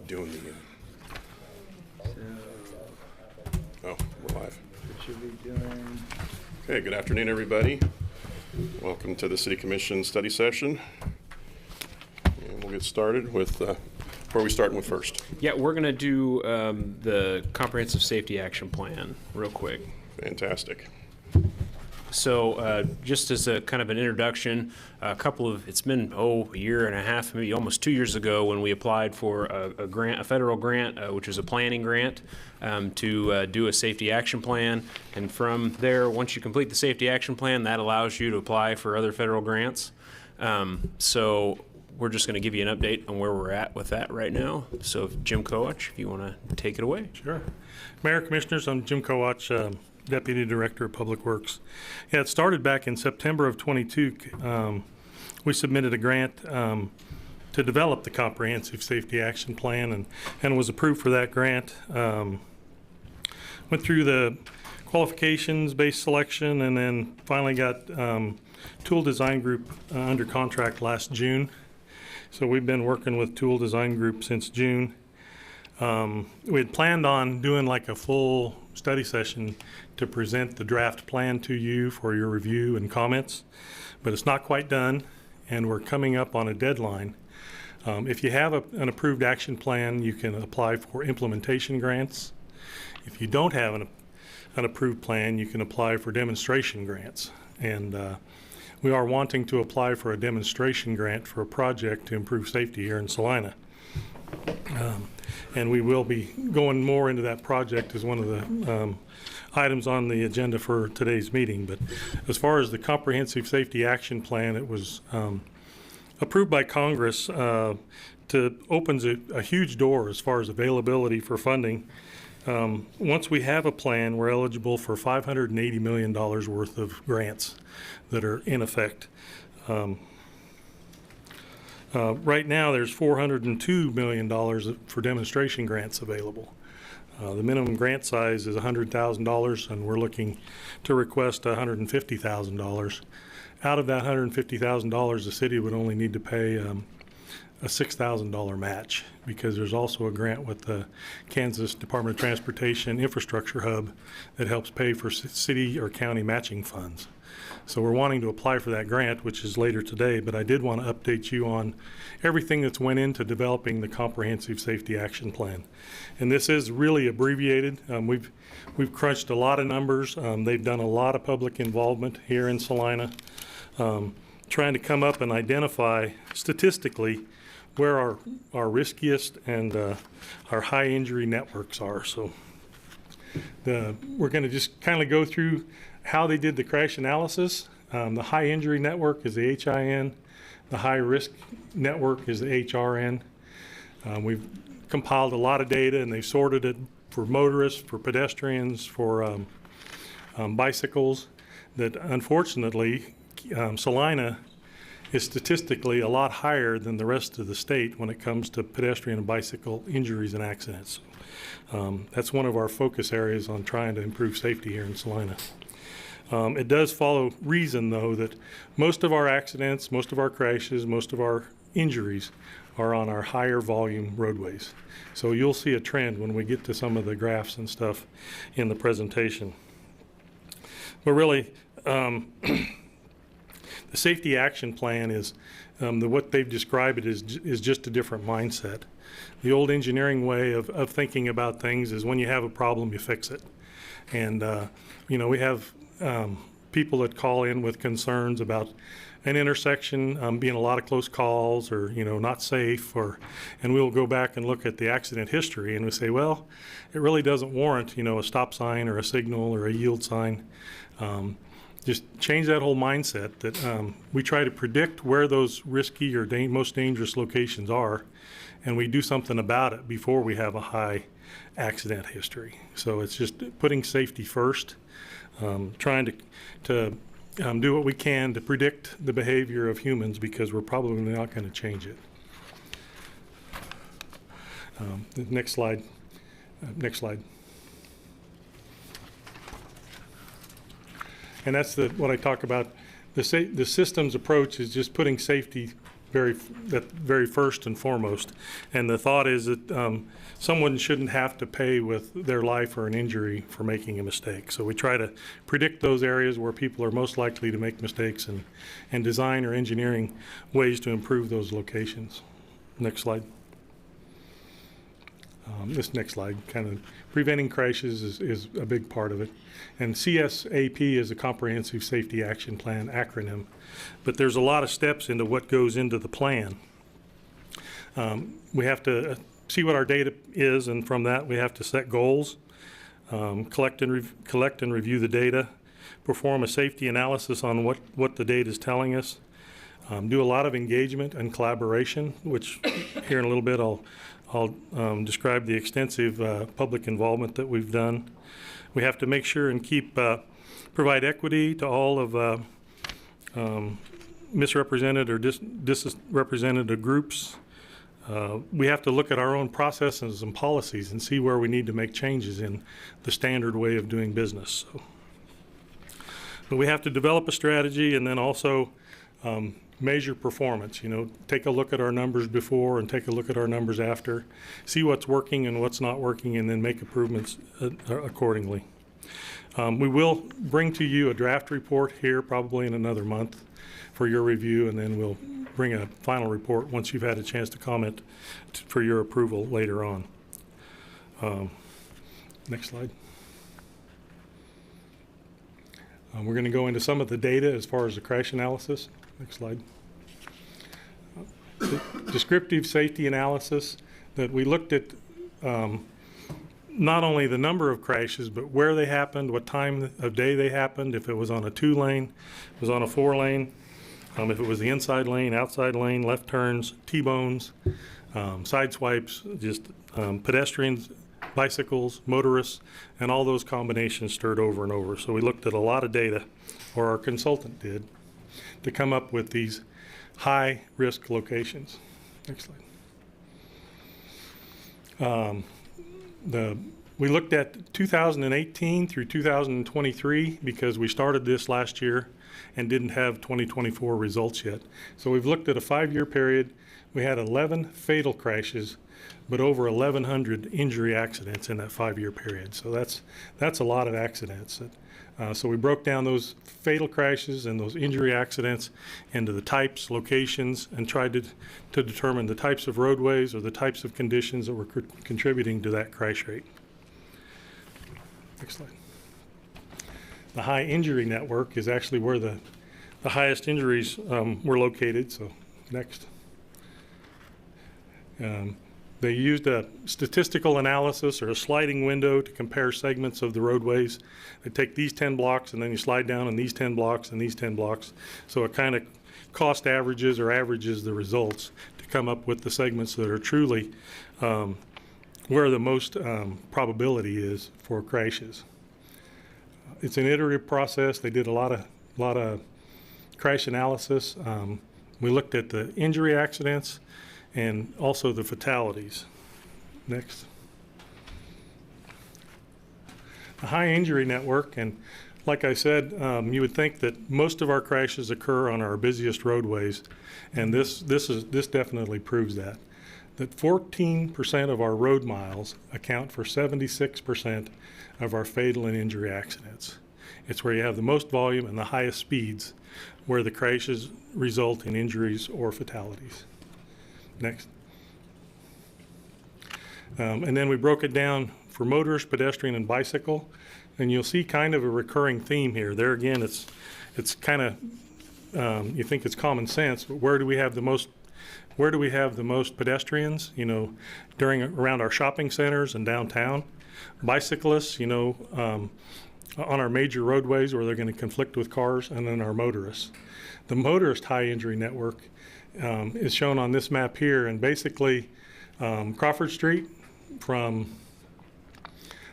doing oh, we're live. What should we be doing? Okay, good afternoon, everybody. Welcome to the City Commission study session. And we'll get started with, where are we starting with first? Yeah, we're going to do the Comprehensive Safety Action Plan real quick. Fantastic. So just as a kind of an introduction, it's been, a year and a half, maybe almost 2 years ago when we applied for a grant, a federal grant, which was a planning grant to do a safety action plan. And from there, once you complete the safety action plan, that allows you to apply for other federal grants. So we're just going to give you an update on where we're at with that right now. So Jim Kowach, if you want to take it away. Sure. Mayor, Commissioners, I'm Jim Kowach, Deputy Director of Public Works. Yeah, it started back in September of 22. We submitted a grant to develop the Comprehensive Safety Action Plan and was approved for that grant. Went through the qualifications, base selection, and then finally got Tool Design Group under contract last June. So we've been working with Tool Design Group since June. We had planned on doing like a full study session to present the draft plan to you for your review and comments, but it's not quite done, and we're coming up on a deadline. If you have an approved action plan, you can apply for implementation grants. If you don't have an approved plan, you can apply for demonstration grants. And we are wanting to apply for a demonstration grant for a project to improve safety here in Salina. And we will be going more into that project as one of the items on the agenda for today's meeting. But as far as the Comprehensive Safety Action Plan, it was approved by Congress opens a huge door as far as availability for funding. Once we have a plan, we're eligible for $580 million worth of grants that are in effect. Right now, there's $402 million for demonstration grants available. The minimum grant size is $100,000, and we're looking to request $150,000. Out of that $150,000, the city would only need to pay a $6,000 match, because there's also a grant with the Kansas Department of Transportation Infrastructure Hub that helps pay for city or county matching funds. So we're wanting to apply for that grant, which is later today, but I did want to update you on everything that's went into developing the Comprehensive Safety Action Plan. And this is really abbreviated. We've crunched a lot of numbers. They've done a lot of public involvement here in Salina, trying to come up and identify statistically where our riskiest and our high injury networks are. So we're going to just kind of go through how they did the crash analysis. The high injury network is the HIN. The high risk network is the HRN. We've compiled a lot of data, and they've sorted it for motorists, for pedestrians, for bicycles. That unfortunately, Salina is statistically a lot higher than the rest of the state when it comes to pedestrian and bicycle injuries and accidents. That's one of our focus areas on trying to improve safety here in Salina. It does follow reason, though, that most of our accidents, most of our crashes, most of our injuries are on our higher volume roadways. So you'll see a trend when we get to some of the graphs and stuff in the presentation. But really, the safety action plan is, what they've described it is just a different mindset. The old engineering way of thinking about things is when you have a problem, you fix it. And, we have people that call in with concerns about an intersection being a lot of close calls or, not safe, and we'll go back and look at the accident history and we say, well, it really doesn't warrant, a stop sign or a signal or a yield sign. Just change that whole mindset that we try to predict where those risky or most dangerous locations are, and we do something about it before we have a high accident history. So it's just putting safety first, trying to do what we can to predict the behavior of humans, because we're probably not going to change it. The next slide. Next slide. And that's what I talk about. The systems approach is just putting safety very first and foremost. And the thought is that someone shouldn't have to pay with their life or an injury for making a mistake. So we try to predict those areas where people are most likely to make mistakes and design or engineering ways to improve those locations. Next slide. This next slide, kind of preventing crashes is a big part of it. And CSAP is a Comprehensive Safety Action Plan acronym, but there's a lot of steps into what goes into the plan. We have to see what our data is, and from that we have to set goals, collect and review the data, perform a safety analysis on what the data is telling us, do a lot of engagement and collaboration, which here in a little bit I'll describe the extensive public involvement that we've done. We have to make sure and provide equity to all of misrepresented or disrepresented groups. We have to look at our own processes and policies and see where we need to make changes in the standard way of doing business. But we have to develop a strategy and then also measure performance. Take a look at our numbers before and take a look at our numbers after, see what's working and what's not working, and then make improvements accordingly. We will bring to you a draft report here probably in another month for your review, and then we'll bring a final report once you've had a chance to comment for your approval later on. Next slide. We're going to go into some of the data as far as the crash analysis. Next slide. Descriptive safety analysis, that we looked at not only the number of crashes, but where they happened, what time of day they happened, if it was on a 2-lane, if it was on a 4-lane, if it was the inside lane, outside lane, left turns, T-bones, side swipes, just pedestrians, bicycles, motorists, and all those combinations stirred over and over. So we looked at a lot of data, or our consultant did, to come up with these high-risk locations. Next slide. We looked at 2018 through 2023 because we started this last year and didn't have 2024 results yet. So we've looked at a 5-year period. We had 11 fatal crashes, but over 1,100 injury accidents in that 5-year period. So that's a lot of accidents. So we broke down those fatal crashes and those injury accidents into the types, locations, and tried to determine the types of roadways or the types of conditions that were contributing to that crash rate. Next slide. The high injury network is actually where the highest injuries were located. So next. They used a statistical analysis or a sliding window to compare segments of the roadways. They take these 10 blocks and then you slide down on these 10 blocks and these 10 blocks. So it kind of cost averages or averages the results to come up with the segments that are truly where the most probability is for crashes. It's an iterative process. They did a lot of crash analysis. We looked at the injury accidents and also the fatalities. Next. The high injury network, and like I said, you would think that most of our crashes occur on our busiest roadways, and this definitely proves that. That 14% of our road miles account for 76% of our fatal and injury accidents. It's where you have the most volume and the highest speeds where the crashes result in injuries or fatalities. Next. And then we broke it down for motorist, pedestrian, and bicycle, and you'll see kind of a recurring theme here. There again, it's kind of you think it's common sense, but where do we have the most pedestrians? Around our shopping centers and downtown. Bicyclists, on our major roadways where they're going to conflict with cars, and then our motorists. The motorist high injury network is shown on this map here, and basically Crawford Street from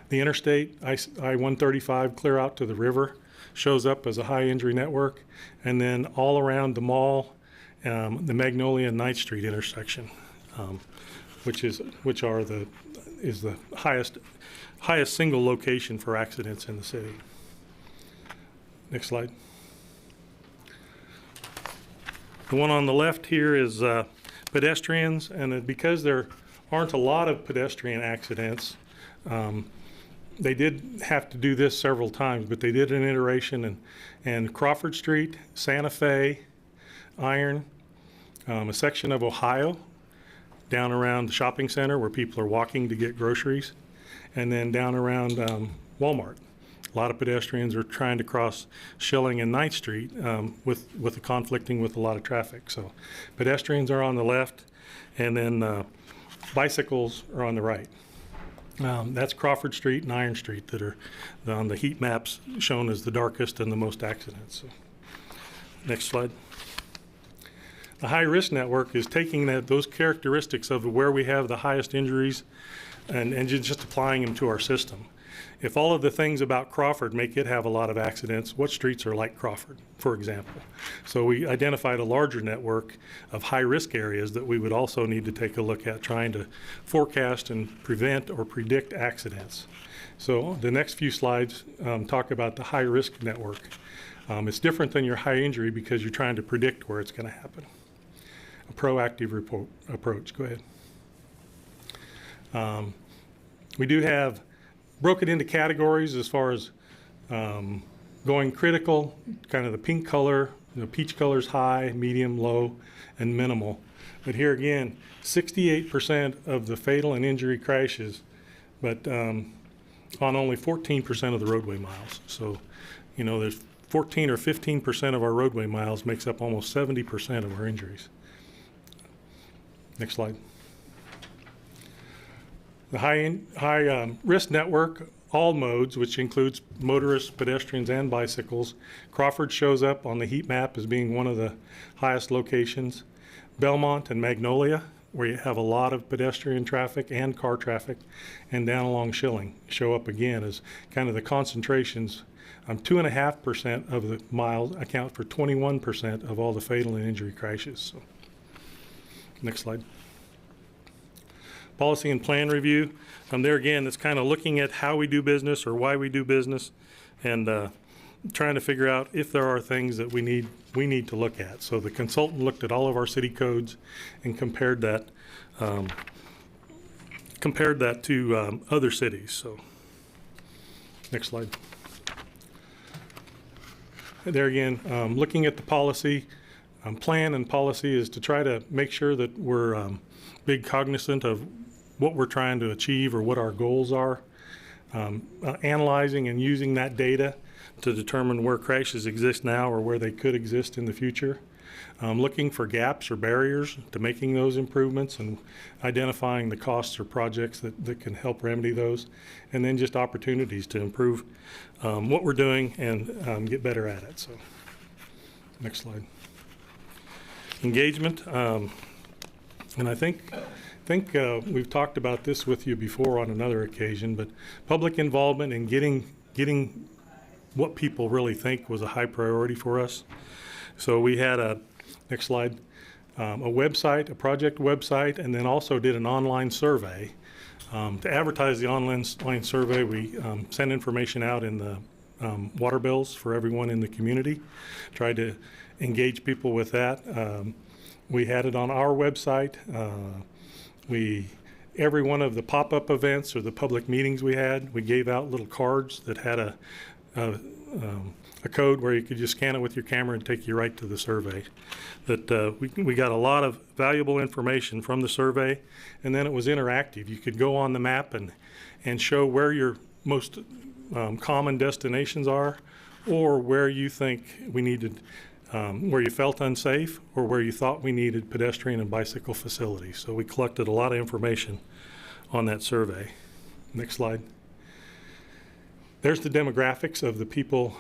the Interstate, I-135 clear out to the river shows up as a high injury network, and then all around the mall, the Magnolia and 9th Street intersection, which is the highest single location for accidents in the city. Next slide. The one on the left here is pedestrians, and because there aren't a lot of pedestrian accidents, they did have to do this several times, but they did an iteration and Crawford Street, Santa Fe, Iron, a section of Ohio, down around the shopping center where people are walking to get groceries, and then down around Walmart. A lot of pedestrians are trying to cross Schilling and 9th Street with the conflicting with a lot of traffic. So pedestrians are on the left, and then bicycles are on the right. That's Crawford Street and Iron Street that are on the heat maps shown as the darkest and the most accidents. So, next slide. The high-risk network is taking those characteristics of where we have the highest injuries and just applying them to our system. If all of the things about Crawford make it have a lot of accidents, what streets are like Crawford, for example? So we identified a larger network of high-risk areas that we would also need to take a look at, trying to forecast and prevent or predict accidents. So the next few slides talk about the high-risk network. It's different than your high injury because you're trying to predict where it's going to happen. A proactive approach. Go ahead. We do have broke it into categories as far as going critical, kind of the pink color, the peach color's high, medium, low, and minimal. But here again, 68% of the fatal and injury crashes, but on only 14% of the roadway miles. So, you know, there's 14 or 15% of our roadway miles makes up almost 70% of our injuries. Next slide. The high risk network, all modes, which includes motorists, pedestrians, and bicycles. Crawford shows up on the heat map as being one of the highest locations. Belmont and Magnolia, where you have a lot of pedestrian traffic and car traffic, and down along Schilling show up again as kind of the concentrations. 2.5% of the miles account for 21% of all the fatal and injury crashes. So, next slide. Policy and plan review. There again, it's kind of looking at how we do business or why we do business, and trying to figure out if there are things that we need to look at. So the consultant looked at all of our city codes and compared that to other cities. So, next slide. There again, looking at the policy, plan and policy is to try to make sure that we're big cognizant of what we're trying to achieve or what our goals are, analyzing and using that data to determine where crashes exist now or where they could exist in the future, looking for gaps or barriers to making those improvements and identifying the costs or projects that can help remedy those, and then just opportunities to improve what we're doing and get better at it. So, next slide. Engagement, and I think we've talked about this with you before on another occasion, but public involvement and getting what people really think was a high priority for us. So we had next slide, a website, a project website, and then also did an online survey. To advertise the online survey, we sent information out in the water bills for everyone in the community, tried to engage people with that. We had it on our website. Every one of the pop-up events or the public meetings we had, we gave out little cards that had a code where you could just scan it with your camera and take you right to the survey. That we got a lot of valuable information from the survey, and then it was interactive. You could go on the map and show where your most common destinations are, or where you think we needed, where you felt unsafe, or where you thought we needed pedestrian and bicycle facilities. So we collected a lot of information on that survey. Next slide. There's the demographics of the people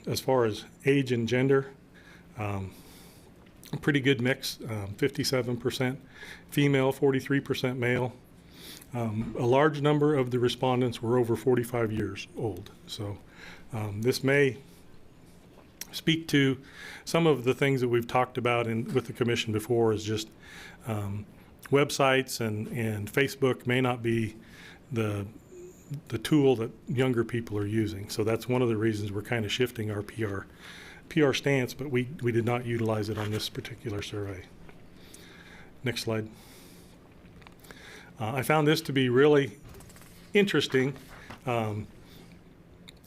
as far as age and gender. A pretty good mix, 57% female, 43% male. A large number of the respondents were over 45 years old. So this may speak to some of the things that we've talked about with the commission before, is just websites and Facebook may not be the tool that younger people are using. So that's one of the reasons we're kind of shifting our PR PR stance, but we did not utilize it on this particular survey. Next slide. I found this to be really interesting.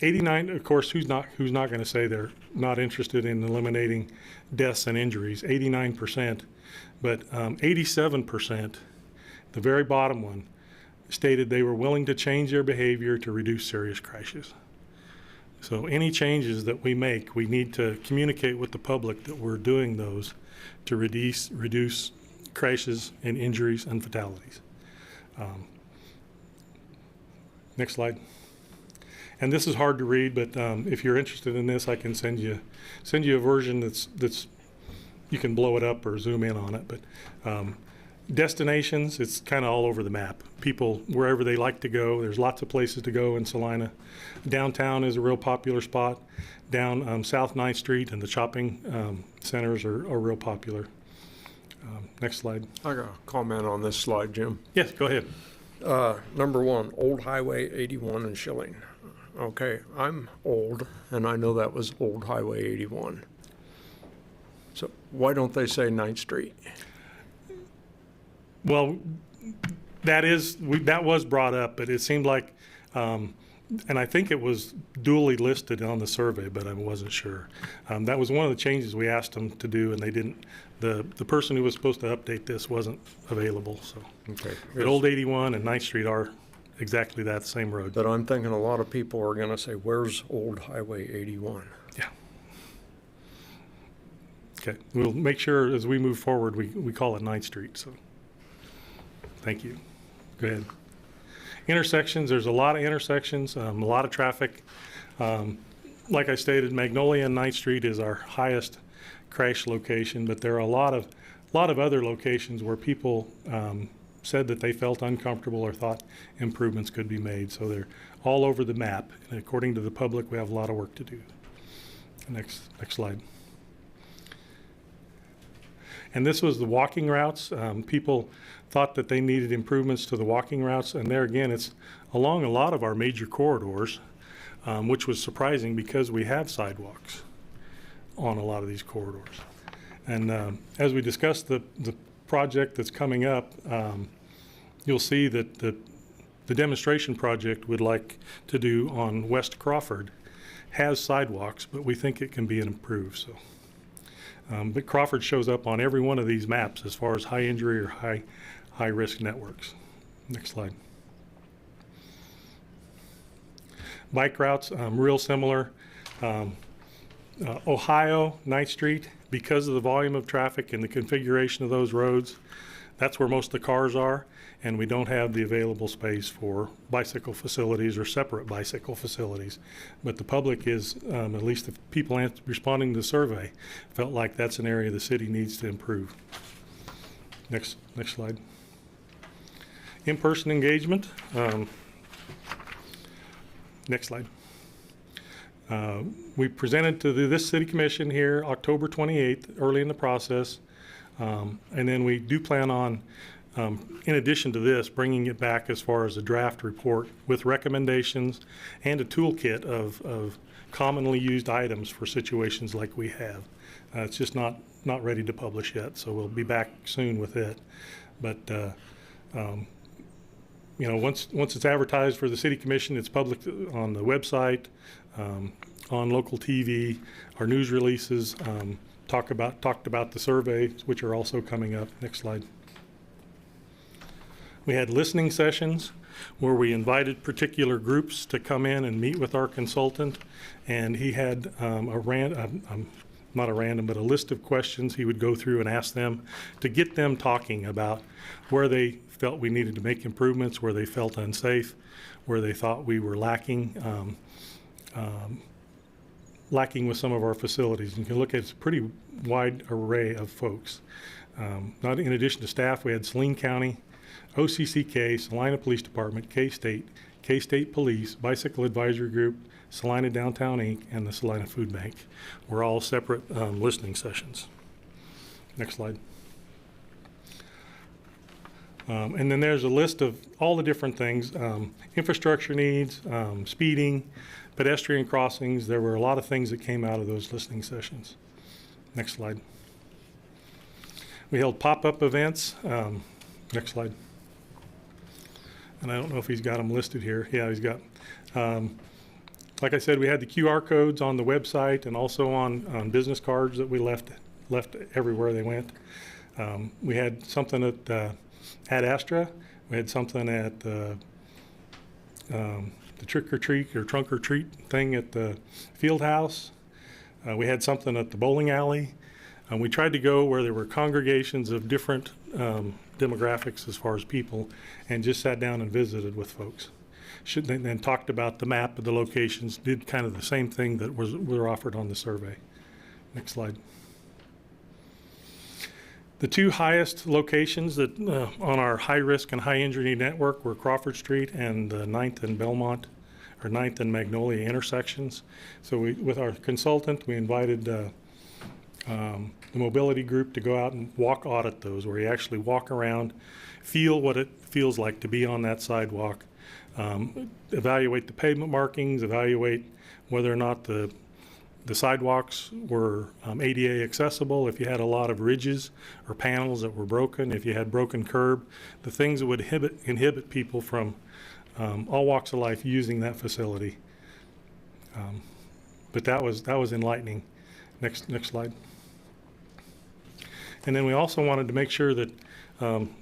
89, of course, who's not going to say they're not interested in eliminating deaths and injuries? 89%, but 87%, the very bottom one, stated they were willing to change their behavior to reduce serious crashes. So any changes that we make, we need to communicate with the public that we're doing those to reduce crashes and injuries and fatalities. Next slide. And this is hard to read, but if you're interested in this, I can send you a version that's you can blow it up or zoom in on it. But destinations, it's kind of all over the map. People wherever they like to go. There's lots of places to go in Salina. Downtown is a real popular spot. Down South 9th Street and the shopping centers are real popular. Next slide. I got a comment on this slide, Jim. Yes, go ahead. Number one, Old Highway 81 in Schilling. Okay, I'm old, and I know that was Old Highway 81. So why don't they say 9th Street? Well, that was brought up, but it seemed like, and I think it was duly listed on the survey, but I wasn't sure. That was one of the changes we asked them to do, and they didn't. The person who was supposed to update this wasn't available. So, Okay. but Old 81 and 9th Street are exactly that same road. But I'm thinking a lot of people are going to say, where's Old Highway 81? Yeah. Okay. We'll make sure as we move forward, we call it 9th Street. So, thank you. Go ahead. Intersections, there's a lot of intersections, a lot of traffic. Like I stated, Magnolia and 9th Street is our highest crash location, but there are a lot of other locations where people said that they felt uncomfortable or thought improvements could be made. So they're all over the map. And according to the public, we have a lot of work to do. Next slide. And this was the walking routes. People thought that they needed improvements to the walking routes. And there again, it's along a lot of our major corridors, which was surprising because we have sidewalks on a lot of these corridors. And as we discussed the project that's coming up, you'll see that the demonstration project we'd like to do on West Crawford has sidewalks, but we think it can be improved. So, but Crawford shows up on every one of these maps as far as high injury or high risk networks. Next slide. Bike routes, real similar. Ohio, 9th Street, because of the volume of traffic and the configuration of those roads, that's where most of the cars are, and we don't have the available space for bicycle facilities or separate bicycle facilities. But the public is, at least the people responding to the survey, felt like that's an area the city needs to improve. Next slide. In-person engagement. Next slide. We presented to this city commission here October 28th, early in the process. And then we do plan on, in addition to this, bringing it back as far as a draft report with recommendations and a toolkit of commonly used items for situations like we have. It's just not ready to publish yet, so we'll be back soon with it. But you know, once it's advertised for the city commission, it's public on the website, on local TV, our news releases, talked about the surveys, which are also coming up. Next slide. We had listening sessions where we invited particular groups to come in and meet with our consultant, and he had not a random, but a list of questions he would go through and ask them to get them talking about where they felt we needed to make improvements, where they felt unsafe, where they thought we were lacking with some of our facilities. And you can look at a pretty wide array of folks. Not in addition to staff, we had Saline County, OCCK, Salina Police Department, K-State Police, Bicycle Advisory Group, Salina Downtown Inc., and the Salina Food Bank. We're all separate listening sessions. Next slide. And then there's a list of all the different things, infrastructure needs, speeding, pedestrian crossings. There were a lot of things that came out of those listening sessions. Next slide. We held pop-up events. Next slide. And I don't know if he's got them listed here. Yeah, he's got, like I said, we had the QR codes on the website and also on business cards that we left everywhere they went. We had something at Astra. We had something at the trick or treat or trunk or treat thing at the field house. We had something at the bowling alley. We tried to go where there were congregations of different demographics as far as people, and just sat down and visited with folks. And talked about the map of the locations, did kind of the same thing that were offered on the survey. Next slide. The two highest locations that on our high risk and high injury network were Crawford Street and 9th and Belmont, or 9th and Magnolia intersections. So with our consultant, we invited the mobility group to go out and walk audit those, where you actually walk around, feel what it feels like to be on that sidewalk, evaluate the pavement markings, evaluate whether or not the sidewalks were ADA accessible, if you had a lot of ridges or panels that were broken, if you had broken curb, the things that would inhibit people from all walks of life using that facility. But that was enlightening. Next slide. And then we also wanted to make sure that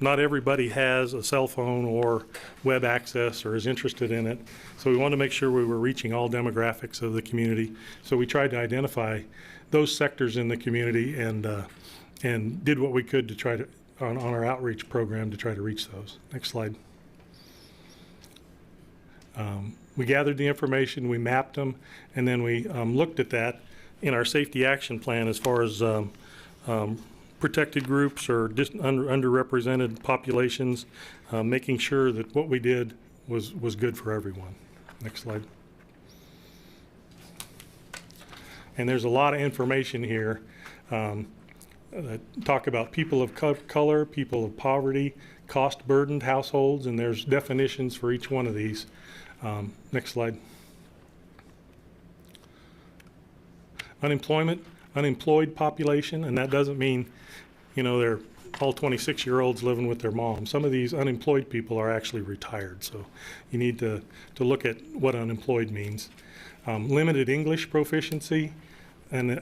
not everybody has a cell phone or web access or is interested in it. So we wanted to make sure we were reaching all demographics of the community. So we tried to identify those sectors in the community and did what we could to try to, on our outreach program, to try to reach those. Next slide. We gathered the information, we mapped them, and then we looked at that in our safety action plan as far as protected groups or underrepresented populations, making sure that what we did was good for everyone. Next slide. And there's a lot of information here that talk about people of color, people of poverty, cost-burdened households, and there's definitions for each one of these. Next slide. Unemployed population, and that doesn't mean, you know, they're all 26-year-olds living with their mom. Some of these unemployed people are actually retired, so you need to look at what unemployed means. Limited English proficiency, and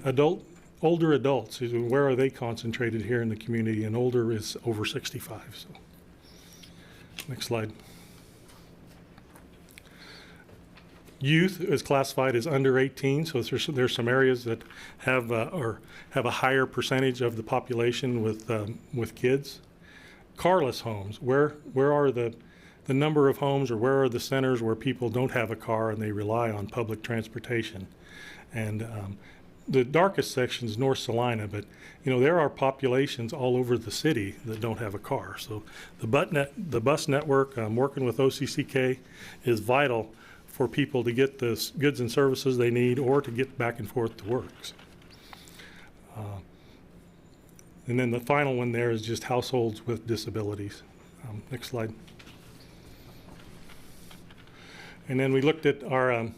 older adults, where are they concentrated here in the community? And older is over 65. So, next slide. Youth is classified as under 18, so there's some areas that have a higher percentage of the population with kids. Carless homes, where are the number of homes, or where are the centers where people don't have a car and they rely on public transportation? And the darkest section is North Salina, but you know there are populations all over the city that don't have a car. So the bus network, working with OCCK, is vital for people to get the goods and services they need or to get back and forth to work. And then the final one there is just households with disabilities. Next slide. And then we looked at our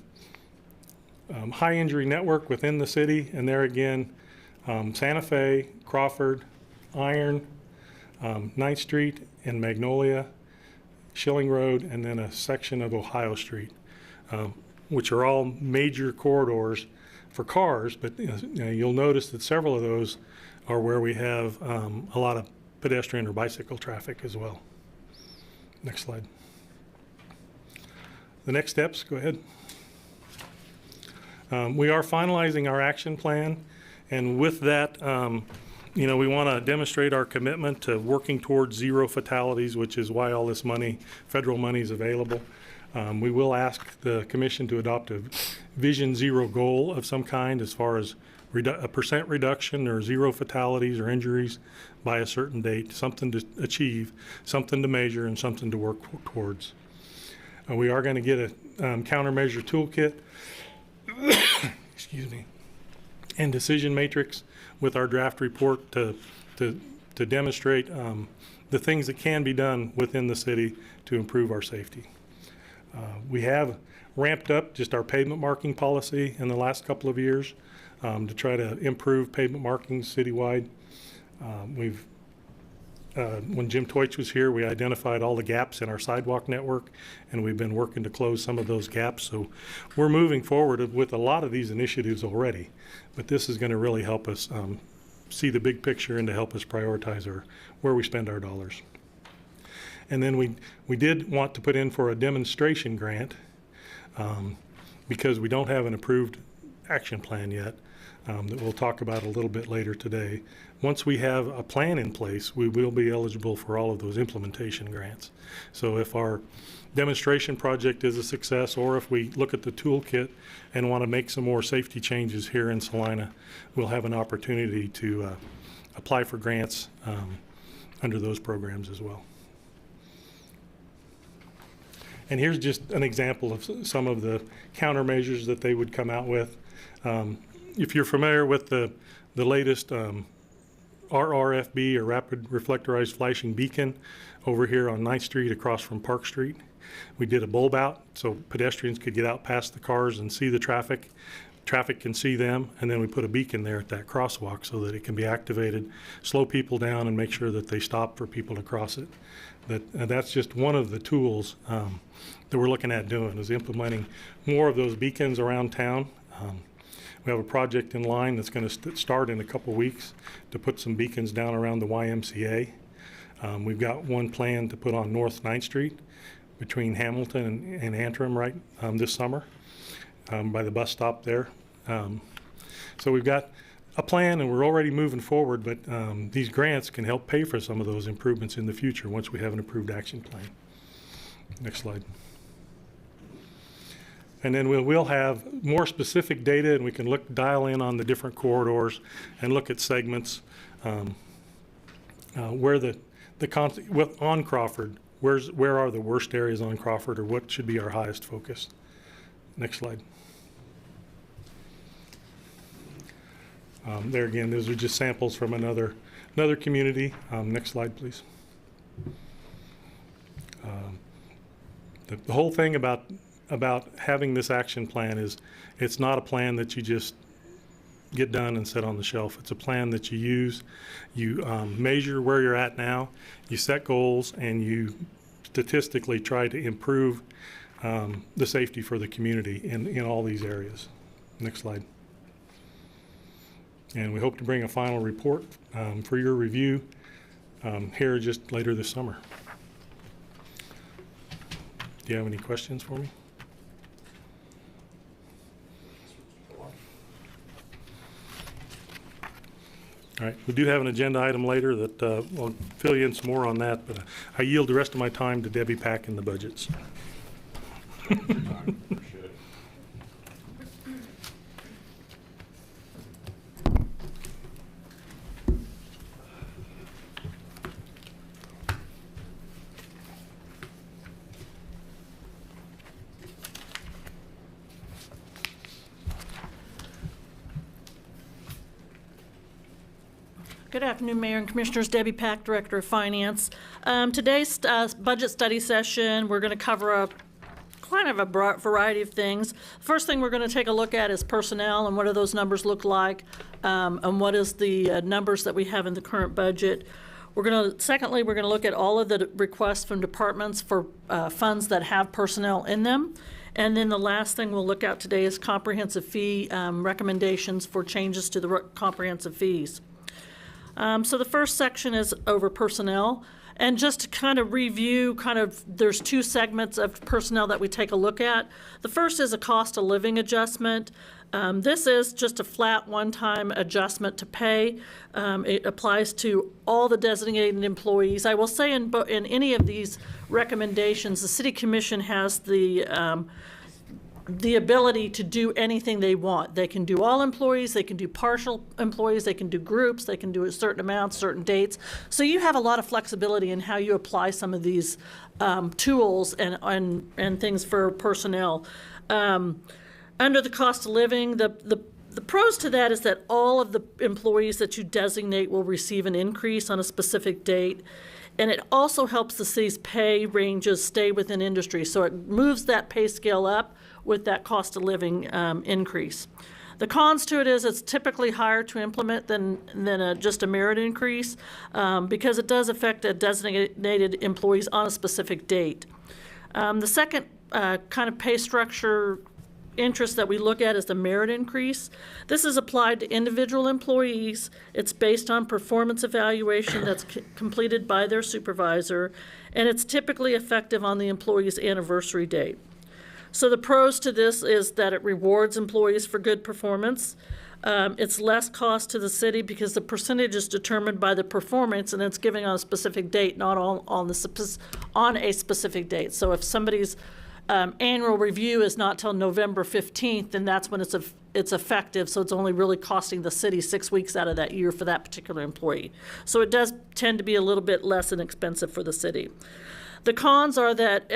high injury network within the city, and there again, Santa Fe, Crawford, Iron, 9th Street and Magnolia, Schilling Road, and then a section of Ohio Street. Which are all major corridors for cars, but you'll notice that several of those are where we have a lot of pedestrian or bicycle traffic as well. Next slide. The next steps, go ahead. We are finalizing our action plan, and with that, you know, we want to demonstrate our commitment to working towards zero fatalities, which is why all this money, federal money, is available. We will ask the commission to adopt a Vision Zero goal of some kind as far as a % reduction or zero fatalities or injuries by a certain date, something to achieve, something to measure, and something to work towards. We are going to get a countermeasure toolkit, excuse me, and decision matrix with our draft report to demonstrate the things that can be done within the city to improve our safety. We have ramped up just our pavement marking policy in the last couple of years to try to improve pavement markings citywide. When Jim Teutsch was here, we identified all the gaps in our sidewalk network, and we've been working to close some of those gaps. So we're moving forward with a lot of these initiatives already, but this is going to really help us see the big picture and to help us prioritize where we spend our dollars. And then we did want to put in for a demonstration grant because we don't have an approved action plan yet that we'll talk about a little bit later today. Once we have a plan in place, we will be eligible for all of those implementation grants. So if our demonstration project is a success, or if we look at the toolkit and want to make some more safety changes here in Salina, we'll have an opportunity to apply for grants under those programs as well. And here's just an example of some of the countermeasures that they would come out with. If you're familiar with the latest RRFB, or Rapid Reflectorized Flashing Beacon, over here on 9th Street across from Park Street, we did a bulb out so pedestrians could get out past the cars and see the traffic. Traffic can see them, and then we put a beacon there at that crosswalk so that it can be activated, slow people down, and make sure that they stop for people to cross it. That's just one of the tools that we're looking at doing, is implementing more of those beacons around town. We have a project in line that's going to start in a couple weeks to put some beacons down around the YMCA. We've got one planned to put on North 9th Street between Hamilton and Antrim right this summer by the bus stop there. So we've got a plan, and we're already moving forward, but these grants can help pay for some of those improvements in the future once we have an approved action plan. Next slide. And then we'll have more specific data, and we can dial in on the different corridors and look at segments where on Crawford, where are the worst areas on Crawford, or what should be our highest focus. Next slide. There again, those are just samples from another community. Next slide, please. The whole thing about having this action plan is it's not a plan that you just get done and set on the shelf. It's a plan that you use. You measure where you're at now, you set goals, and you statistically try to improve the safety for the community in all these areas. Next slide. And we hope to bring a final report for your review here just later this summer. Do you have any questions for me? All right, we do have an agenda item later that will fill you in some more on that, but I yield the rest of my time to Debbie Pack in the budgets. Appreciate it. Good afternoon, Mayor and Commissioners. Debbie Pack, Director of Finance. Today's budget study session, we're going to cover a kind of a variety of things. First thing we're going to take a look at is personnel and what do those numbers look like, and what is the numbers that we have in the current budget. Secondly, we're going to look at all of the requests from departments for funds that have personnel in them. And then the last thing we'll look at today is comprehensive fee recommendations for changes to the comprehensive fees. So the first section is over personnel. And just to kind of review, there's two segments of personnel that we take a look at. The first is a cost of living adjustment. This is just a flat one-time adjustment to pay. It applies to all the designated employees. I will say in any of these recommendations, the City Commission has the ability to do anything they want. They can do all employees, they can do partial employees, they can do groups, they can do a certain amount, certain dates. So you have a lot of flexibility in how you apply some of these tools and things for personnel. Under the cost of living, the pros to that is that all of the employees that you designate will receive an increase on a specific date. And it also helps the city's pay ranges stay within industry. So it moves that pay scale up with that cost of living increase. The cons to it is it's typically higher to implement than just a merit increase because it does affect designated employees on a specific date. The second kind of pay structure interest that we look at is the merit increase. This is applied to individual employees. It's based on performance evaluation that's completed by their supervisor, and it's typically effective on the employee's anniversary date. So the pros to this is that it rewards employees for good performance. It's less cost to the city because the percentage is determined by the performance, and it's given on a specific date, not on a specific date. So if somebody's annual review is not till November 15th, then that's when it's effective. So it's only really costing the city 6 weeks out of that year for that particular employee. So it does tend to be a little bit less inexpensive for the city. The cons are that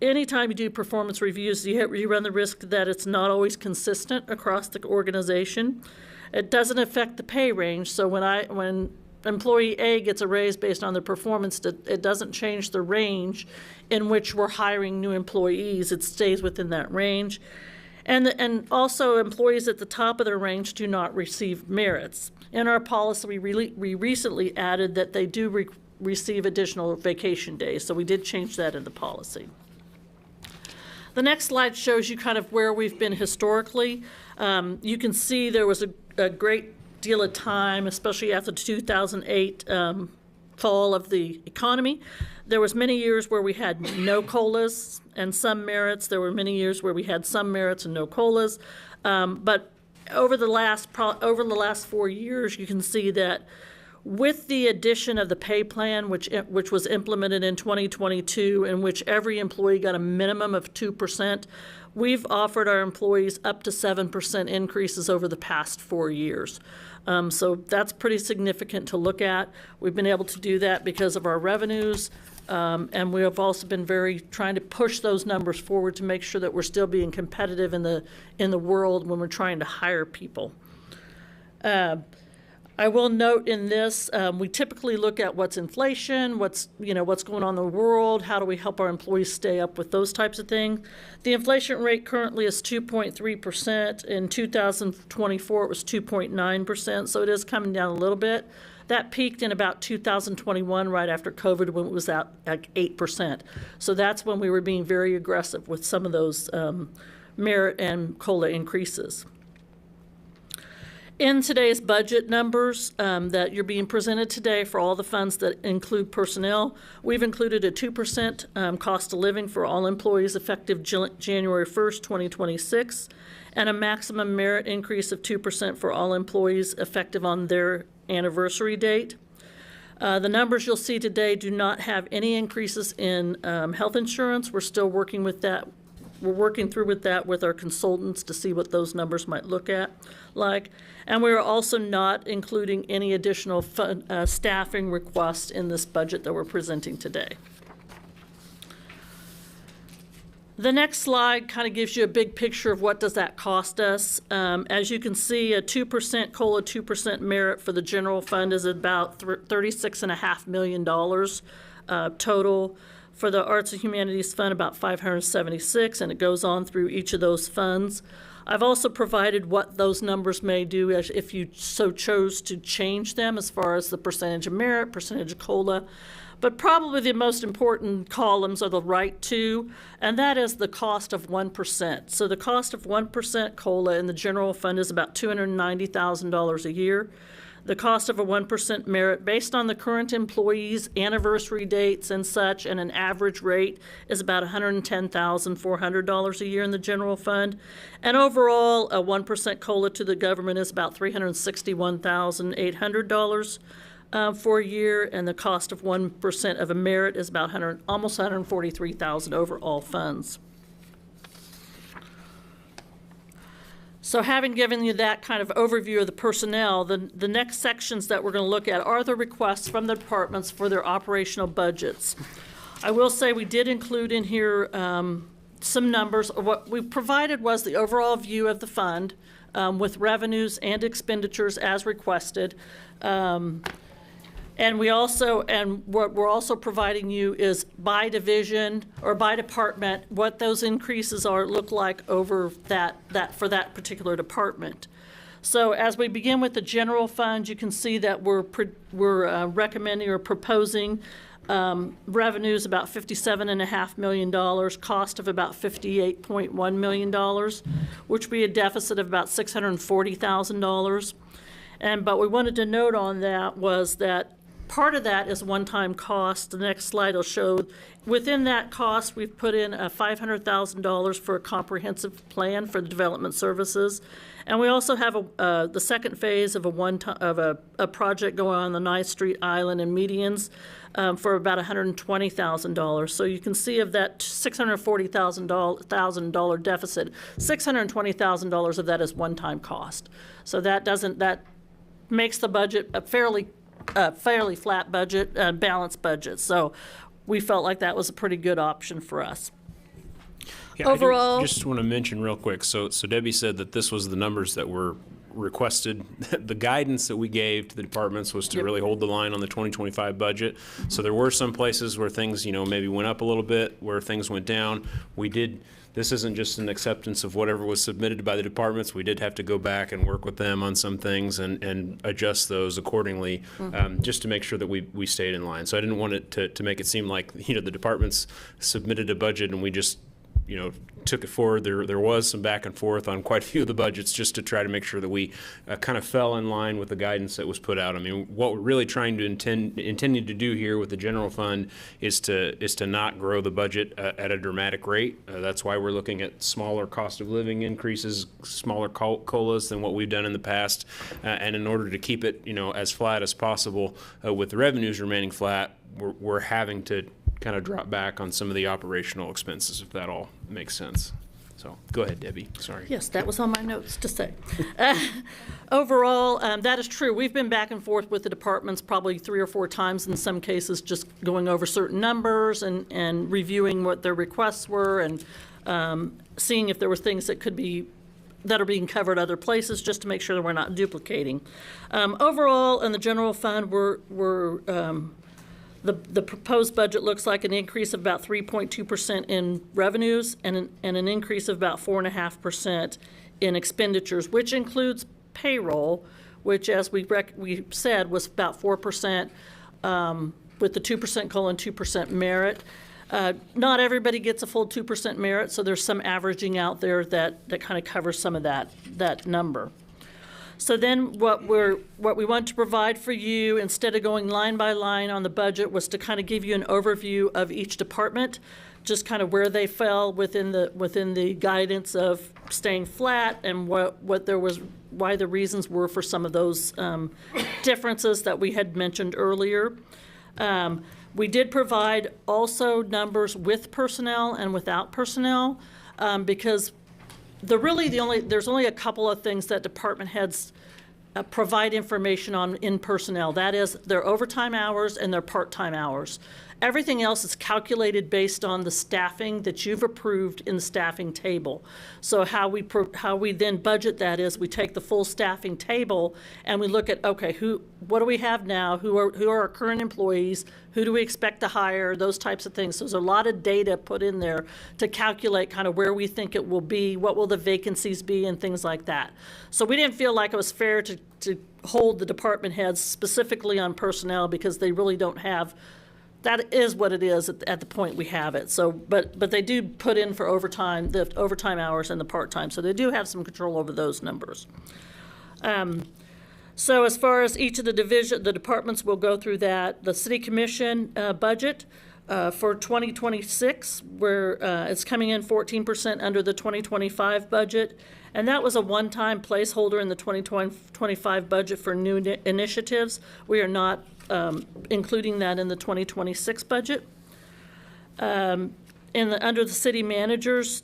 anytime you do performance reviews, you run the risk that it's not always consistent across the organization. It doesn't affect the pay range. So when employee A gets a raise based on their performance, it doesn't change the range in which we're hiring new employees. It stays within that range. And also employees at the top of their range do not receive merits. In our policy, we recently added that they do receive additional vacation days, so we did change that in the policy. The next slide shows you kind of where we've been historically. You can see there was a great deal of time, especially after the 2008 fall of the economy. There was many years where we had no COLAs and some merits. There were many years where we had some merits and no COLAs. But over the last 4 years, you can see that with the addition of the pay plan, which was implemented in 2022, in which every employee got a minimum of 2%, we've offered our employees up to 7% increases over the past 4 years. So that's pretty significant to look at. We've been able to do that because of our revenues, and we have also been trying to push those numbers forward to make sure that we're still being competitive in the world when we're trying to hire people. I will note in this, we typically look at what's inflation, what's going on in the world, how do we help our employees stay up with those types of things. The inflation rate currently is 2.3%. In 2024, it was 2.9%, so it is coming down a little bit. That peaked in about 2021, right after COVID, when it was at like 8%. So that's when we were being very aggressive with some of those merit and COLA increases. In today's budget numbers that you're being presented today for all the funds that include personnel, we've included a 2% cost of living for all employees effective January 1st, 2026, and a maximum merit increase of 2% for all employees effective on their anniversary date. The numbers you'll see today do not have any increases in health insurance. We're still working with that. We're working through with that with our consultants to see what those numbers might look like. And we're also not including any additional staffing requests in this budget that we're presenting today. The next slide kind of gives you a big picture of what does that cost us. As you can see, a 2% COLA, 2% merit for the general fund is about $36.5 million total. For the Arts and Humanities Fund, about 576, and it goes on through each of those funds. I've also provided what those numbers may do if you so chose to change them as far as the percentage of merit, percentage of COLA. But probably the most important columns are the right two, and that is the cost of 1%. So the cost of 1% COLA in the general fund is about $290,000 a year. The cost of a 1% merit based on the current employees' anniversary dates and such, and an average rate is about $110,400 a year in the general fund. And overall, a 1% COLA to the government is about $361,800 for a year, and the cost of 1% of a merit is about almost $143,000 over all funds. So having given you that kind of overview of the personnel, the next sections that we're going to look at are the requests from the departments for their operational budgets. I will say we did include in here some numbers. What we provided was the overall view of the fund with revenues and expenditures as requested. And what we're also providing you is by division or by department, what those increases look like over that for that particular department. So as we begin with the general fund, you can see that we're recommending or proposing revenues about $57.5 million, cost of about $58.1 million, which would be a deficit of about $640,000. But we wanted to note on that was that part of that is one-time cost. The next slide will show within that cost, we've put in $500,000 for a comprehensive plan for the development services. And we also have the second phase of a project going on the 9th Street Island and medians for about $120,000. So you can see of that $640,000 deficit, $620,000 of that is one-time cost. So that makes the budget a fairly flat budget, balanced budget. So we felt like that was a pretty good option for us. Yeah, Overall, I just want to mention real quick. So Debbie said that this was the numbers that were requested. The guidance that we gave to the departments was to really hold the line on the 2025 budget. So there were some places where things, maybe went up a little bit, where things went down. This isn't just an acceptance of whatever was submitted by the departments. We did have to go back and work with them on some things and adjust those accordingly, just to make sure that we stayed in line. So I didn't want it to make it seem like, the departments submitted a budget and we just took it forward. There was some back and forth on quite a few of the budgets just to try to make sure that we kind of fell in line with the guidance that was put out. I mean, what we're really trying to intending to do here with the general fund is to not grow the budget at a dramatic rate. That's why we're looking at smaller cost of living increases, smaller COLAs than what we've done in the past. And in order to keep it, as flat as possible, with the revenues remaining flat, we're having to kind of drop back on some of the operational expenses, if that all makes sense. So go ahead, Debbie. Sorry. yes, that was on my notes to say. Overall, that is true. We've been back and forth with the departments probably 3 or 4 times in some cases, just going over certain numbers and reviewing what their requests were and seeing if there were things that are being covered other places, just to make sure that we're not duplicating. Overall, in the general fund, the proposed budget looks like an increase of about 3.2% in revenues and an increase of about 4.5% in expenditures, which includes payroll, which, as we said, was about 4% with the 2% COLA and 2% merit. Not everybody gets a full 2% merit, so there's some averaging out there that kind of covers some of that number. So then what we want to provide for you, instead of going line by line on the budget, was to kind of give you an overview of each department, just kind of where they fell within the guidance of staying flat and why the reasons were for some of those differences that we had mentioned earlier. We did provide also numbers with personnel and without personnel, because there's only a couple of things that department heads provide information on in personnel. That is their overtime hours and their part-time hours. Everything else is calculated based on the staffing that you've approved in the staffing table. So how we then budget that is we take the full staffing table and we look at, okay, what do we have now? Who are our current employees? Who do we expect to hire? Those types of things. So there's a lot of data put in there to calculate kind of where we think it will be, what will the vacancies be, and things like that. So we didn't feel like it was fair to hold the department heads specifically on personnel, because they really don't have. That is what it is at the point we have it. So, but they do put in for overtime, the overtime hours and the part-time. So they do have some control over those numbers. So as far as each of the departments will go through that. The City Commission budget for 2026, where it's coming in 14% under the 2025 budget. And that was a one-time placeholder in the 2025 budget for new initiatives. We are not including that in the 2026 budget. Under the city manager's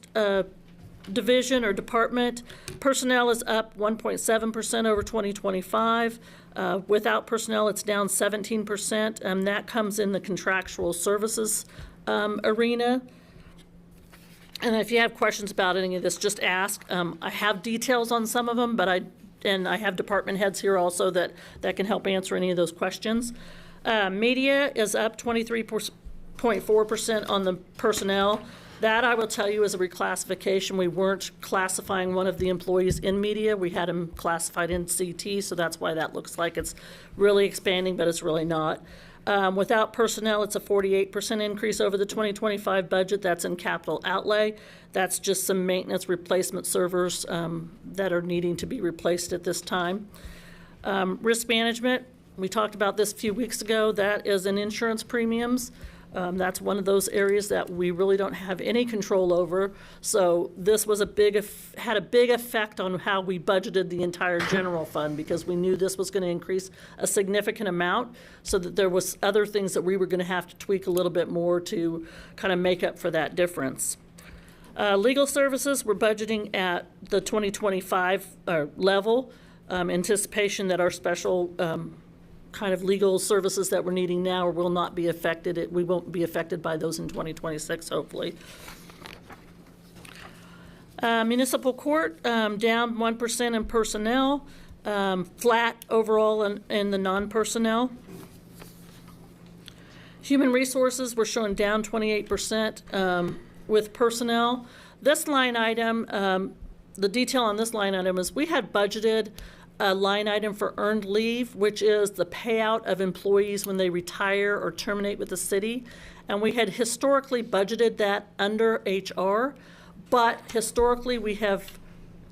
division or department, personnel is up 1.7% over 2025. Without personnel, it's down 17%, and that comes in the contractual services arena. And if you have questions about any of this, just ask. I have details on some of them, but I have department heads here also that can help answer any of those questions. Media is up 23.4% on the personnel. That, I will tell you, is a reclassification. We weren't classifying one of the employees in media. We had him classified in CT, so that's why that looks like it's really expanding, but it's really not. Without personnel, it's a 48% increase over the 2025 budget. That's in capital outlay. That's just some maintenance replacement servers that are needing to be replaced at this time. Risk management, we talked about this a few weeks ago. That is in insurance premiums. That's one of those areas that we really don't have any control over. So this was had a big effect on how we budgeted the entire general fund, because we knew this was going to increase a significant amount, so that there was other things that we were going to have to tweak a little bit more to kind of make up for that difference. Legal services, we're budgeting at the 2025 level, anticipation that our special kind of legal services that we're needing now will not be affected. We won't be affected by those in 2026, hopefully. Municipal court, down 1% in personnel, flat overall in the non-personnel. Human resources, we're showing down 28% with personnel. This line item, the detail on this line item is we had budgeted a line item for earned leave, which is the payout of employees when they retire or terminate with the city. And we had historically budgeted that under HR, but historically we have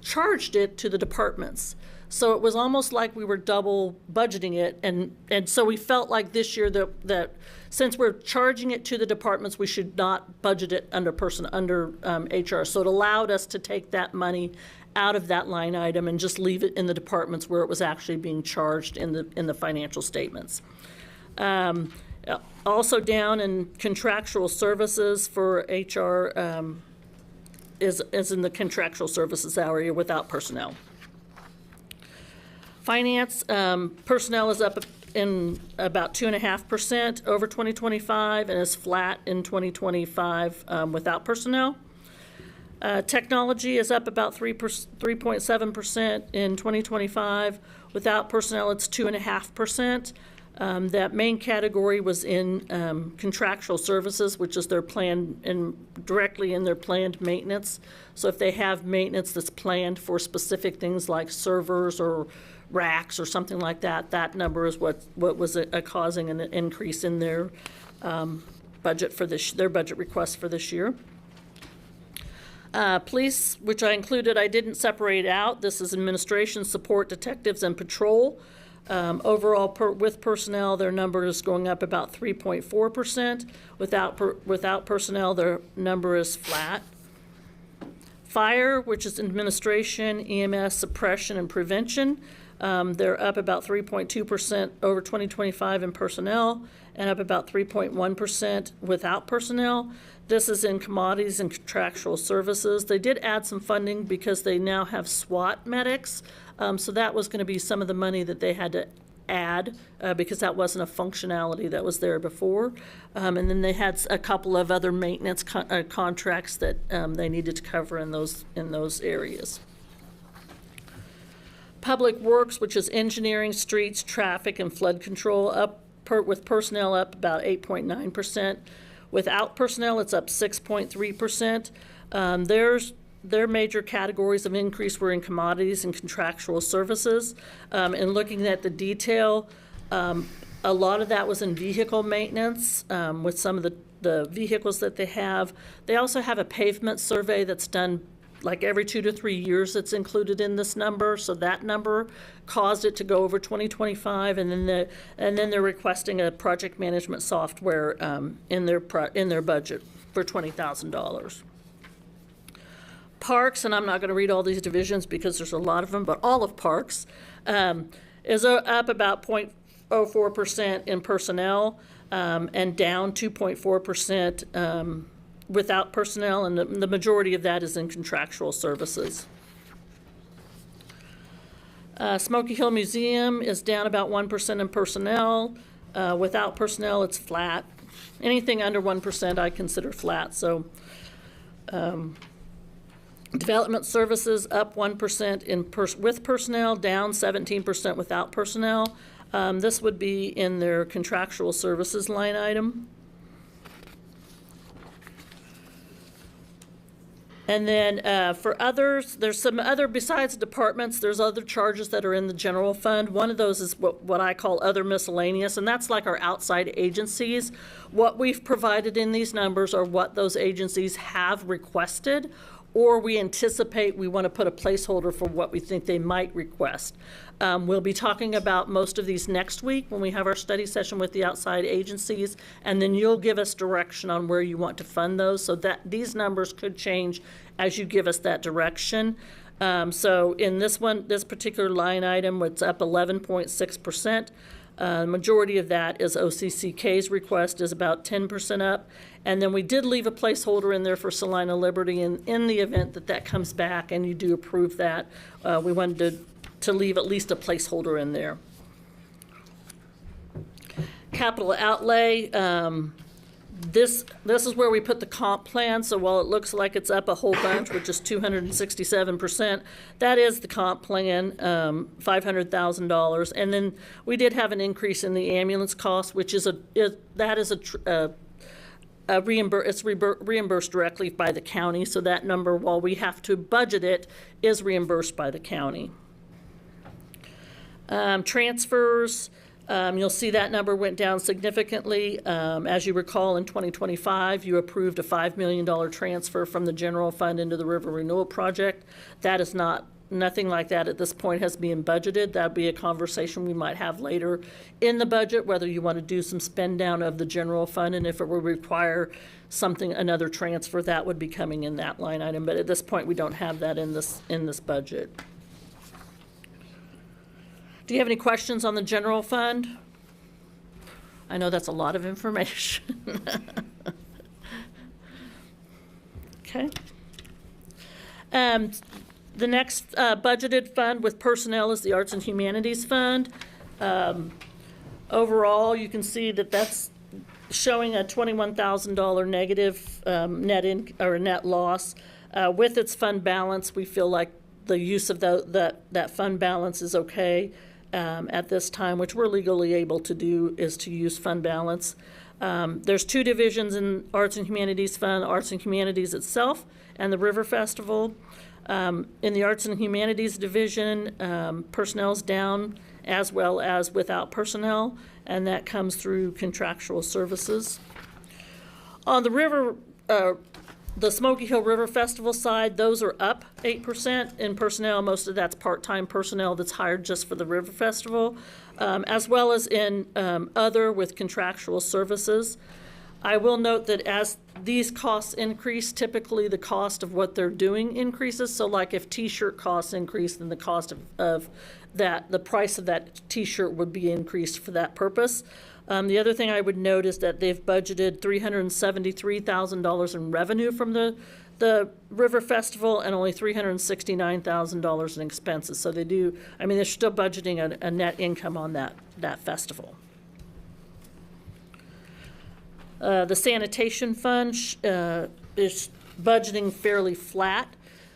charged it to the departments. So it was almost like we were double budgeting it. And so we felt like this year that since we're charging it to the departments, we should not budget it under HR. So it allowed us to take that money out of that line item and just leave it in the departments where it was actually being charged in the financial statements. Also down in contractual services for HR is in the contractual services area without personnel. Finance, personnel is up in about 2.5% over 2025 and is flat in 2025 without personnel. Technology is up about 3.7% in 2025. Without personnel, it's 2.5%. That main category was in contractual services, which is their planned and directly in their planned maintenance. So if they have maintenance that's planned for specific things like servers or racks or something like that, that number is what was causing an increase in their budget for their budget request for this year. Police, which I included, I didn't separate out. This is administration, support, detectives, and patrol. Overall, with personnel, their number is going up about 3.4%. Without personnel, their number is flat. Fire, which is administration, EMS, suppression, and prevention, they're up about 3.2% over 2025 in personnel and up about 3.1% without personnel. This is in commodities and contractual services. They did add some funding because they now have SWAT medics. So that was going to be some of the money that they had to add because that wasn't a functionality that was there before. And then they had a couple of other maintenance contracts that they needed to cover in those areas. Public Works, which is engineering, streets, traffic, and flood control, with personnel up about 8.9%. Without personnel, it's up 6.3%. Their major categories of increase were in commodities and contractual services. And looking at the detail, a lot of that was in vehicle maintenance with some of the vehicles that they have. They also have a pavement survey that's done like every 2 to 3 years that's included in this number. So that number caused it to go over 2025, and then they're requesting a project management software in their budget for $20,000. Parks, and I'm not going to read all these divisions because there's a lot of them, but all of Parks is up about 0.04% in personnel and down 2.4% without personnel, and the majority of that is in contractual services. Smoky Hill Museum is down about 1% in personnel. Without personnel, it's flat. Anything under 1% I consider flat. So development services up 1% with personnel, down 17% without personnel. This would be in their contractual services line item. And then for others, there's some other, besides departments, there's other charges that are in the general fund. One of those is what I call other miscellaneous, and that's like our outside agencies. What we've provided in these numbers are what those agencies have requested, or we anticipate we want to put a placeholder for what we think they might request. We'll be talking about most of these next week when we have our study session with the outside agencies, and then you'll give us direction on where you want to fund those, so that these numbers could change as you give us that direction. So in this particular line item, it's up 11.6%. The majority of that is OCCK's request is about 10% up. And then we did leave a placeholder in there for Salina Liberty in the event that that comes back and you do approve that. We wanted to leave at least a placeholder in there. Capital outlay, this is where we put the comp plan. So while it looks like it's up a whole bunch, which is 267%, that is the comp plan, $500,000. And then we did have an increase in the ambulance cost, which is reimbursed directly by the county. So that number, while we have to budget it, is reimbursed by the county. Transfers, you'll see that number went down significantly. As you recall, in 2025, you approved a $5 million transfer from the general fund into the River Renewal project. That is nothing like that at this point has been budgeted. That'd be a conversation we might have later in the budget, whether you want to do some spend down of the general fund, and if it would require another transfer, that would be coming in that line item. But at this point, we don't have that in this budget. Do you have any questions on the general fund? I know that's a lot of information. Okay. The next budgeted fund with personnel is the Arts and Humanities Fund. Overall, you can see that that's showing a $21,000 negative net loss. With its fund balance, we feel like the use of that fund balance is okay. At this time, which we're legally able to do, is to use fund balance. There's two divisions in Arts and Humanities Fund, Arts and Humanities itself and the River Festival. In the Arts and Humanities division, personnel's down as well as without personnel, and that comes through contractual services. On the Smoky Hill River Festival side, those are up 8% in personnel. Most of that's part-time personnel that's hired just for the River Festival, as well as in other with contractual services. I will note that as these costs increase, typically the cost of what they're doing increases. So like if T-shirt costs increase, then the cost of that, the price of that T-shirt would be increased for that purpose. The other thing I would note is that they've budgeted $373,000 in revenue from the River Festival and only $369,000 in expenses. So they're still budgeting a net income on that festival. The sanitation fund is budgeting fairly flat.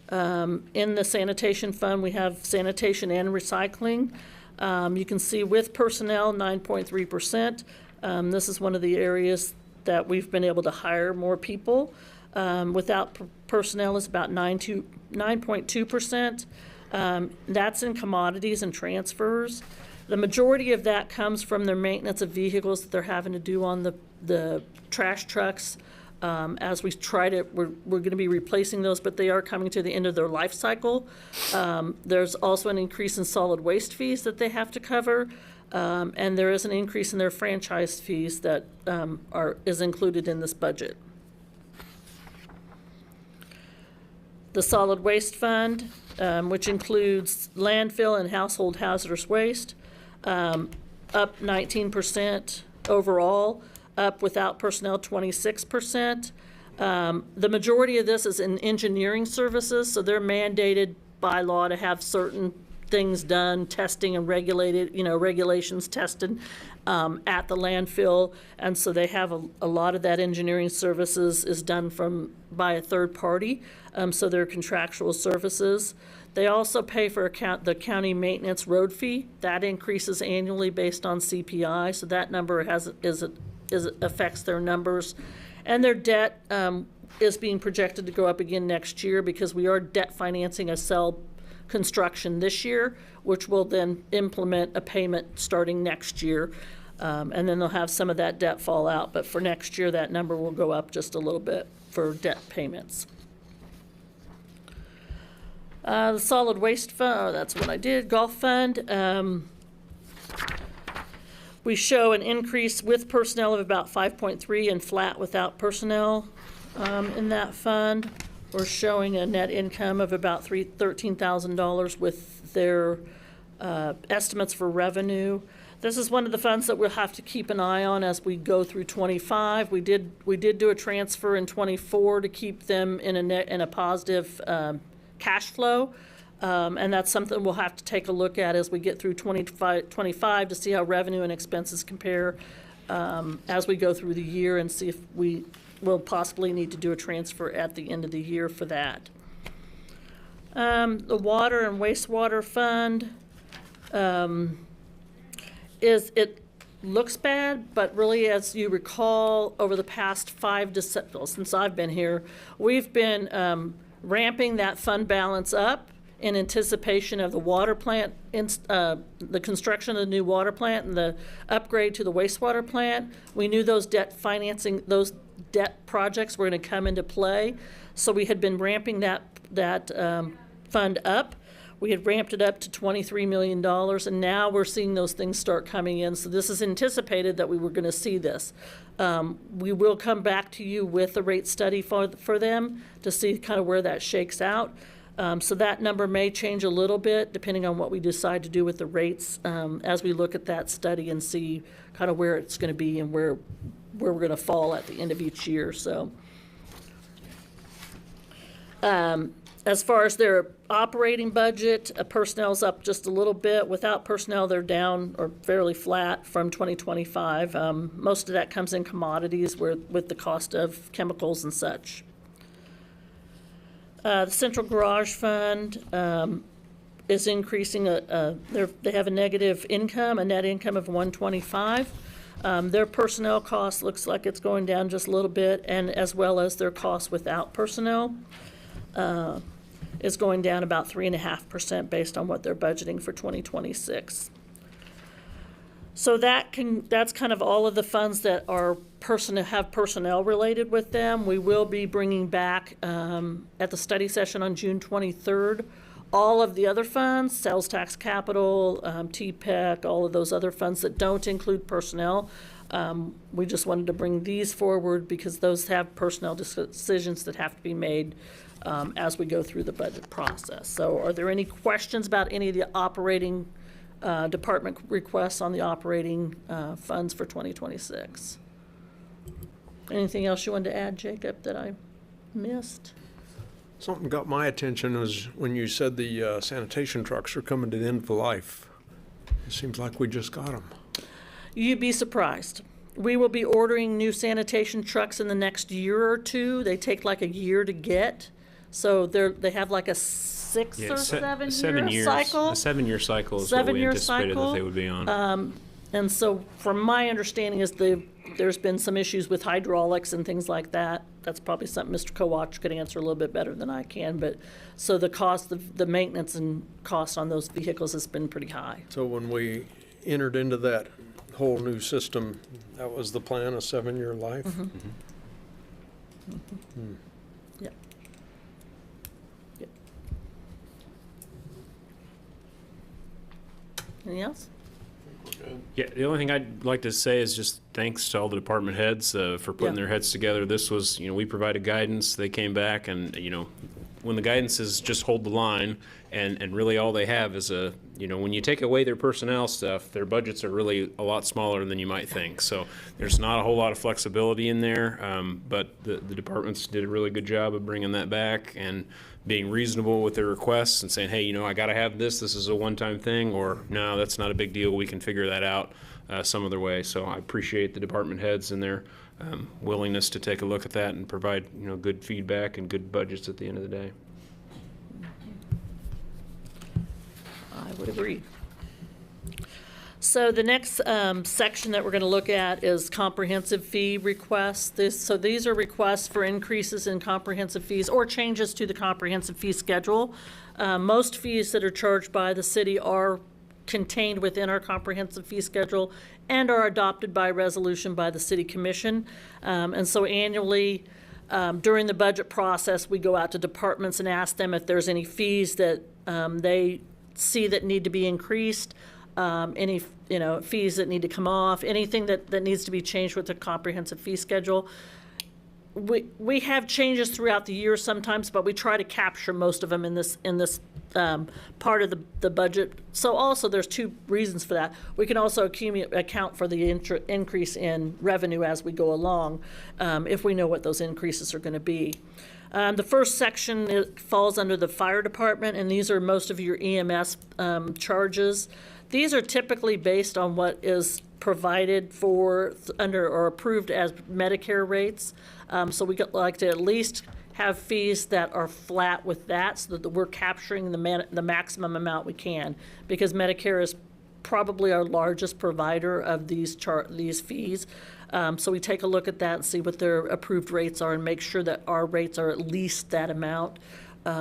In the sanitation fund, we have sanitation and recycling. You can see with personnel, 9.3%. This is one of the areas that we've been able to hire more people. Without personnel is about 9.2%. That's in commodities and transfers. The majority of that comes from their maintenance of vehicles that they're having to do on the trash trucks. As we we're going to be replacing those, but they are coming to the end of their life cycle. There's also an increase in solid waste fees that they have to cover, and there is an increase in their franchise fees that is included in this budget. The solid waste fund, which includes landfill and household hazardous waste, up 19% overall. Up without personnel 26%. The majority of this is in engineering services, so they're mandated by law to have certain things done, testing and regulations tested at the landfill. And so they have a lot of that engineering services is done by a third party. So they're contractual services. They also pay for the county maintenance road fee. That increases annually based on CPI. So that number affects their numbers. And their debt is being projected to go up again next year because we are debt financing a cell construction this year, which will then implement a payment starting next year. And then they'll have some of that debt fall out. But for next year, that number will go up just a little bit for debt payments. The solid waste fund, that's what I did, golf fund. We show an increase with personnel of about 5.3 and flat without personnel in that fund. We're showing a net income of about $13,000 with their estimates for revenue. This is one of the funds that we'll have to keep an eye on as we go through 25. We did do a transfer in 24 to keep them in a positive cash flow. And that's something we'll have to take a look at as we get through 25 to see how revenue and expenses compare as we go through the year and see if we will possibly need to do a transfer at the end of the year for that. The water and wastewater fund it looks bad, but really, as you recall, over the past since I've been here, we've been ramping that fund balance up in anticipation of the water plant, the construction of the new water plant and the upgrade to the wastewater plant. We knew those debt projects were going to come into play, so we had been ramping that fund up. We had ramped it up to $23 million, and now we're seeing those things start coming in. So this is anticipated that we were going to see this. We will come back to you with a rate study for them to see kind of where that shakes out. So that number may change a little bit depending on what we decide to do with the rates as we look at that study and see kind of where it's going to be and where we're going to fall at the end of each year. So as far as their operating budget, personnel's up just a little bit. Without personnel, they're down or fairly flat from 2025. Most of that comes in commodities with the cost of chemicals and such. The Central Garage Fund is increasing. They have a negative income, a net income of $125. Their personnel cost looks like it's going down just a little bit, and as well as their cost without personnel is going down about 3.5% based on what they're budgeting for 2026. So that's kind of all of the funds that are have personnel related with them. We will be bringing back at the study session on June 23rd all of the other funds, sales tax capital, TPEC, all of those other funds that don't include personnel. We just wanted to bring these forward because those have personnel decisions that have to be made as we go through the budget process. So are there any questions about any of the operating department requests on the operating funds for 2026? Anything else you wanted to add, Jacob, that I missed? Something got my attention was when you said the sanitation trucks are coming to the end of life. It seems like we just got them. You'd be surprised. We will be ordering new sanitation trucks in the next year or two. They take like a year to get. So they have like a 6 or 7 year cycle. A 7-year cycle is what we anticipated that they would be on. And so from my understanding is there's been some issues with hydraulics and things like that. That's probably something Mr. Kowach could answer a little bit better than I can. But so the cost of the maintenance and cost on those vehicles has been pretty high. So when we entered into that whole new system, that was the plan, a 7-year life? Mm-hmm. Mm-hmm. Yep. Yep. Anything else? Yeah, the only thing I'd like to say is just thanks to all the department heads for putting their heads together. This was, we provided guidance. They came back and, when the guidance is just hold the line, and really all they have is when you take away their personnel stuff, their budgets are really a lot smaller than you might think. So there's not a whole lot of flexibility in there, but the departments did a really good job of bringing that back and being reasonable with their requests and saying, hey, I got to have this is a one-time thing, or no, that's not a big deal, we can figure that out some other way. So I appreciate the department heads and their willingness to take a look at that and provide good feedback and good budgets at the end of the day. I would agree. So the next section that we're going to look at is comprehensive fee requests. These are requests for increases in comprehensive fees or changes to the comprehensive fee schedule. Most fees that are charged by the city are contained within our comprehensive fee schedule and are adopted by resolution by the city commission. And so annually, during the budget process, we go out to departments and ask them if there's any fees that they see that need to be increased, any fees that need to come off, anything that needs to be changed with the comprehensive fee schedule. We have changes throughout the year sometimes, but we try to capture most of them in this part of the budget. So also there's two reasons for that. We can also account for the increase in revenue as we go along, if we know what those increases are going to be. The first section, it falls under the fire department, and these are most of your EMS charges. These are typically based on what is provided for under or approved as Medicare rates. So we like to at least have fees that are flat with that, so that we're capturing the maximum amount we can, because Medicare is probably our largest provider of these fees. So we take a look at that and see what their approved rates are and make sure that our rates are at least that amount,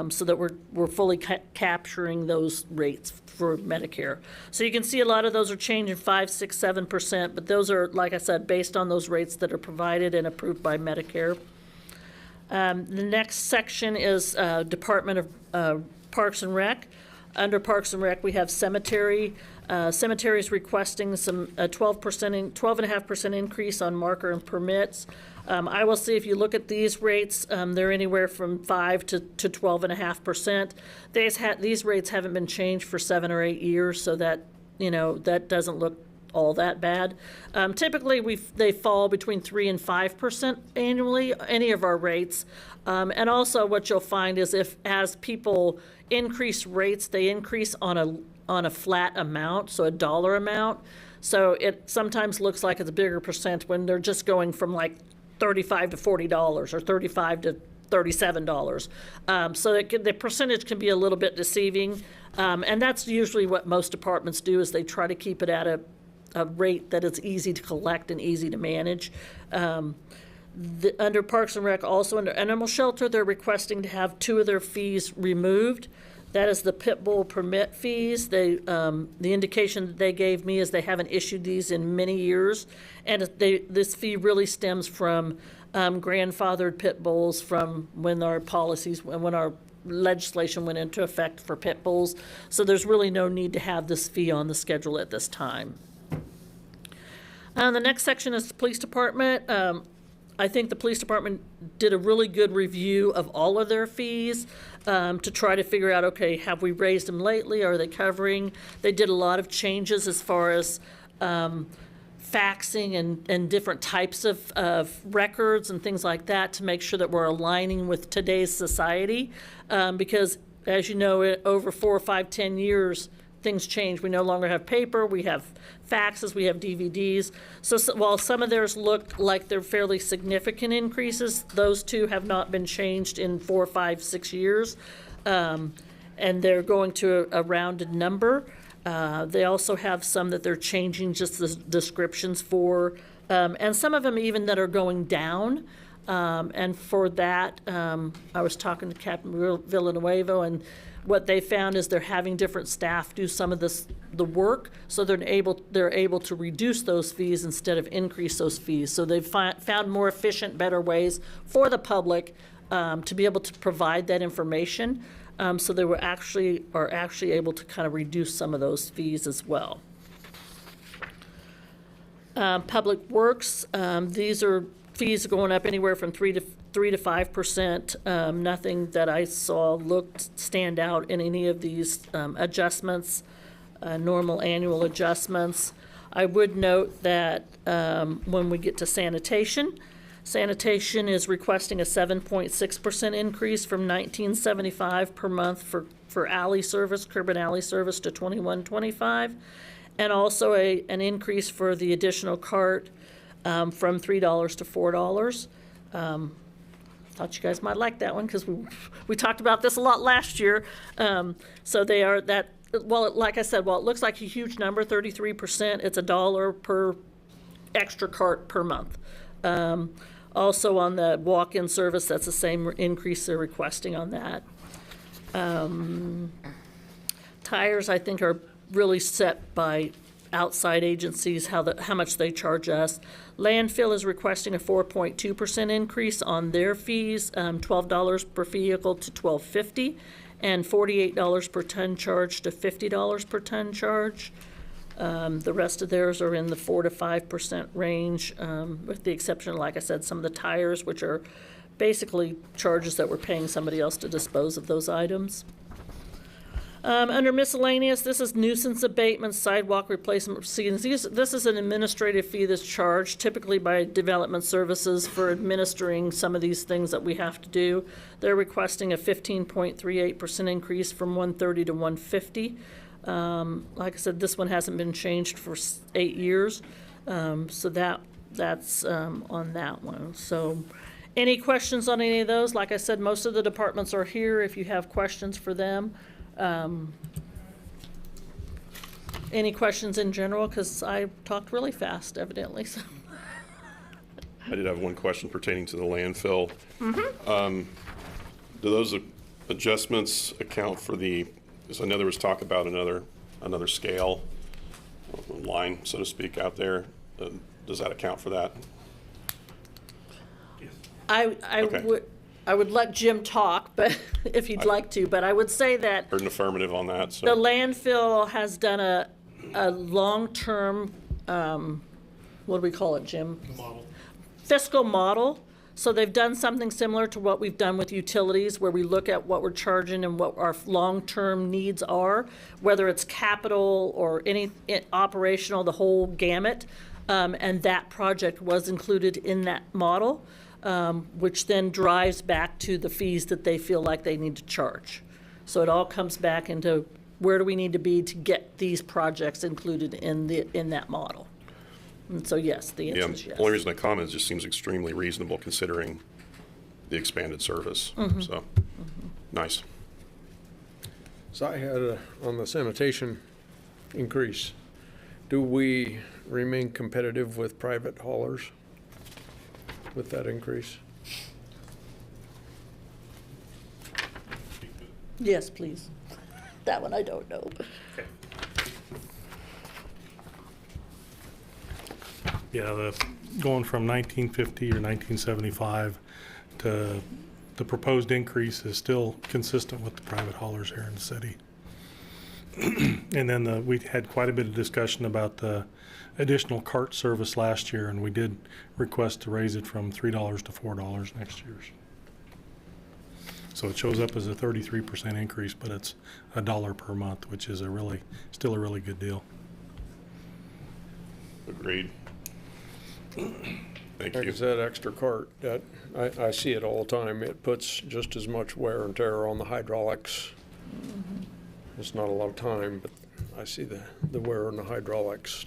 so that we're fully capturing those rates for Medicare. So you can see a lot of those are changing 5%, 6%, 7%, but those are, like I said, based on those rates that are provided and approved by Medicare. The next section is Department of Parks and Rec. Under Parks and Rec, we have cemetery. Cemeteries requesting some 12.5% increase on marker and permits. I will say if you look at these rates, they're anywhere from 5 to 12.5%. These rates haven't been changed for 7 or 8 years, so that that doesn't look all that bad. Typically, they fall between 3 and 5% annually, any of our rates. And also, what you'll find is as people increase rates, they increase on a flat amount, so a dollar amount. So it sometimes looks like it's a bigger percent when they're just going from like $35 to $40 or $35 to $37. So the percentage can be a little bit deceiving. And that's usually what most departments do, is they try to keep it at a rate that is easy to collect and easy to manage. Under Parks and Rec, also under Animal Shelter, they're requesting to have 2 of their fees removed. That is the pit bull permit fees. The indication that they gave me is they haven't issued these in many years, and this fee really stems from grandfathered pit bulls from when our legislation went into effect for pit bulls. So there's really no need to have this fee on the schedule at this time. The next section is the police department. I think the police department did a really good review of all of their fees to try to figure out, okay, have we raised them lately? Are they covering? They did a lot of changes as far as faxing and different types of records and things like that to make sure that we're aligning with today's society. Because, as you know, over 4 or 5, 10 years, things change. We no longer have paper, we have faxes, we have DVDs. So while some of theirs look like they're fairly significant increases, those 2 have not been changed in 4, 5, 6 years. And they're going to a rounded number. They also have some that they're changing just the descriptions for, and some of them even that are going down. And for that, I was talking to Captain Villanueva, and what they found is they're having different staff do some of the work, so they're able to reduce those fees instead of increase those fees. So they've found more efficient, better ways for the public to be able to provide that information. So they are actually able to kind of reduce some of those fees as well. Public Works, these are fees are going up anywhere from 3 to 5%. Nothing that I saw looked stand out in any of these adjustments, normal annual adjustments. I would note that when we get to sanitation is requesting a 7.6% increase from $19.75 per month for alley service, curb and alley service, to $21.25, and also an increase for the additional cart from $3 to $4. Thought you guys might like that one because we talked about this a lot last year. So they are that. Well, like I said, it looks like a huge number, 33%. It's $1 per extra cart per month. Also on the walk-in service, that's the same increase they're requesting on that. Tires, I think, are really set by outside agencies, how much they charge us. Landfill is requesting a 4.2% increase on their fees, $12 per vehicle to $12.50, and $48 per ton charge to $50 per ton charge. The rest of theirs are in the 4 to 5% range, with the exception of, like I said, some of the tires, which are basically charges that we're paying somebody else to dispose of those items. Under miscellaneous, this is nuisance abatement, sidewalk replacement proceedings. This is an administrative fee that's charged typically by development services for administering some of these things that we have to do. They're requesting a 15.38% increase from $130 to $150. Like I said, this one hasn't been changed for 8 years, so that's on that one. So any questions on any of those? Like I said, most of the departments are here if you have questions for them. Any questions in general? Because I talked really fast, evidently. So. I did have one question pertaining to the landfill. Do those adjustments account for because I know there was talk about another scale line, so to speak, out there. Does that account for that? I would let Jim talk, but if you'd like to, but I would say that Heard an affirmative on that. So. the landfill has done a long-term, what do we call it, Jim? Fiscal model. So they've done something similar to what we've done with utilities, where we look at what we're charging and what our long-term needs are, whether it's capital or any operational, the whole gamut. And that project was included in that model. Which then drives back to the fees that they feel like they need to charge. So it all comes back into where do we need to be to get these projects included in that model. And so yes, the answer is yes. The only reason I comment is it just seems extremely reasonable considering the expanded service. So, nice. So I had on the sanitation increase, do we remain competitive with private haulers with that increase? Yes, please. That one I don't know. Yeah, going from 1950 or 1975 to the proposed increase is still consistent with the private haulers here in the city. And then we had quite a bit of discussion about the additional cart service last year, and we did request to raise it from $3 to $4 next year. So it shows up as a 33% increase, but it's $1 per month, which is still a really good deal. Agreed. Thank Like you. I said, extra cart, that, I see it all the time. It puts just as much wear and tear on the hydraulics. It's not a lot of time, but I see the wear on the hydraulics.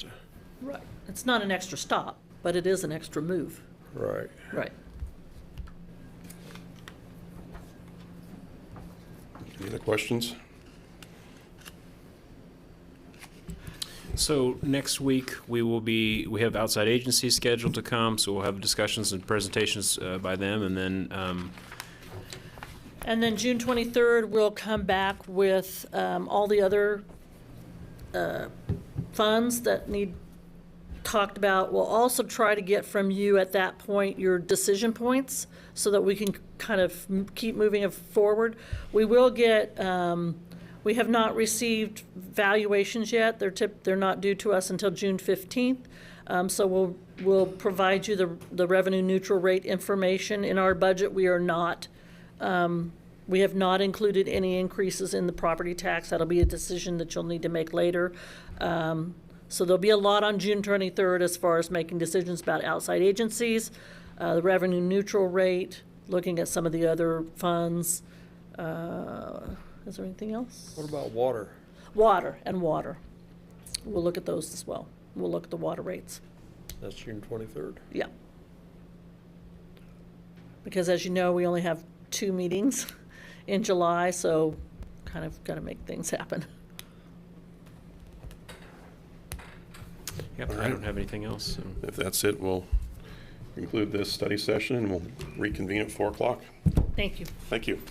Right. It's not an extra stop, but it is an extra move. Right. Right. Any other questions? So next week, we have outside agencies scheduled to come, so we'll have discussions and presentations by them, and then And then June 23rd, we'll come back with all the other funds that need talked about. We'll also try to get from you at that point your decision points so that we can kind of keep moving it forward. We will get, we have not received valuations yet. They're not due to us until June 15th. So we'll provide you the revenue neutral rate information. In our budget, we have not included any increases in the property tax. That'll be a decision that you'll need to make later. So there'll be a lot on June 23rd as far as making decisions about outside agencies, the revenue neutral rate, looking at some of the other funds. Is there anything else? What about water? Water. We'll look at those as well. We'll look at the water rates. That's June 23rd. Yeah. Because as you know, we only have 2 meetings in July, so kind of got to make things happen. Yep, All I right. don't have anything else. So. If that's it, we'll conclude this study session and we'll reconvene at 4 o'clock. Thank you. Thank you.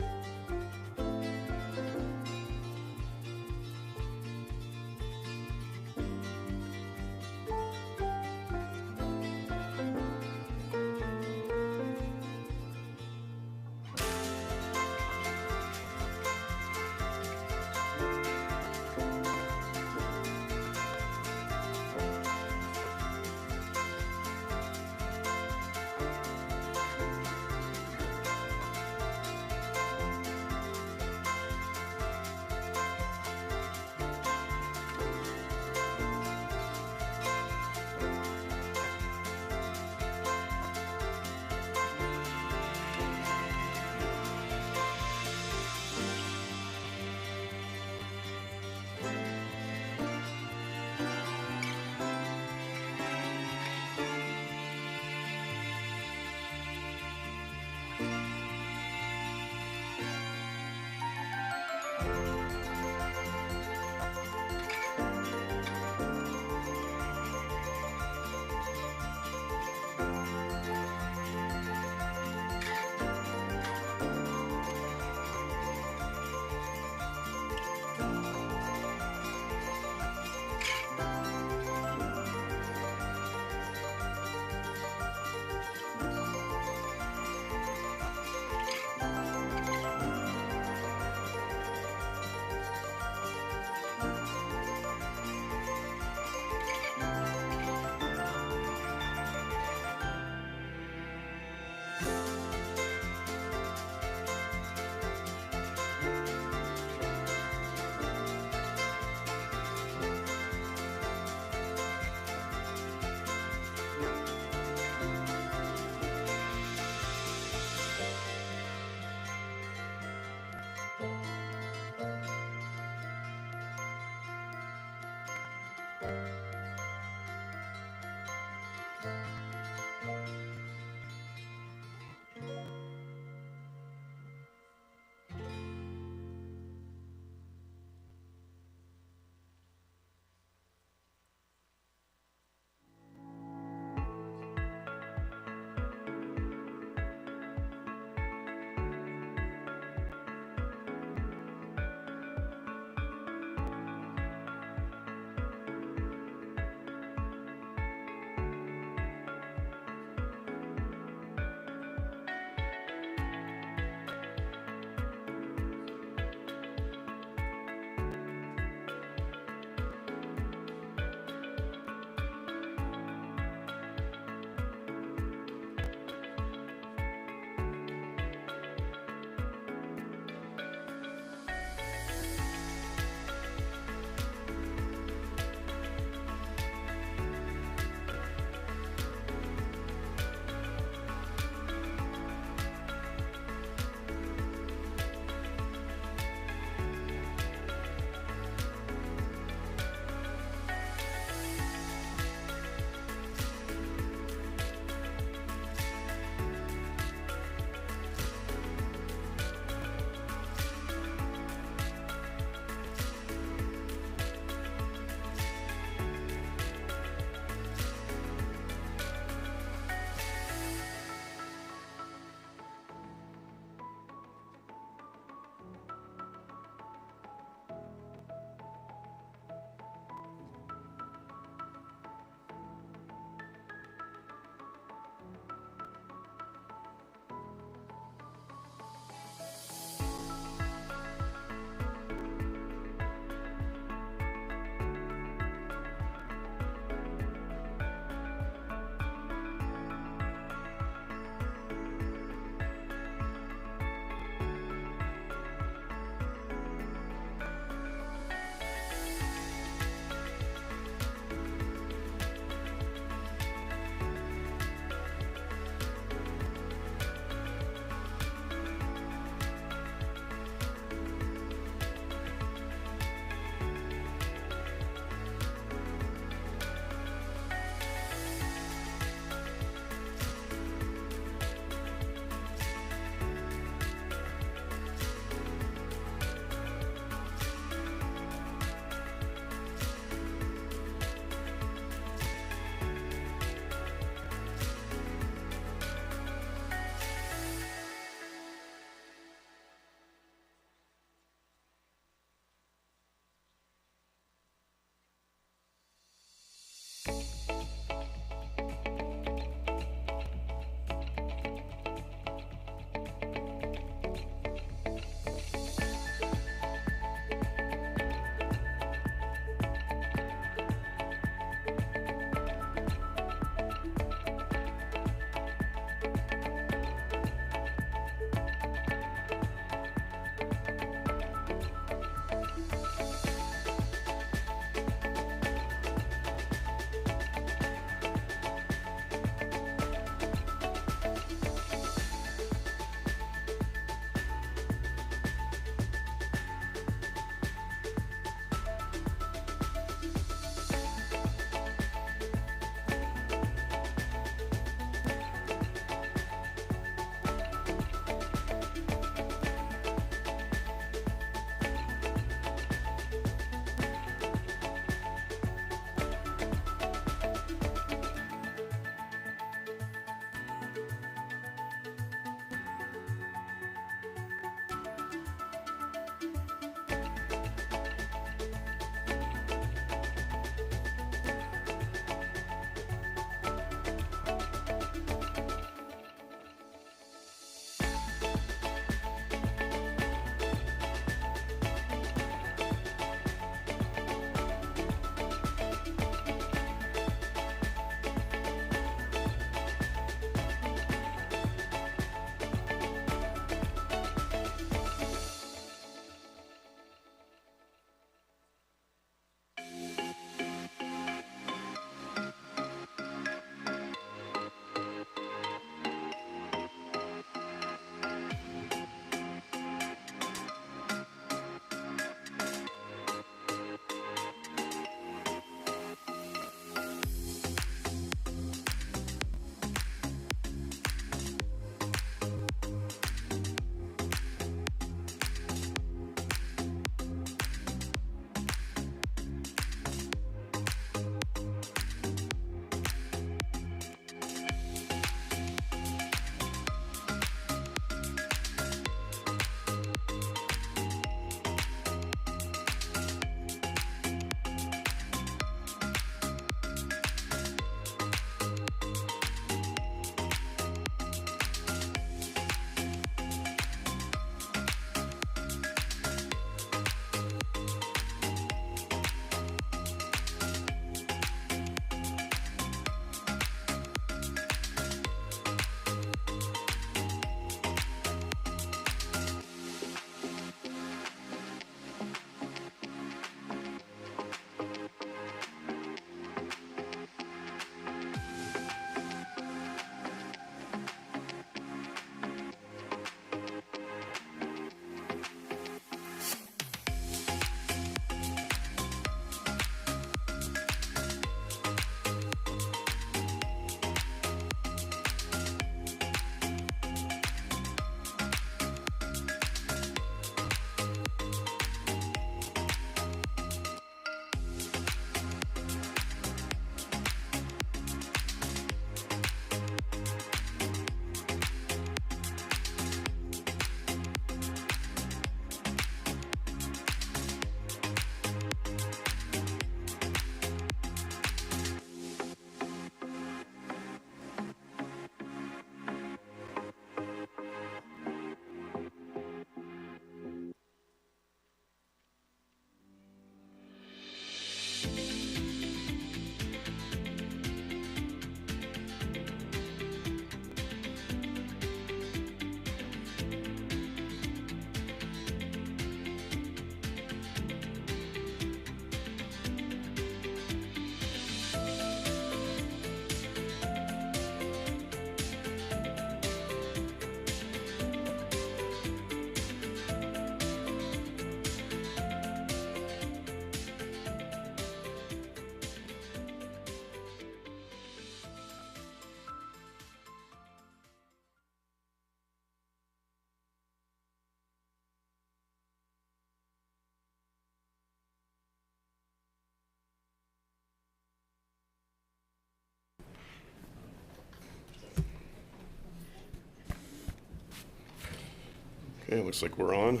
Okay, looks like we're on.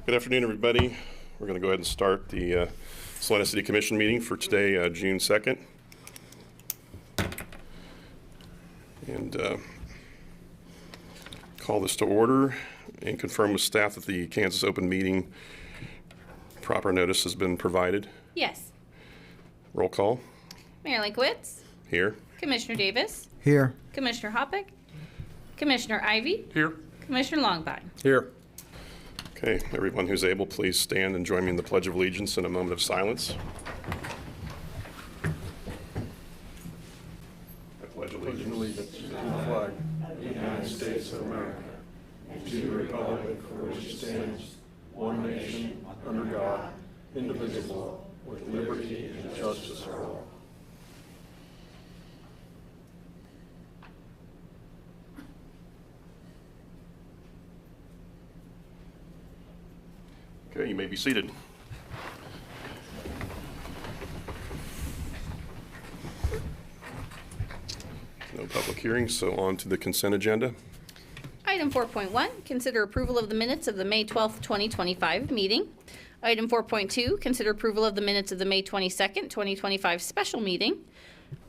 Good afternoon, everybody. We're going to go ahead and start the Salina City Commission meeting for today, June 2nd. And call this to order and confirm with staff that the Kansas open meeting proper notice has been provided. Yes. Roll call. Mayor Linkowitz, Here. Commissioner Davis, Here. Commissioner Hoppick, Commissioner Ivy, Here. Commissioner Longbine. Here. Okay, everyone who's able, please stand and join me in the Pledge of Allegiance in a moment of silence. I pledge allegiance To the flag of the United States of America, and to the republic for which it stands, one nation, under God, indivisible, with liberty and justice for all. Okay, you may be seated. No public hearings, so on to the consent agenda. Item 4.1, consider approval of the minutes of the May 12th, 2025 meeting. Item 4.2, consider approval of the minutes of the May 22nd, 2025 special meeting.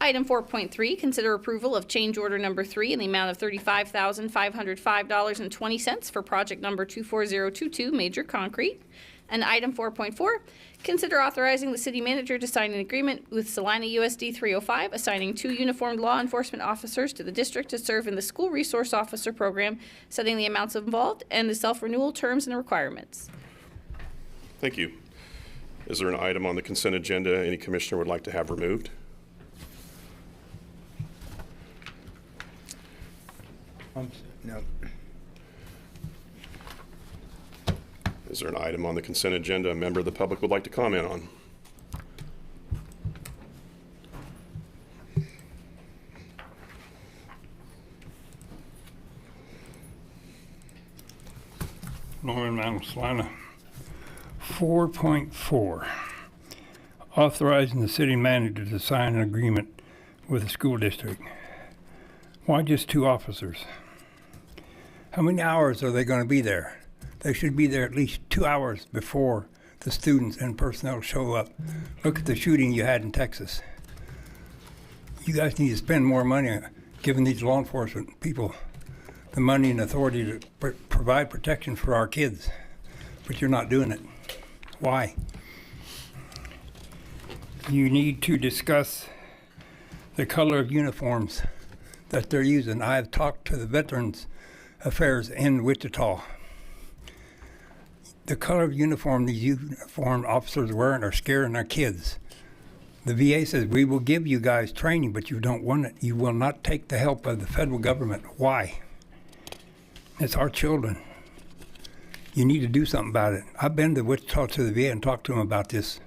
Item 4.3, consider approval of change order number 3 in the amount of $35,505.20 for project number 24022, Major Concrete. And item 4.4, consider authorizing the city manager to sign an agreement with Salina USD 305, assigning 2 uniformed law enforcement officers to the district to serve in the school resource officer program, setting the amounts involved and the self-renewal terms and requirements. Thank you. Is there an item on the consent agenda any commissioner would like to have removed? No. Is there an item on the consent agenda a member of the public would like to comment on? Norman Mount Salina. 4.4, authorizing the city manager to sign an agreement with the school district. Why just 2 officers? How many hours are they going to be there? They should be there at least 2 hours before the students and personnel show up. Look at the shooting you had in Texas. You guys need to spend more money giving these law enforcement people the money and authority to provide protection for our kids, but you're not doing it. Why? You need to discuss the color of uniforms that they're using. I have talked to the Veterans Affairs in Wichita. The color of uniform these uniformed officers are wearing are scaring our kids. The VA says, we will give you guys training, but you don't want it. You will not take the help of the federal government. Why? It's our children. You need to do something about it. I've been to Wichita to the VA and talked to them about this.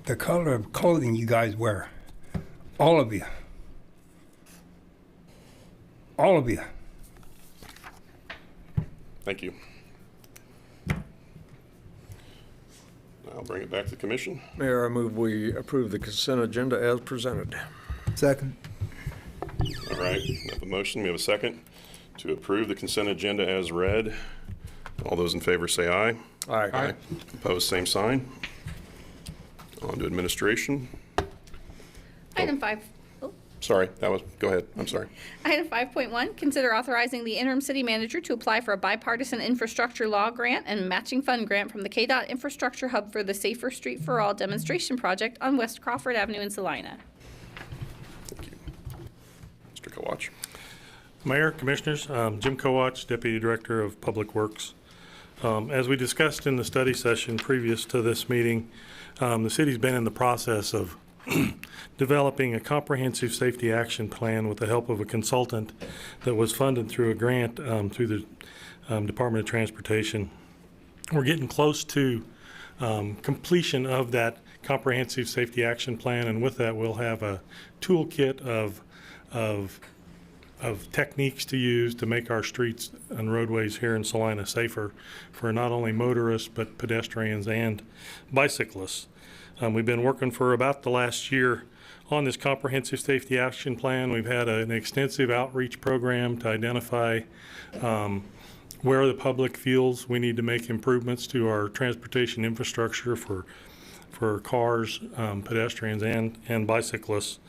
The color of clothing you guys wear, all of you. All of you. Thank you. I'll bring it back to the commission. Mayor, I move we approve the consent agenda as presented. Second. All right, we have a motion. We have a second to approve the consent agenda as read. All those in favor say aye. Aye. Opposed, same sign. On to administration. Item 5. Sorry, go ahead. I'm sorry. Item 5.1, consider authorizing the interim city manager to apply for a bipartisan infrastructure law grant and matching fund grant from the KDOT Infrastructure Hub for the Safer Street for All demonstration project on West Crawford Avenue in Salina. Thank you. Mr. Kowach. Mayor, Commissioners, Jim Kowach, Deputy Director of Public Works. As we discussed in the study session previous to this meeting, the city's been in the process of developing a comprehensive safety action plan with the help of a consultant that was funded through a grant through the Department of Transportation. We're getting close to completion of that comprehensive safety action plan, and with that we'll have a toolkit of of techniques to use to make our streets and roadways here in Salina safer for not only motorists but pedestrians and bicyclists. We've been working for about the last year on this comprehensive safety action plan. We've had an extensive outreach program to identify where the public feels we need to make improvements to our transportation infrastructure for cars, pedestrians, and bicyclists.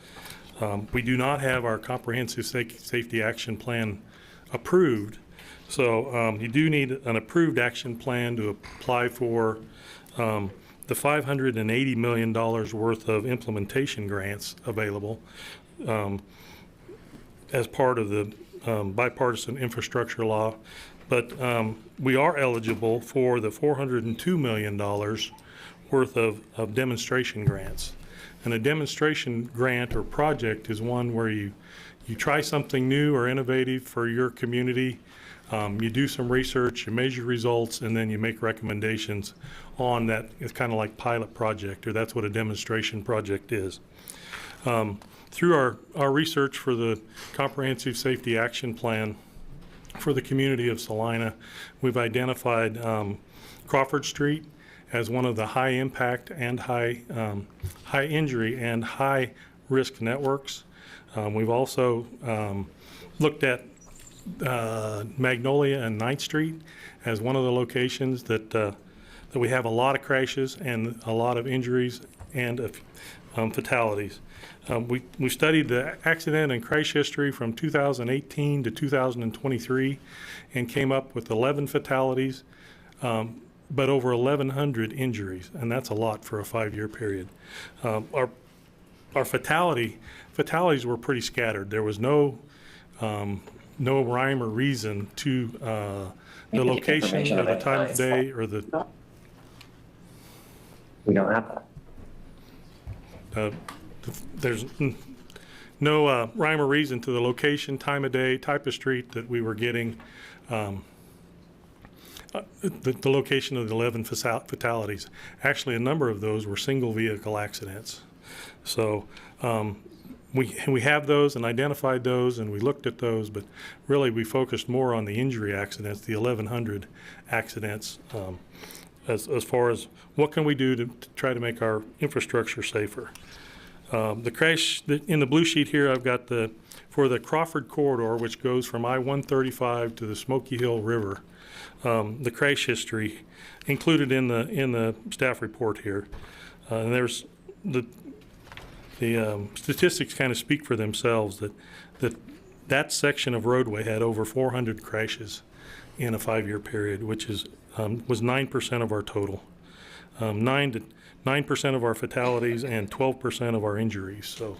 We do not have our comprehensive safety action plan approved, so you do need an approved action plan to apply for the $580 million worth of implementation grants available as part of the bipartisan infrastructure law. But we are eligible for the $402 million worth of demonstration grants. And a demonstration grant or project is one where you try something new or innovative for your community. You do some research, you measure results, and then you make recommendations on that. It's kind of like pilot project, or that's what a demonstration project is. Through our research for the Comprehensive Safety Action Plan for the community of Salina, we've identified Crawford Street as one of the high impact and high injury and high risk networks. We've also looked at Magnolia and 9th Street as one of the locations that we have a lot of crashes and a lot of injuries and fatalities. We studied the accident and crash history from 2018 to 2023 and came up with 11 fatalities, but over 1,100 injuries, and that's a lot for a 5-year period. Our fatalities were pretty scattered. There was no rhyme or reason to the location or the time of day or the. We don't have that. There's no rhyme or reason to the location, time of day, type of street that we were getting. The location of the 11 fatalities. Actually, a number of those were single vehicle accidents. So we have those and identified those, and we looked at those, but really we focused more on the injury accidents, the 1,100 accidents, as far as what can we do to try to make our infrastructure safer. The crash in the blue sheet here, I've got for the Crawford corridor, which goes from I-135 to the Smoky Hill River. The crash history included in the staff report here, and there's the statistics kind of speak for themselves that section of roadway had over 400 crashes in a 5-year period, which was 9% of our total. 9% of our fatalities and 12% of our injuries. So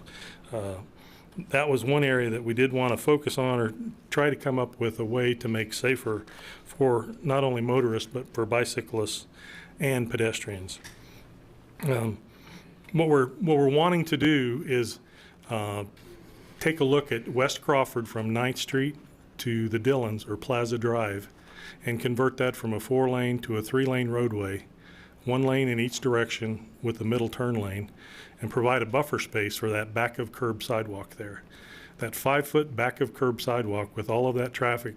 that was one area that we did want to focus on or try to come up with a way to make safer for not only motorists but for bicyclists and pedestrians. What we're wanting to do is take a look at West Crawford from 9th Street to the Dillons or Plaza Drive and convert that from a 4-lane to a 3-lane roadway, 1 lane in each direction with the middle turn lane, and provide a buffer space for that back of curb sidewalk there. That 5-foot back of curb sidewalk with all of that traffic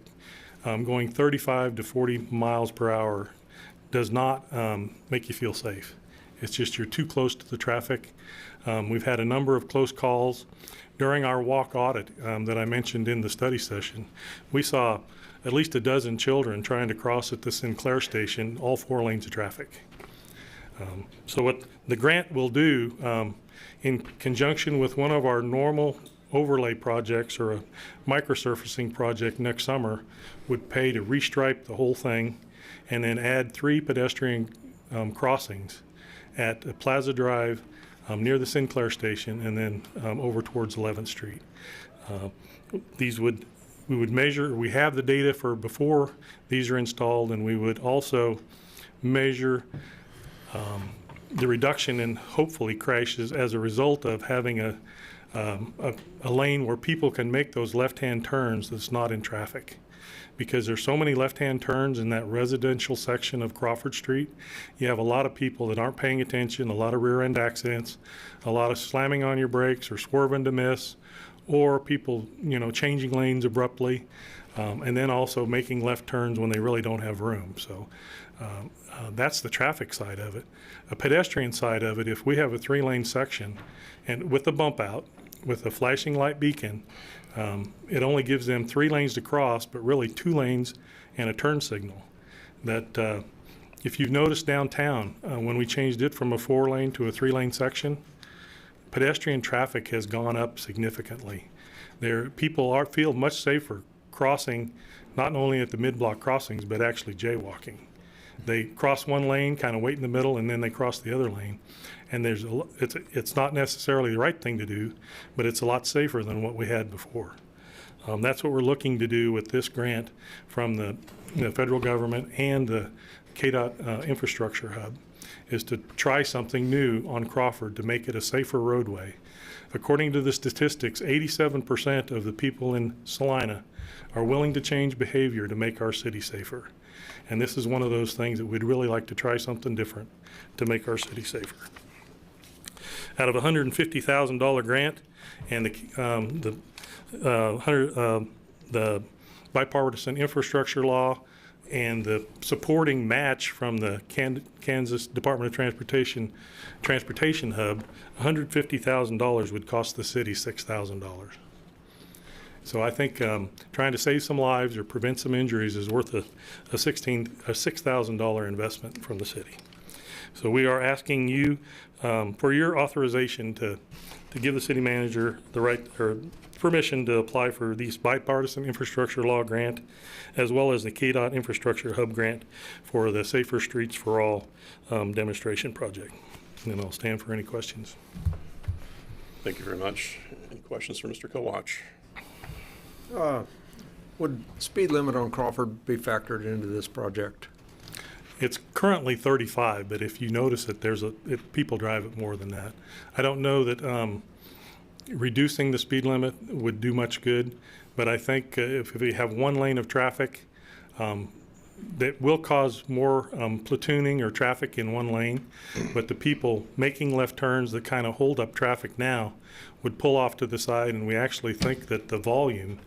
going 35 to 40 miles per hour does not make you feel safe. It's just you're too close to the traffic. We've had a number of close calls. During our walk audit that I mentioned in the study session, we saw at least a dozen children trying to cross at the Sinclair station, all 4 lanes of traffic. So what the grant will do, in conjunction with one of our normal overlay projects or a microsurfacing project next summer, would pay to restripe the whole thing and then add 3 pedestrian crossings at Plaza Drive near the Sinclair station and then over towards 11th Street. We would measure, we have the data for before these are installed, and we would also measure the reduction in hopefully crashes as a result of having a lane where people can make those left-hand turns that's not in traffic. Because there's so many left-hand turns in that residential section of Crawford Street, you have a lot of people that aren't paying attention, a lot of rear-end accidents, a lot of slamming on your brakes or swerving to miss, or people, changing lanes abruptly, and then also making left turns when they really don't have room. So that's the traffic side of it. A pedestrian side of it, if we have a 3-lane section and with the bump out, with a flashing light beacon, it only gives them 3 lanes to cross, but really 2 lanes and a turn signal. That if you've noticed downtown, when we changed it from a 4-lane to a 3-lane section, pedestrian traffic has gone up significantly. People feel much safer crossing, not only at the mid-block crossings, but actually jaywalking. They cross 1 lane, kind of wait in the middle, and then they cross the other lane. And it's not necessarily the right thing to do, but it's a lot safer than what we had before. That's what we're looking to do with this grant from the federal government and the KDOT Infrastructure Hub, is to try something new on Crawford to make it a safer roadway. According to the statistics, 87% of the people in Salina are willing to change behavior to make our city safer. And this is one of those things that we'd really like to try something different to make our city safer. Out of a $150,000 grant and the bipartisan infrastructure law and the supporting match from the Kansas Department of Transportation Hub, $150,000 would cost the city $6,000. So I think trying to save some lives or prevent some injuries is worth a $6,000 investment from the city. So we are asking you for your authorization to give the city manager the right or permission to apply for these bipartisan infrastructure law grant, as well as the KDOT Infrastructure Hub grant for the Safer Streets for All demonstration project. And then I'll stand for any questions. Thank you very much. Any questions for Mr. Kowach? Would speed limit on Crawford be factored into this project? It's currently 35, but if you notice it, people drive it more than that. I don't know that reducing the speed limit would do much good, but I think if we have 1 lane of traffic, that will cause more platooning or traffic in 1 lane, but the people making left turns that kind of hold up traffic now would pull off to the side, and we actually think that the volume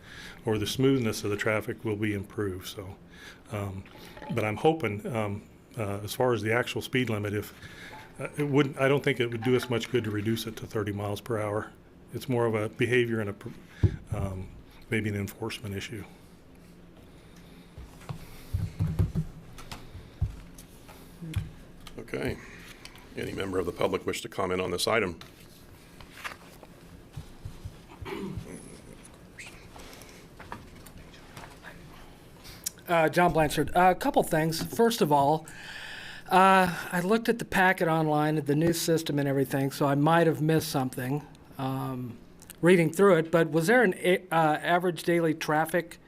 or the smoothness of the traffic will be improved. So, but I'm hoping, as far as the actual speed limit, I don't think it would do us much good to reduce it to 30 miles per hour. It's more of a behavior and maybe an enforcement issue. Okay. Any member of the public wish to comment on this item? John Blanchard. A couple things. First of all, I looked at the packet online, at the new system and everything, so I might have missed something reading through it, but was there an average daily traffic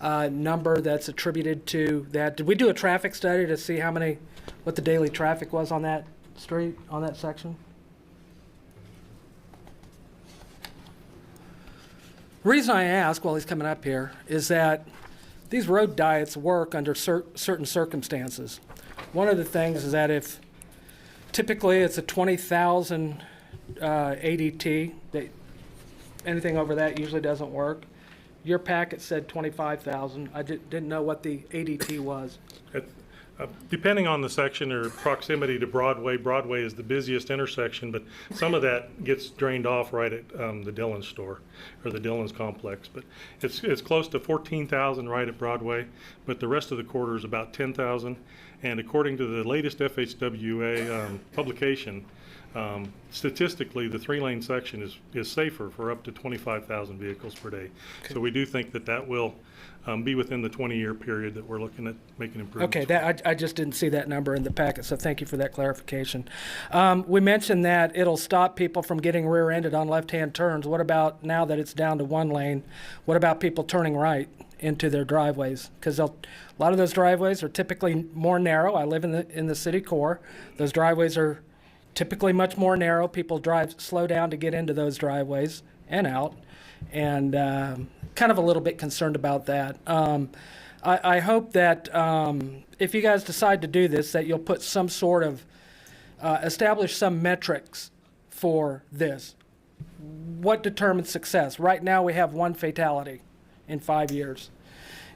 number that's attributed to that? Did we do a traffic study to see what the daily traffic was on that street, on that section? The reason I ask while he's coming up here is that these road diets work under certain circumstances. One of the things is that if typically it's a 20,000 ADT, anything over that usually doesn't work. Your packet said 25,000. I didn't know what the ADT was. Depending on the section or proximity to Broadway, Broadway is the busiest intersection, but some of that gets drained off right at the Dillon's store or the Dillon's complex. But it's close to 14,000 right at Broadway, but the rest of the quarter is about 10,000. And according to the latest FHWA publication, statistically, the 3-lane section is safer for up to 25,000 vehicles per day. Okay. So we do think that will be within the 20-year period that we're looking at making improvements. Okay, I just didn't see that number in the packet, so thank you for that clarification. We mentioned that it'll stop people from getting rear-ended on left-hand turns. What about now that it's down to 1 lane? What about people turning right into their driveways? Because a lot of those driveways are typically more narrow. I live in the city core. Those driveways are typically much more narrow. People slow down to get into those driveways and out, and kind of a little bit concerned about that. I hope that if you guys decide to do this, that you'll put some sort of, establish some metrics for this. what determines success? Right now, we have one fatality in 5 years.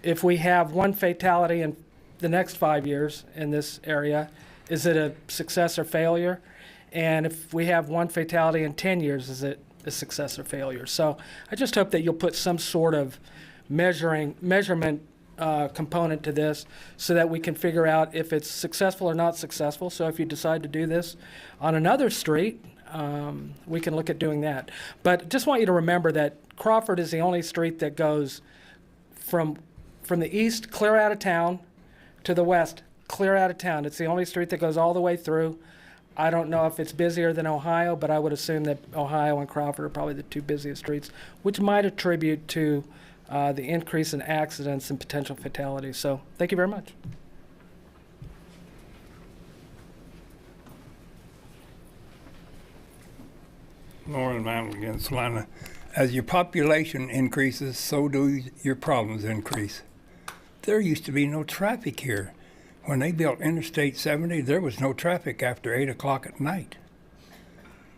If we have one fatality in the next 5 years in this area, is it a success or failure? And if we have one fatality in 10 years, is it a success or failure? So I just hope that you'll put some sort of measurement component to this so that we can figure out if it's successful or not successful. So if you decide to do this on another street, we can look at doing that. But just want you to remember that Crawford is the only street that goes from the east, clear out of town, to the west, clear out of town. It's the only street that goes all the way through. I don't know if it's busier than Ohio, but I would assume that Ohio and Crawford are probably the two busiest streets, which might attribute to the increase in accidents and potential fatalities. So thank you very much. Lauren Mantle again, Salina. As your population increases, so do your problems increase. There used to be no traffic here. When they built Interstate 70, there was no traffic after 8 o'clock at night.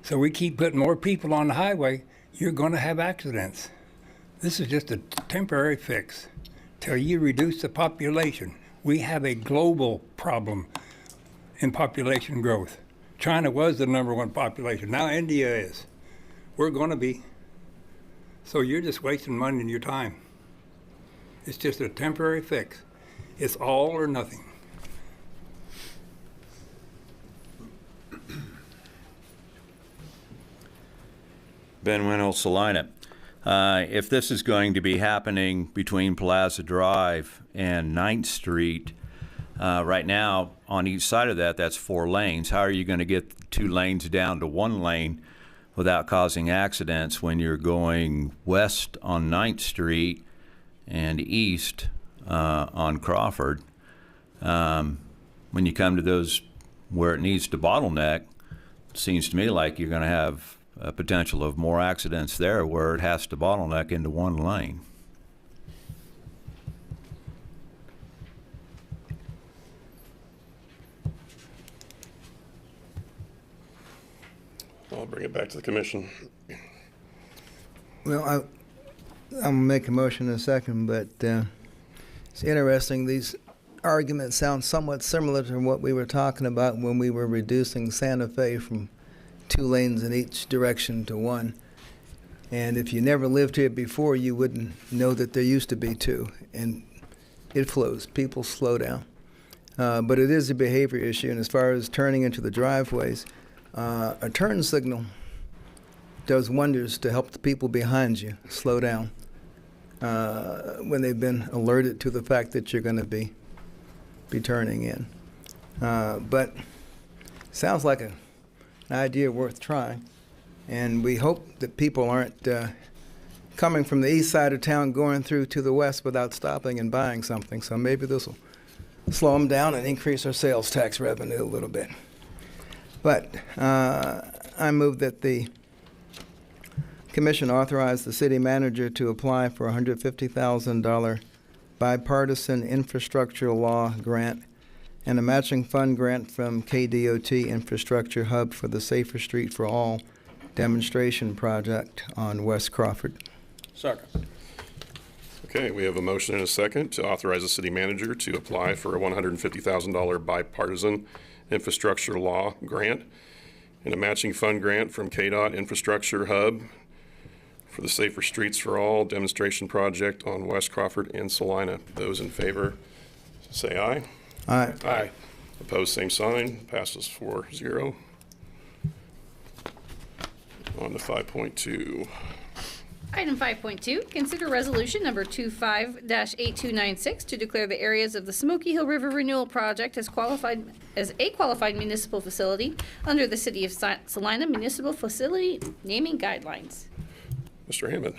So we keep putting more people on the highway, you're going to have accidents. This is just a temporary fix till you reduce the population. We have a global problem in population growth. China was the #1 population. Now India is. We're going to be. So you're just wasting money and your time. It's just a temporary fix. It's all or nothing. Ben Winnow, Salina. If this is going to be happening between Plaza Drive and 9th Street, right now on each side of that, that's 4 lanes. How are you going to get 2 lanes down to 1 lane without causing accidents when you're going west on 9th Street and east on Crawford? When you come to those where it needs to bottleneck, it seems to me like you're going to have a potential of more accidents there where it has to bottleneck into 1 lane. I'll bring it back to the commission. Well, I'll make a motion in a second, but it's interesting. These arguments sound somewhat similar to what we were talking about when we were reducing Santa Fe from 2 lanes in each direction to 1. And if you never lived here before, you wouldn't know that there used to be 2. And it flows. People slow down. But it is a behavior issue. And as far as turning into the driveways, a turn signal does wonders to help the people behind you slow down when they've been alerted to the fact that you're going to be turning in. But sounds like an idea worth trying, and we hope that people aren't coming from the east side of town going through to the west without stopping and buying something. So maybe this will slow them down and increase our sales tax revenue a little bit. But I move that the commission authorize the city manager to apply for a $150,000 bipartisan infrastructure law grant and a matching fund grant from KDOT Infrastructure Hub for the Safer Street for All demonstration project on West Crawford. Second. Okay, we have a motion and a second to authorize the city manager to apply for a $150,000 bipartisan infrastructure law grant and a matching fund grant from KDOT Infrastructure Hub for the Safer Streets for All demonstration project on West Crawford and Salina. Those in favor, say aye. Aye. Aye. Opposed, same sign. Passes 4-0. On to 5.2. Item 5.2, consider resolution number 25-8296 to declare the areas of the Smoky Hill River Renewal Project as a qualified municipal facility under the City of Salina Municipal Facility Naming Guidelines. Mr. Hammond.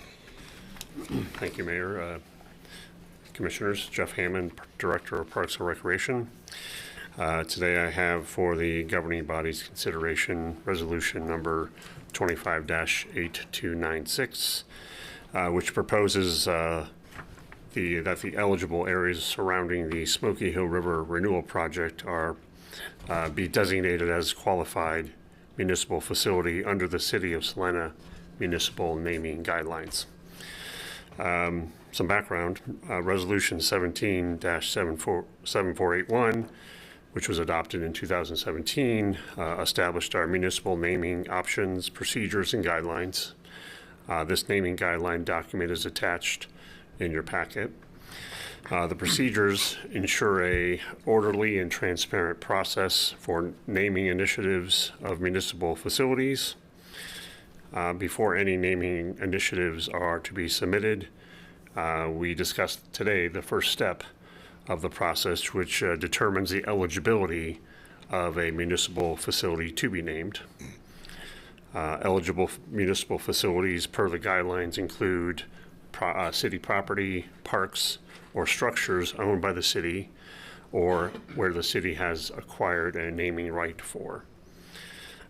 Thank you, Mayor. Commissioners, Jeff Hammond, Director of Parks and Recreation. Today I have for the governing body's consideration resolution number 25-8296, which proposes that the eligible areas surrounding the Smoky Hill River Renewal Project are be designated as qualified municipal facility under the City of Salina municipal naming guidelines. Some background, Resolution 17-7481, which was adopted in 2017, established our municipal naming options, procedures, and guidelines. This naming guideline document is attached in your packet. The procedures ensure a orderly and transparent process for naming initiatives of municipal facilities. Before any naming initiatives are to be submitted, we discussed today the first step of the process, which determines the eligibility of a municipal facility to be named. Eligible municipal facilities per the guidelines include city property, parks, or structures owned by the city or where the city has acquired a naming right for.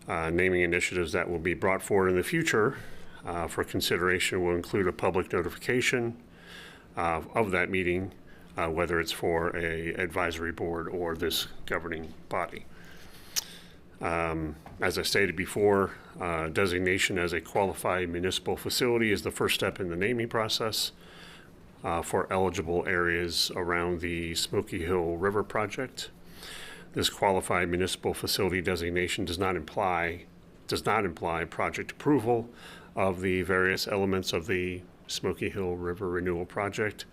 Naming initiatives that will be brought forward in the future for consideration will include a public notification of that meeting, whether it's for a advisory board or this governing body. As I stated before, designation as a qualified municipal facility is the first step in the naming process for eligible areas around the Smoky Hill River project. This qualified municipal facility designation does not imply project approval of the various elements of the Smoky Hill River Renewal project,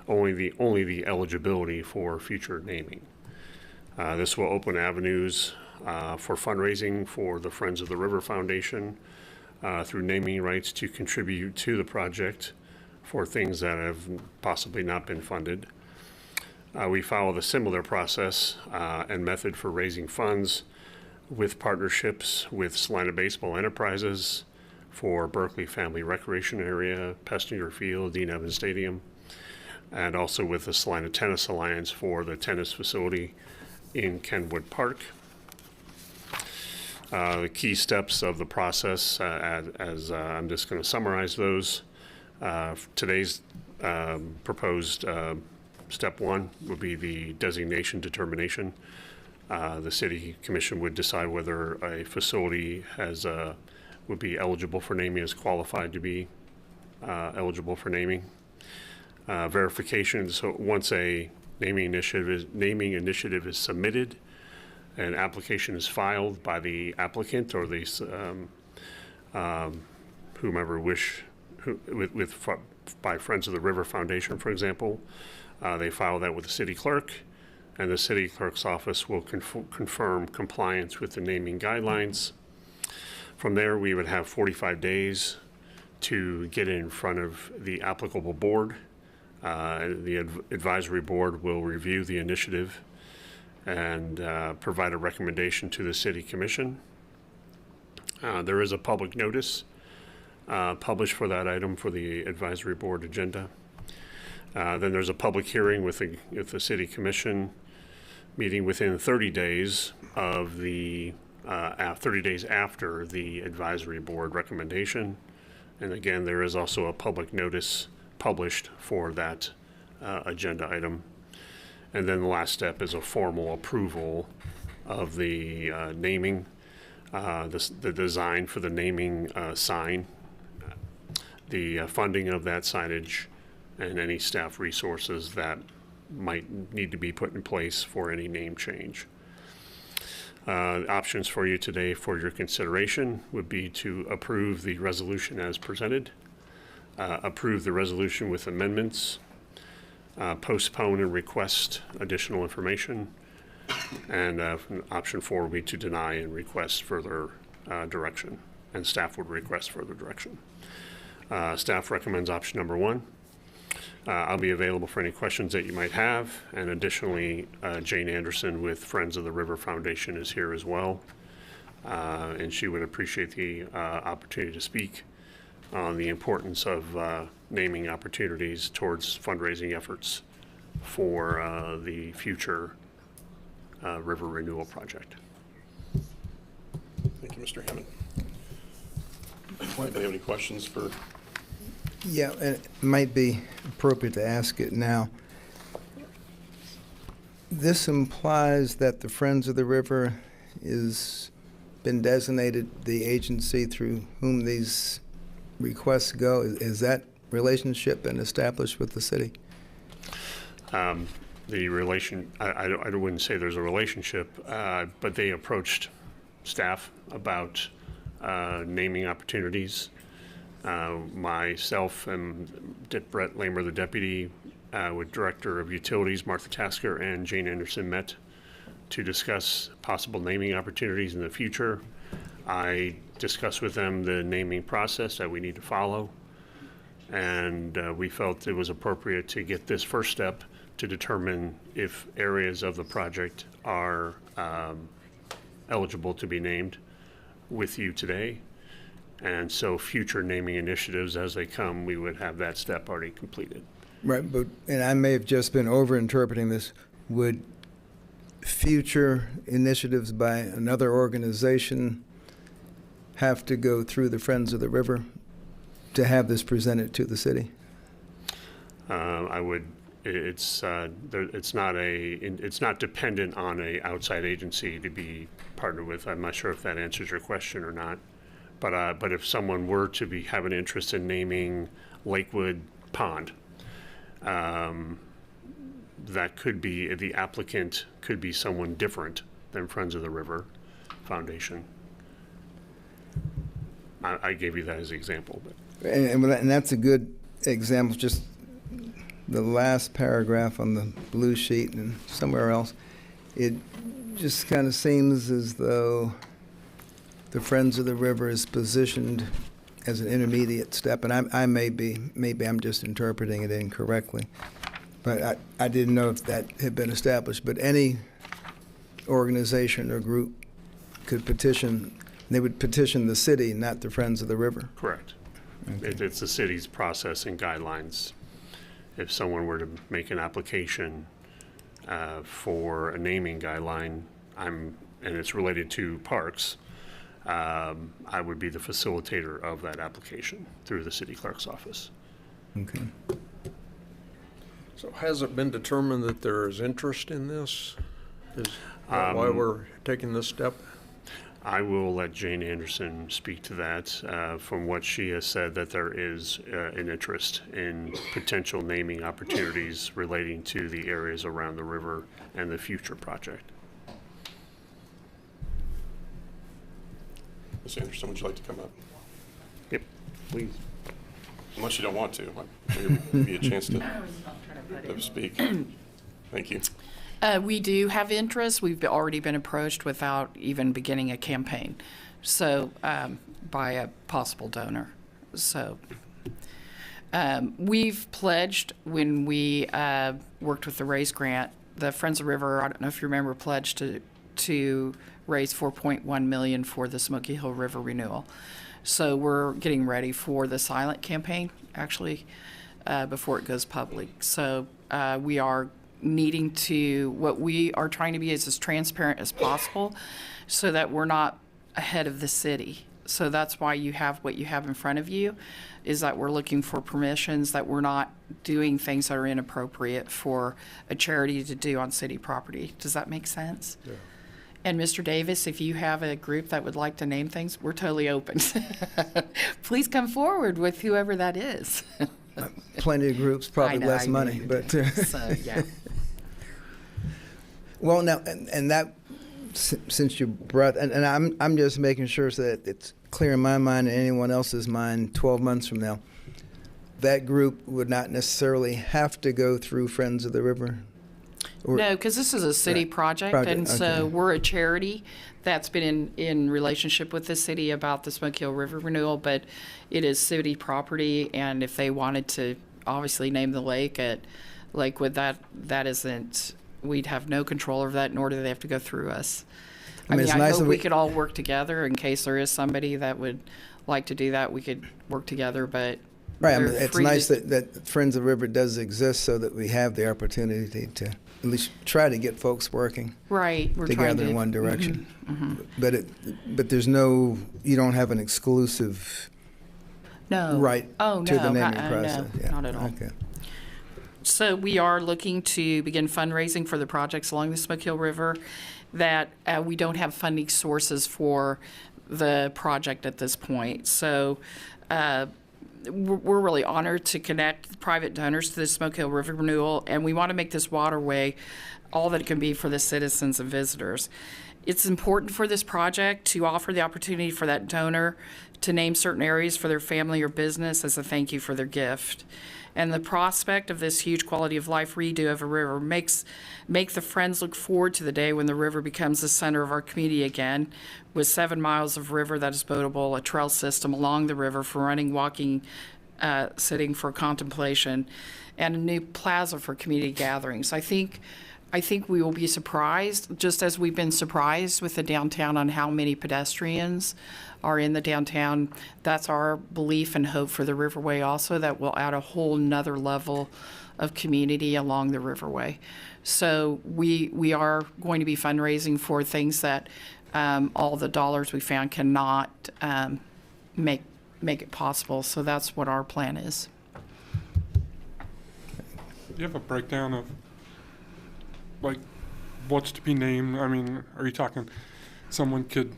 only the eligibility for future naming. This will open avenues for fundraising for the Friends of the River Foundation through naming rights to contribute to the project for things that have possibly not been funded. We follow the similar process and method for raising funds with partnerships with Salina Baseball Enterprises for Berkeley Family Recreation Area, Pestinger Field, Dean Evans Stadium, and also with the Salina Tennis Alliance for the tennis facility in Kenwood Park. The key steps of the process, as I'm just going to summarize those. Today's proposed step one would be the designation determination. The City Commission would decide whether a facility would be eligible for naming, is qualified to be eligible for naming. Verification, so once a naming initiative is submitted, an application is filed by the applicant or the whomever by Friends of the River Foundation, for example. They file that with the city clerk, and the city clerk's office will confirm compliance with the naming guidelines. From there, we would have 45 days to get in front of the applicable board. The advisory board will review the initiative and provide a recommendation to the City Commission. There is a public notice published for that item for the advisory board agenda. Then there's a public hearing with the City Commission meeting within 30 days of the 30 days after the advisory board recommendation. And again, there is also a public notice published for that agenda item. And then the last step is a formal approval of the naming, the design for the naming sign, the funding of that signage, and any staff resources that might need to be put in place for any name change. Options for you today for your consideration would be to approve the resolution as presented, approve the resolution with amendments, postpone and request additional information, and option 4 would be to deny and request further direction, and staff would request further direction. Staff recommends option number 1. I'll be available for any questions that you might have, and additionally, Jane Anderson with Friends of the River Foundation is here as well, and she would appreciate the opportunity to speak on the importance of naming opportunities towards fundraising efforts for the future River Renewal project. Thank you, Mr. Hammond. Anybody have any questions for? Yeah, and it might be appropriate to ask it now. This implies that the Friends of the River is been designated the agency through whom these requests go? Is that relationship been established with the city? The relation, I wouldn't say there's a relationship, but they approached staff about naming opportunities. Myself and Brett Lamer, the deputy, with Director of Utilities, Martha Tasker, and Jane Anderson met to discuss possible naming opportunities in the future. I discussed with them the naming process that we need to follow, and we felt it was appropriate to get this first step to determine if areas of the project are eligible to be named with you today. And so future naming initiatives as they come, we would have that step already completed. Right, but, and I may have just been overinterpreting this, would future initiatives by another organization have to go through the Friends of the River to have this presented to the city? I would. It's not dependent on a outside agency to be partnered with. I'm not sure if that answers your question or not. But if someone were to have an interest in naming Lakewood Pond, that could be, the applicant could be someone different than Friends of the River Foundation. I gave you that as an example. But. And that's a good example, just the last paragraph on the blue sheet and somewhere else. It just kind of seems as though the Friends of the River is positioned as an intermediate step, and maybe I'm just interpreting it incorrectly, but I didn't know if that had been established. But any organization or group could petition. They would petition the city, not the Friends of the River. Correct. Okay. It's the city's process and guidelines. If someone were to make an application for a naming guideline, and it's related to parks, I would be the facilitator of that application through the city clerk's office. Okay. So has it been determined that there is interest in this? Is that why we're taking this step? I will let Jane Anderson speak to that. From what she has said, that there is an interest in potential naming opportunities relating to the areas around the river and the future project. Ms. Anderson, would you like to come up? Yep, please. Unless you don't want to. Give you a chance to speak. Thank you. We do have interest. We've already been approached without even beginning a campaign, so by a possible donor. So we've pledged when we worked with the RAISE grant. The Friends of the River, I don't know if you remember, pledged to raise $4.1 million for the Smoky Hill River Renewal. So we're getting ready for the silent campaign, actually, before it goes public. So we are needing to, what we are trying to be is as transparent as possible so that we're not ahead of the city. So that's why you have what you have in front of you, is that we're looking for permissions, that we're not doing things that are inappropriate for a charity to do on city property. Does that make sense? Yeah. And Mr. Davis, if you have a group that would like to name things, we're totally open. Please come forward with whoever that is. Plenty of groups, probably less money, but. So, yeah. Well, now, and that, since you brought, and I'm just making sure so that it's clear in my mind and anyone else's mind 12 months from now, that group would not necessarily have to go through Friends of the River? No, because this is a city project, and so we're a charity that's been in relationship with the city about the Smoky Hill River Renewal, but it is city property, and if they wanted to obviously name the lake at Lakewood, that isn't, we'd have no control over that, nor do they have to go through us. I mean, I hope we could all work together in case there is somebody that would like to do that. We could work together, but right. I mean, it's nice that Friends of the River does exist so that we have the opportunity to at least try to get folks working together in one direction. But there's no, you don't have an exclusive right to the naming process. No, not at all. Okay. So we are looking to begin fundraising for the projects along the Smoky Hill River that we don't have funding sources for the project at this point. So we're really honored to connect private donors to the Smoky Hill River Renewal, and we want to make this waterway all that it can be for the citizens and visitors. It's important for this project to offer the opportunity for that donor to name certain areas for their family or business as a thank you for their gift. And the prospect of this huge quality of life redo of a river make the Friends look forward to the day when the river becomes the center of our community again, with 7 miles of river that is boatable, a trail system along the river for running, walking, sitting for contemplation, and a new plaza for community gatherings. I think we will be surprised, just as we've been surprised with the downtown on how many pedestrians are in the downtown. That's our belief and hope for the Riverway also, that will add a whole nother level of community along the Riverway. So we are going to be fundraising for things that all the dollars we found cannot make it possible. So that's what our plan is. Do you have a breakdown of like what's to be named? I mean, are you talking someone could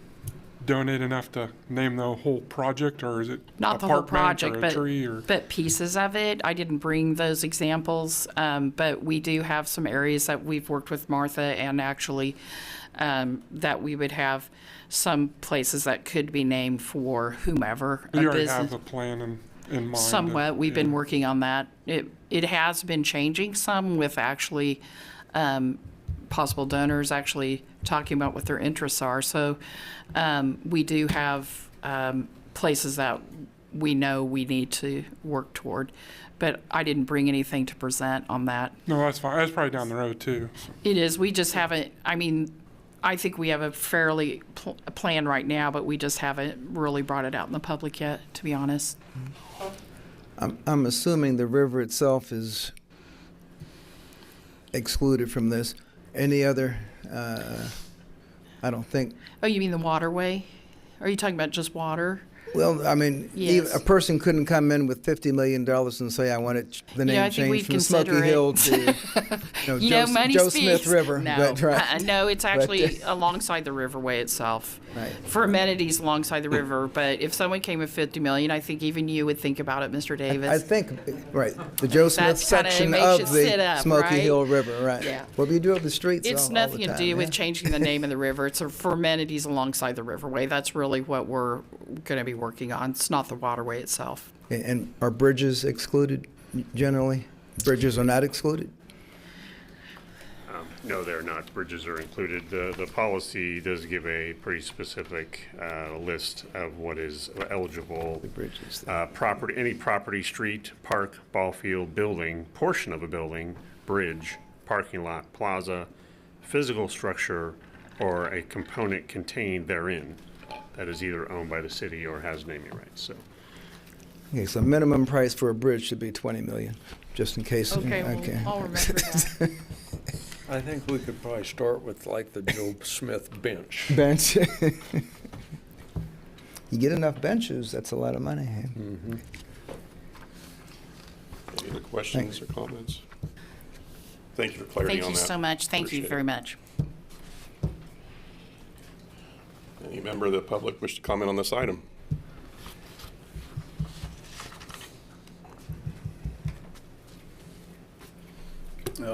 donate enough to name the whole project, or is it not the whole project, or a tree, or but pieces of it? I didn't bring those examples, but we do have some areas that we've worked with Martha, and actually that we would have some places that could be named for whomever. You already have a plan in mind. Somewhat. We've been working on that. It has been changing some with actually possible donors actually talking about what their interests are. So we do have places that we know we need to work toward. But I didn't bring anything to present on that. No, that's fine. That's probably down the road too. So. It is. We just haven't, I mean, I think we have a fairly plan right now, but we just haven't really brought it out in the public yet, to be honest. I'm assuming the river itself is excluded from this. Any other, I don't think. Oh, you mean the waterway? Are you talking about just water? Well, I mean, Yes. a person couldn't come in with $50 million and say, I want it, the name changed from Smoky Hill to Joe Smith River. No, But, right. No, it's actually alongside the riverway itself. Right. For amenities alongside the river. But if someone came with $50 million, I think even you would think about it, Mr. Davis. I think, right, the Joe Smith That's kinda section makes of you sit the up, Smoky right? Hill River, right. Yeah. Well, we do have the streets It's all nothing the to time, do with yeah. changing the name of the river. It's for amenities alongside the riverway. That's really what we're going to be working on. It's not the waterway itself. And are bridges excluded generally? Bridges are not excluded? No, they're not. Bridges are included. The policy does give a pretty specific list of what is eligible. Bridges. Property, any property, street, park, ball field, building, portion of a building, bridge, parking lot, plaza, physical structure, or a component contained therein that is either owned by the city or has naming rights. So. Okay, so minimum price for a bridge should be $20 million, just in case. Okay, well, I'll remember that. I think we could probably start with like the Joe Smith bench. Bench. You get enough benches, that's a lot of money. Mm-hmm. Any other questions or comments? Thank you for clarity on that. Thank you so much. Thank you Appreciate very it. much. Any member of the public wish to comment on this item?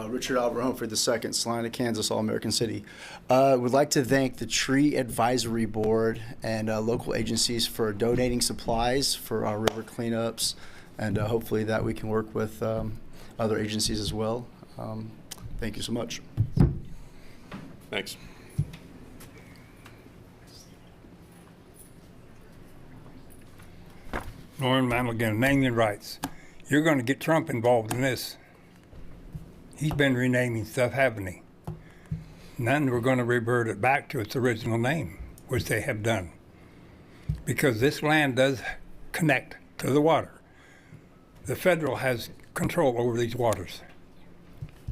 Richard Albert Humford II, Salina, Kansas, All-American City. Would like to thank the Tree Advisory Board and local agencies for donating supplies for our river cleanups, and hopefully that we can work with other agencies as well. Thank you so much. Thanks. Lauren Madigan, naming rights. You're going to get Trump involved in this. He's been renaming stuff, haven't he? And then we're going to revert it back to its original name, which they have done. Because this land does connect to the water. The federal has control over these waters.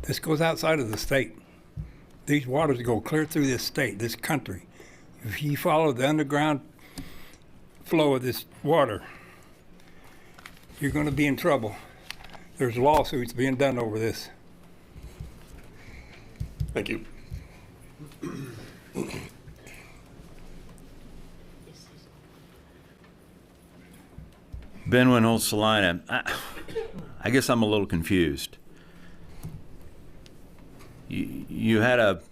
This goes outside of the state. These waters go clear through this state, this country. If you follow the underground flow of this water, you're going to be in trouble. There's lawsuits being done over this. Thank you. Ben Winholt, Salina. I guess I'm a little confused. You had a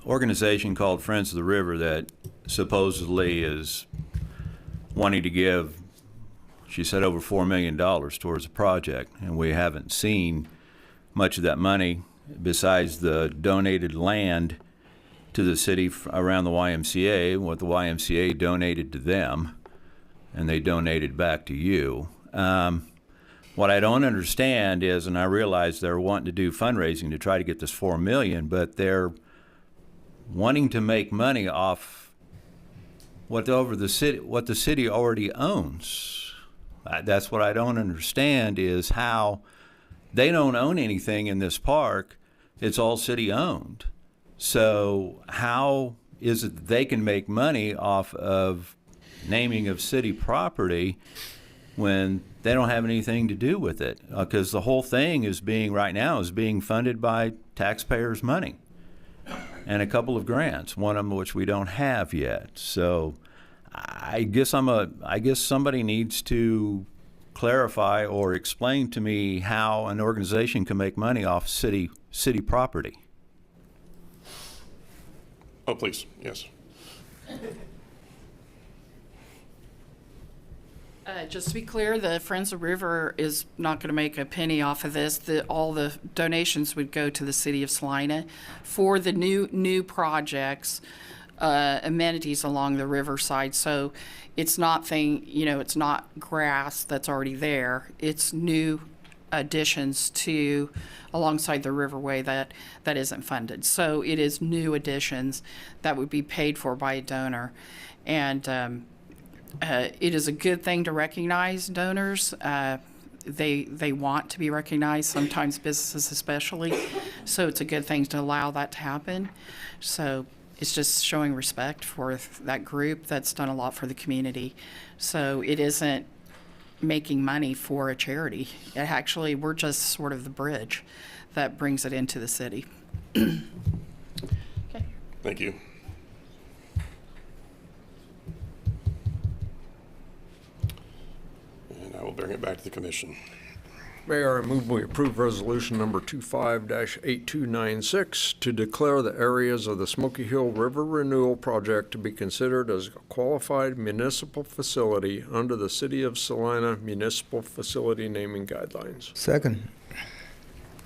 organization called Friends of the River that supposedly is wanting to give, she said, over $4 million towards the project, and we haven't seen much of that money besides the donated land to the city around the YMCA, what the YMCA donated to them, and they donated back to you. What I don't understand is, and I realize they're wanting to do fundraising to try to get this $4 million, but they're wanting to make money off what the city already owns. That's what I don't understand, is how they don't own anything in this park. It's all city owned. So how is it that they can make money off of naming of city property when they don't have anything to do with it? Because the whole thing is being funded by taxpayers' money and a couple of grants, one of them which we don't have yet. So I guess somebody needs to clarify or explain to me how an organization can make money off city property. Oh, please, yes. Just to be clear, the Friends of River is not going to make a penny off of this. All the donations would go to the city of Salina for the new projects, amenities along the riverside. So it's not it's not grass that's already there. It's new additions to alongside the riverway that isn't funded. So it is new additions that would be paid for by a donor, and it is a good thing to recognize donors. They want to be recognized, sometimes businesses especially. So it's a good thing to allow that to happen. So it's just showing respect for that group that's done a lot for the community. So it isn't making money for a charity. Actually, we're just sort of the bridge that brings it into the city. Okay. Thank you. And I will bring it back to the commission. Mayor, I move we approve resolution number 25-8296 to declare the areas of the Smoky Hill River Renewal Project to be considered as a qualified municipal facility under the City of Salina Municipal Facility Naming Guidelines. Second.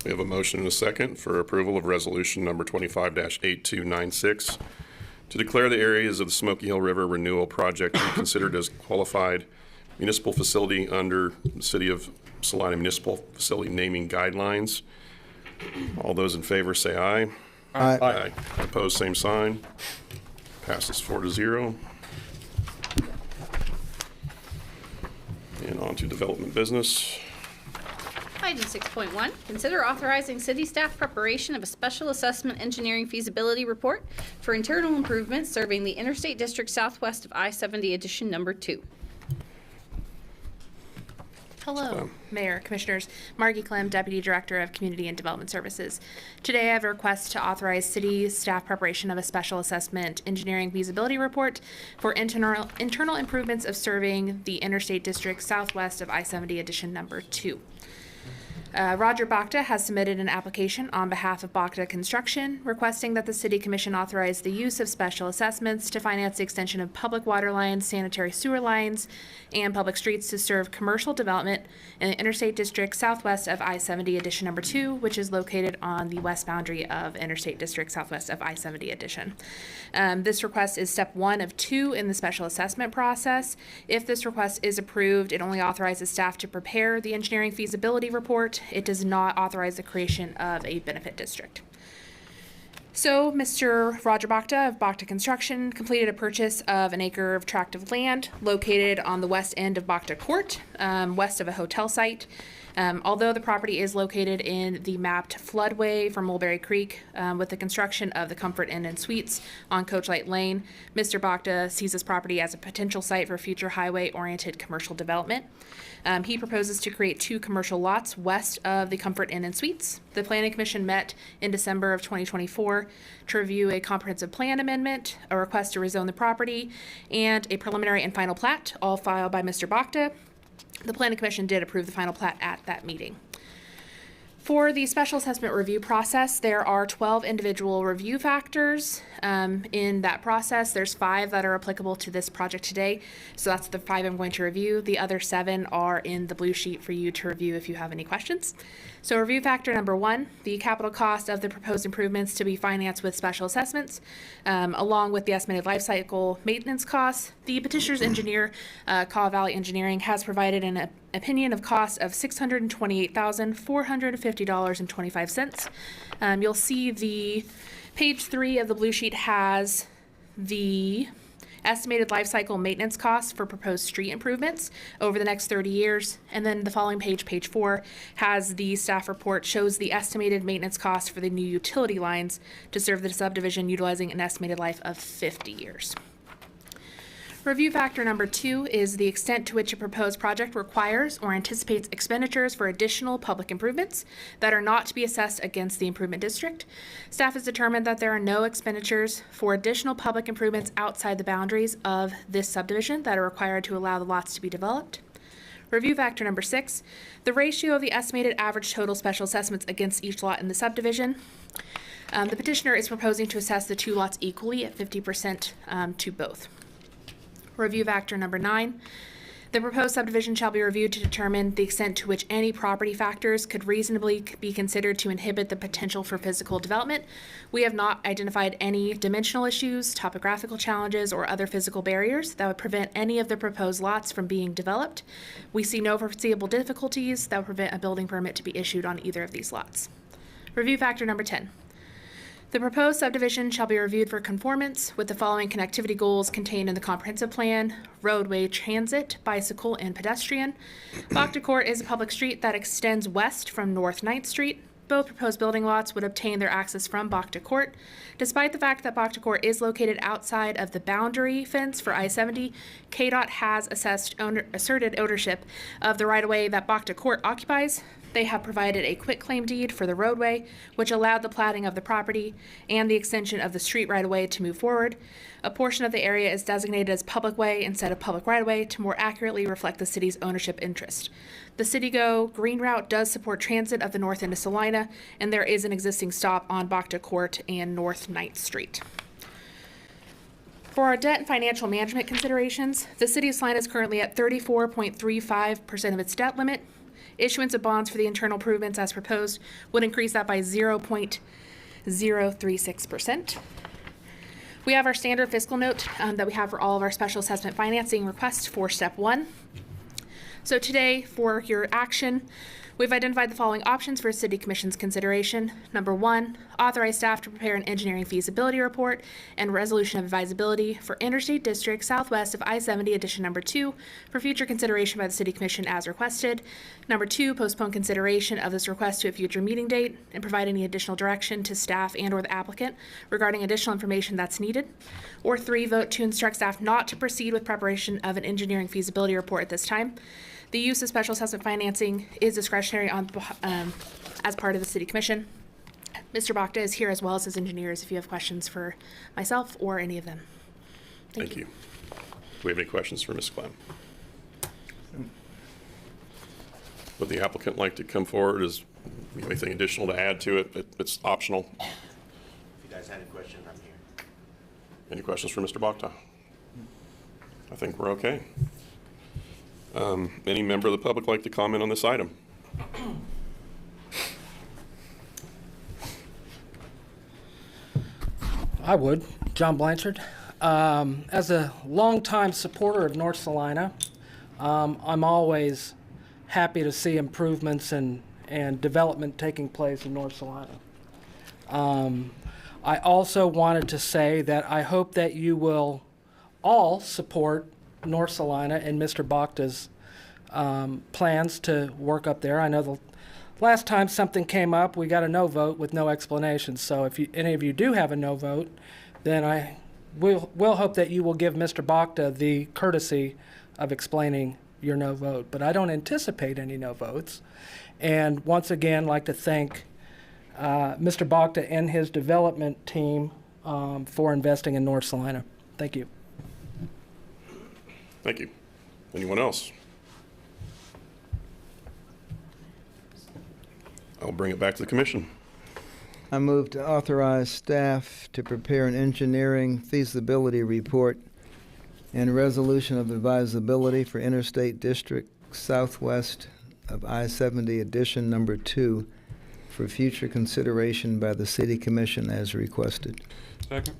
We have a motion and a second for approval of resolution number 25-8296 to declare the areas of the Smoky Hill River Renewal Project to be considered as qualified municipal facility under the City of Salina Municipal Facility Naming Guidelines. All those in favor say aye. Aye. Aye. Opposed, same sign. Passes 4-0. And on to development business. Item 6.1, consider authorizing city staff preparation of a special assessment engineering feasibility report for internal improvements serving the Interstate District southwest of I-70 Addition Number 2. Hello, Mayor, Commissioners. Margie Clem, Deputy Director of Community and Development Services. Today I have a request to authorize city staff preparation of a special assessment engineering feasibility report for internal improvements of serving the Interstate District southwest of I-70 Addition Number 2. Roger Bakta has submitted an application on behalf of Bakta Construction requesting that the City Commission authorize the use of special assessments to finance the extension of public water lines, sanitary sewer lines, and public streets to serve commercial development in the Interstate District southwest of I-70 Addition Number 2, which is located on the west boundary of Interstate District southwest of I-70 Addition. This request is step 1 of 2 in the special assessment process. If this request is approved, it only authorizes staff to prepare the engineering feasibility report. It does not authorize the creation of a benefit district. So, Mr. Roger Bakta of Bakta Construction completed a purchase of an acre of tract of land located on the west end of Bakta Court, west of a hotel site. Although the property is located in the mapped floodway from Mulberry Creek, with the construction of the Comfort Inn and Suites on Coachlight Lane, Mr. Bakta sees this property as a potential site for future highway-oriented commercial development. He proposes to create 2 commercial lots west of the Comfort Inn and Suites. The Planning Commission met in December of 2024 to review a comprehensive plan amendment, a request to rezone the property, and a preliminary and final plat, all filed by Mr. Bakta. The Planning Commission did approve the final plat at that meeting. For the special assessment review process, there are 12 individual review factors in that process. There's 5 that are applicable to this project today, so that's the 5 I'm going to review. The other 7 are in the blue sheet for you to review if you have any questions. So review factor number 1, the capital cost of the proposed improvements to be financed with special assessments, along with the estimated life cycle maintenance costs. The petitioner's engineer, Caw Valley Engineering, has provided an opinion of cost of $628,450.25. You'll see the page 3 of the blue sheet has the estimated life cycle maintenance costs for proposed street improvements over the next 30 years. And then the following page, page 4, has the staff report, shows the estimated maintenance costs for the new utility lines to serve the subdivision utilizing an estimated life of 50 years. Review factor number 2 is the extent to which a proposed project requires or anticipates expenditures for additional public improvements that are not to be assessed against the improvement district. Staff has determined that there are no expenditures for additional public improvements outside the boundaries of this subdivision that are required to allow the lots to be developed. Review factor number 6, the ratio of the estimated average total special assessments against each lot in the subdivision. The petitioner is proposing to assess the 2 lots equally at 50% to both. Review factor number 9, the proposed subdivision shall be reviewed to determine the extent to which any property factors could reasonably be considered to inhibit the potential for physical development. We have not identified any dimensional issues, topographical challenges, or other physical barriers that would prevent any of the proposed lots from being developed. We see no foreseeable difficulties that would prevent a building permit to be issued on either of these lots. Review factor number 10. The proposed subdivision shall be reviewed for conformance with the following connectivity goals contained in the comprehensive plan: roadway, transit, bicycle, and pedestrian. Bacta Court is a public street that extends west from North 9th Street. Both proposed building lots would obtain their access from Bacta Court. Despite the fact that Bacta Court is located outside of the boundary fence for I-70, KDOT has asserted ownership of the right-of-way that Bacta Court occupies. They have provided a quitclaim deed for the roadway, which allowed the platting of the property and the extension of the street right-of-way to move forward. A portion of the area is designated as public way instead of public right-of-way to more accurately reflect the city's ownership interest. The City Go Green Route does support transit of the north end of Salina, and there is an existing stop on Bacta Court and North 9th Street. For our debt and financial management considerations, the City of Salina is currently at 34.35% of its debt limit. Issuance of bonds for the internal improvements as proposed would increase that by 0.036%. We have our standard fiscal note that we have for all of our special assessment financing requests for step 1. So today, for your action, we've identified the following options for City Commission's consideration. Number 1, authorize staff to prepare an engineering feasibility report and resolution of advisability for Interstate District southwest of I-70 addition number 2 for future consideration by the City Commission as requested. Number 2, postpone consideration of this request to a future meeting date and provide any additional direction to staff and or the applicant regarding additional information that's needed. Or 3, vote to instruct staff not to proceed with preparation of an engineering feasibility report at this time. The use of special assessment financing is discretionary as part of the City Commission. Mr. Bacta is here as well as his engineers if you have questions for myself or any of them. Thank you. Do we have any questions for Ms. Clem? Would the applicant like to come forward? Is anything additional to add to it? It's optional. If you guys have any questions, I'm here. Any questions for Mr. Bacta? I think we're okay. Any member of the public like to comment on this item? I would. John Blanchard. As a longtime supporter of North Salina, I'm always happy to see improvements and development taking place in North Salina. I also wanted to say that I hope that you will all support North Salina and Mr. Bacta's plans to work up there. I know the last time something came up, we got a no vote with no explanation. So if any of you do have a no vote, then we'll hope that you will give Mr. Bacta the courtesy of explaining your no vote. But I don't anticipate any no votes. And once again, like to thank Mr. Bacta and his development team for investing in North Salina. Thank you. Thank you. Anyone else? I'll bring it back to the commission. I move to authorize staff to prepare an engineering feasibility report and resolution of advisability for Interstate District southwest of I-70 Addition Number 2 for future consideration by the City Commission as requested. Second.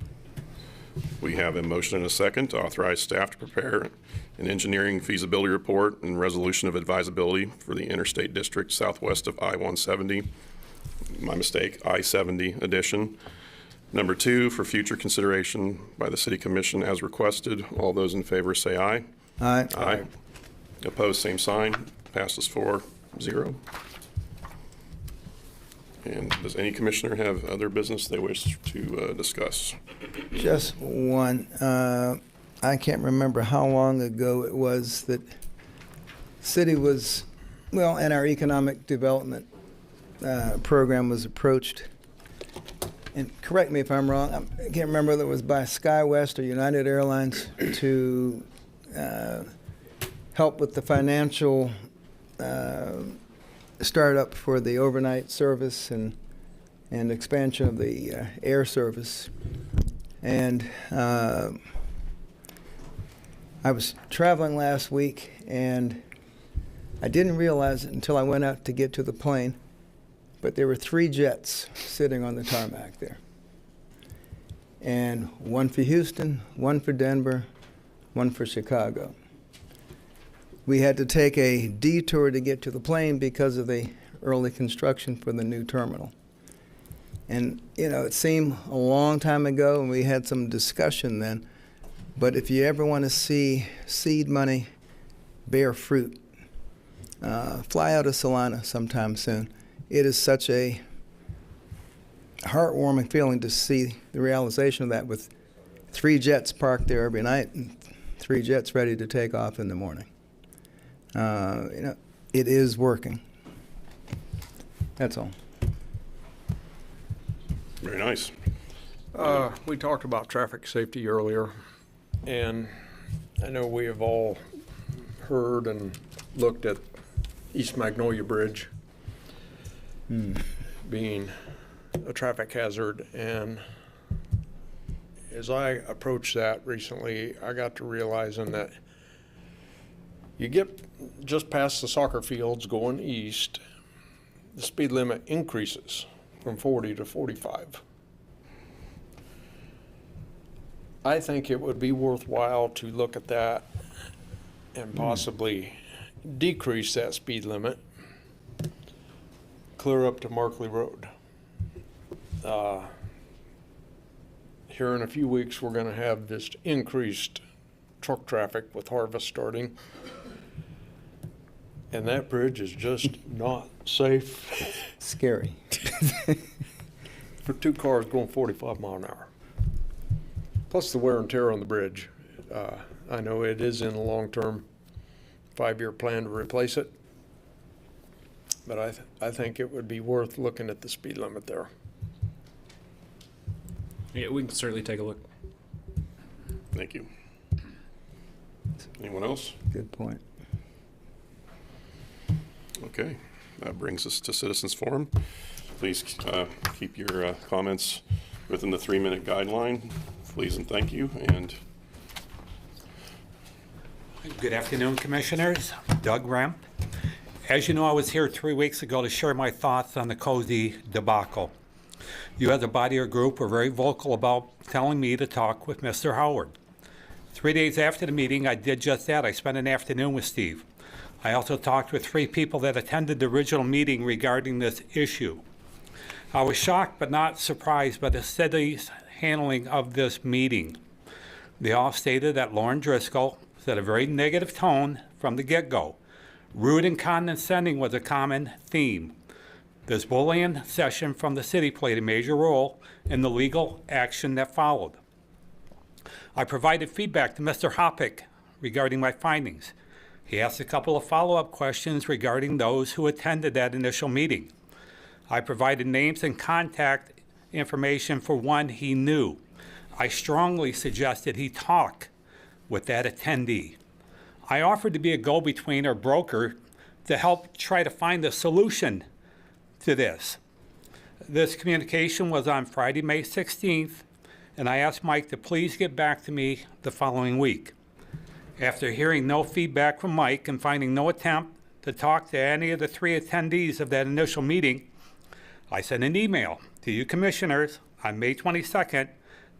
We have a motion and a second to authorize staff to prepare an engineering feasibility report and resolution of advisability for the Interstate District southwest of I-170, my mistake, I-70 addition. Number 2, for future consideration by the City Commission as requested. All those in favor say aye. Aye. Aye. Opposed, same sign. Passes 4-0. And does any commissioner have other business they wish to discuss? Just one. I can't remember how long ago it was that city was, well, and our economic development program was approached. And correct me if I'm wrong, I can't remember whether it was by SkyWest or United Airlines to help with the financial startup for the overnight service and expansion of the air service. And I was traveling last week, and I didn't realize it until I went out to get to the plane, but there were 3 jets sitting on the tarmac there. And one for Houston, one for Denver, one for Chicago. We had to take a detour to get to the plane because of the early construction for the new terminal. And, you know, it seemed a long time ago, and we had some discussion then, but if you ever want to see seed money bear fruit, fly out of Salina sometime soon. It is such a heartwarming feeling to see the realization of that, with 3 jets parked there every night and 3 jets ready to take off in the morning. You know, it is working. That's all. Very nice. We talked about traffic safety earlier, and I know we have all heard and looked at East Magnolia Bridge being a traffic hazard, and as I approached that recently, I got to realizing that you get just past the soccer fields going east, the speed limit increases from 40 to 45. I think it would be worthwhile to look at that and possibly decrease that speed limit clear up to Markley Road. Here in a few weeks, we're going to have this increased truck traffic with harvest starting. And that bridge is just not safe. Scary. For 2 cars going 45 mile an hour. Plus the wear and tear on the bridge. I know it is in a long-term 5-year plan to replace it, but I think it would be worth looking at the speed limit there. Yeah, we can certainly take a look. Thank you. Anyone else? Good point. Okay, that brings us to Citizens Forum. Please keep your comments within the 3-minute guideline, please and thank you. And good afternoon, Commissioners. Doug Remp. As you know, I was here 3 weeks ago to share my thoughts on the Cozy debacle. You as a body or group were very vocal about telling me to talk with Mr. Howard. 3 days after the meeting, I did just that. I spent an afternoon with Steve. I also talked with 3 people that attended the original meeting regarding this issue. I was shocked but not surprised by the city's handling of this meeting. They all stated that Lauren Driscoll set a very negative tone from the get-go. Rude and condescending was a common theme. This bullying session from the city played a major role in the legal action that followed. I provided feedback to Mr. Hoppick regarding my findings. He asked a couple of follow-up questions regarding those who attended that initial meeting. I provided names and contact information for one he knew. I strongly suggested he talk with that attendee. I offered to be a go-between or broker to help try to find a solution to this. This communication was on Friday, May 16th, and I asked Mike to please get back to me the following week. After hearing no feedback from Mike and finding no attempt to talk to any of the 3 attendees of that initial meeting, I sent an email to you commissioners on May 22nd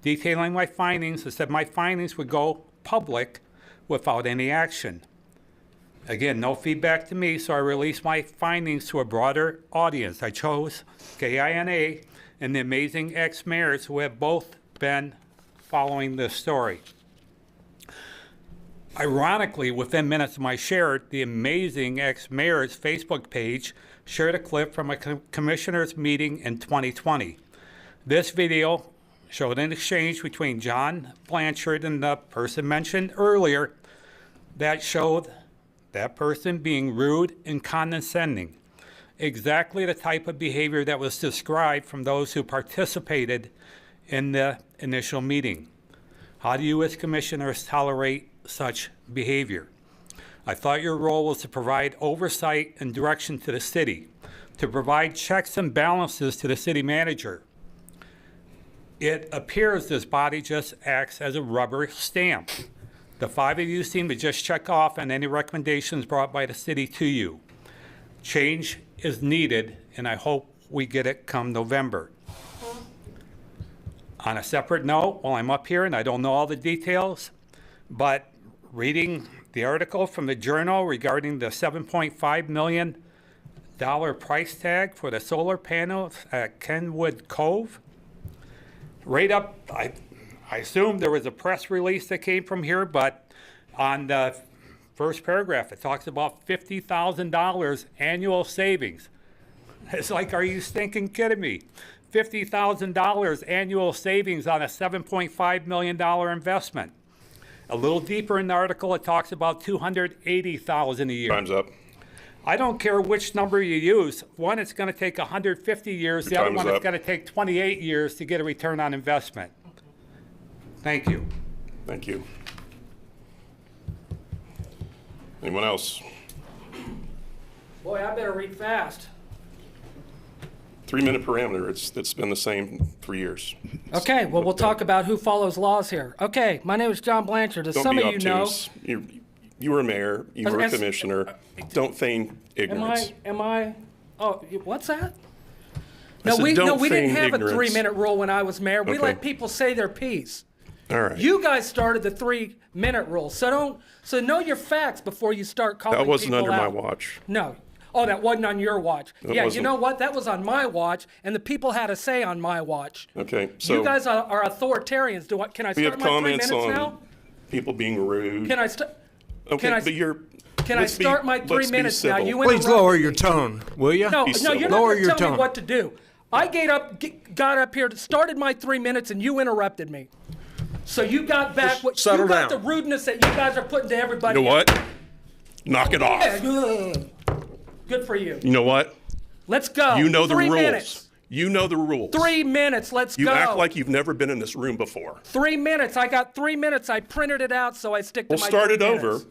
detailing my findings and said my findings would go public without any action. Again, no feedback to me, so I released my findings to a broader audience. I chose KINA and the amazing ex-mayors who have both been following this story. Ironically, within minutes of my share, the amazing ex-mayor's Facebook page shared a clip from a commissioners meeting in 2020. This video showed an exchange between John Blanchard and the person mentioned earlier that showed that person being rude and condescending. Exactly the type of behavior that was described from those who participated in the initial meeting. How do you as commissioners tolerate such behavior? I thought your role was to provide oversight and direction to the city, to provide checks and balances to the city manager. It appears this body just acts as a rubber stamp. The 5 of you seem to just check off on any recommendations brought by the city to you. Change is needed, and I hope we get it come November. On a separate note, while I'm up here, and I don't know all the details, but reading the article from the Journal regarding the $7.5 million price tag for the solar panels at Kenwood Cove, right up, I assume there was a press release that came from here, but on the first paragraph, it talks about $50,000 annual savings. It's like, are you stinking kidding me? $50,000 annual savings on a $7.5 million investment. A little deeper in the article, it talks about $280,000 a year. Time's up. I don't care which number you use. One, it's going to take 150 years. The other one, it's going to take 28 years to get a return on investment. Thank you. Thank you. Anyone else? Boy, I better read fast. 3-minute parameter. It's been the same 3 years. Okay, well, we'll talk about who follows laws here. Okay, my name is John Blanchard. As Don't some be of you know, obtuse. You were a mayor. You were a commissioner. Don't feign ignorance. oh, what's that? I No, said, we don't didn't feign have ignorance. a 3-minute rule when I was mayor. We Okay. let people say their piece. All right. You guys started the 3-minute rule, so know your facts before you start calling That wasn't people under my out. watch. No. Oh, that wasn't on your watch. That Yeah, you wasn't. know what? That was on my watch, and the people had a say on my watch. Okay, so You guys are authoritarians. Can I we have start my 3 comments minutes on now? people being rude. Can I start? Okay, can I- but you're. Can I start my 3 minutes now? You Please interrupted lower me. your tone, will you? No, Be no, civil. you're not Lower going to your tell me tone. what to do. I got up here, started my 3 minutes, and you interrupted me. So you got back Just what settle you got down. the rudeness that you guys are putting to everybody. You know what? Knock it off. Yeah, good for you. You know what? Let's go. You know the 3 rules. minutes. You know the rules. 3 minutes. Let's You go. act like you've never been in this room before. 3 minutes. I got 3 minutes. I printed it out, so I stick to We'll my start 3 it over, minutes.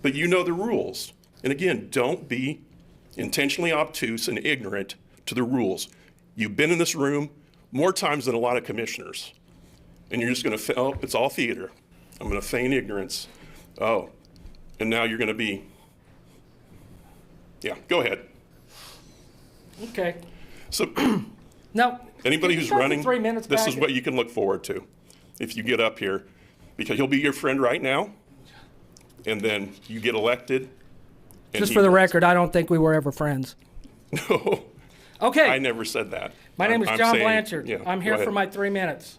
but you know the rules. And again, don't be intentionally obtuse and ignorant to the rules. You've been in this room more times than a lot of commissioners. And you're just going to, oh, it's all theater. I'm going to feign ignorance. Oh, and now you're going to be, yeah, go ahead. Okay. So Now, anybody can you who's start the running, 3 minutes this back? is what you can look forward to if you get up here, because he'll be your friend right now, and then you get elected. and Just he- for the record, I don't think we were ever friends. No, Okay. I never said that. My name is I'm John saying- Blanchard. yeah, I'm go here for ahead. my 3 minutes.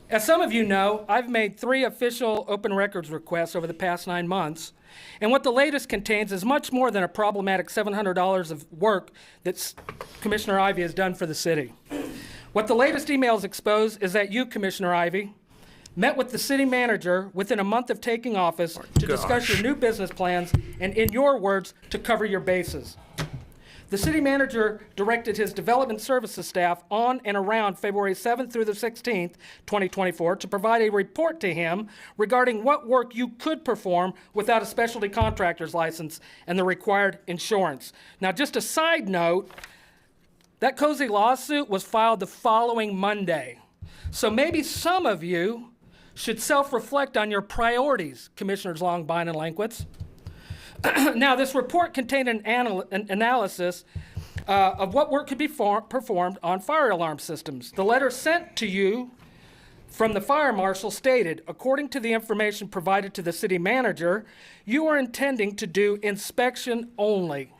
As some of you know, I've made 3 official open records requests over the past 9 months, and what the latest contains is much more than a problematic $700 of work that Commissioner Ivey has done for the city. What the latest emails expose is that you, Commissioner Ivey, met with the city manager within a month of taking office to discuss your new business plans and, in your words, to cover your bases. The city manager directed his development services staff on and around February 7th through the 16th, 2024, to provide a report to him regarding what work you could perform without a specialty contractor's license and the required insurance. Now, just a side note, that cozy lawsuit was filed the following Monday. So maybe some of you should self-reflect on your priorities, Commissioners Longbine and Lankwitz. Now, this report contained an analysis of what work could be performed on fire alarm systems. The letter sent to you from the fire marshal stated, according to the information provided to the city manager, you are intending to do inspection only.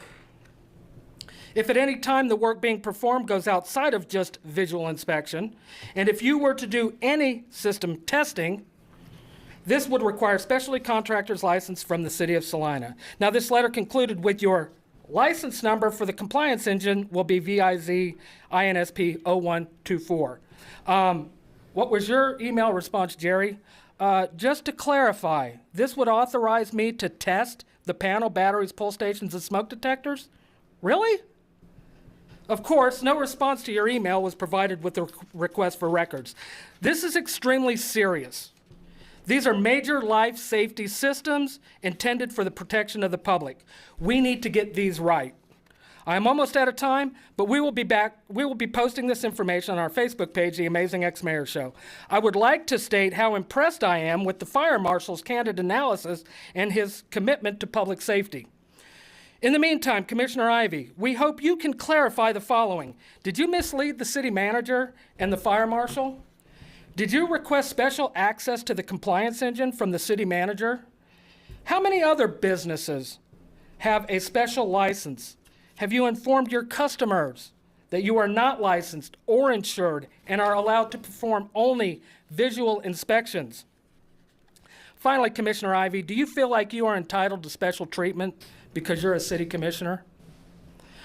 If at any time the work being performed goes outside of just visual inspection, and if you were to do any system testing, this would require specialty contractor's license from the city of Salina. Now, this letter concluded with your license number for the compliance engine will be VIZ-INSP 0124. What was your email response, Jerry? Just to clarify, this would authorize me to test the panel, batteries, pull stations, and smoke detectors? Really? Of course, no response to your email was provided with the request for records. This is extremely serious. These are major life safety systems intended for the protection of the public. We need to get these right. I'm almost out of time, but we will be back. We will be posting this information on our Facebook page, The Amazing Ex-Mayor Show. I would like to state how impressed I am with the fire marshal's candid analysis and his commitment to public safety. In the meantime, Commissioner Ivey, we hope you can clarify the following. Did you mislead the city manager and the fire marshal? Did you request special access to the compliance engine from the city manager? How many other businesses have a special license? Have you informed your customers that you are not licensed or insured and are allowed to perform only visual inspections? Finally, Commissioner Ivey, do you feel like you are entitled to special treatment because you're a city commissioner?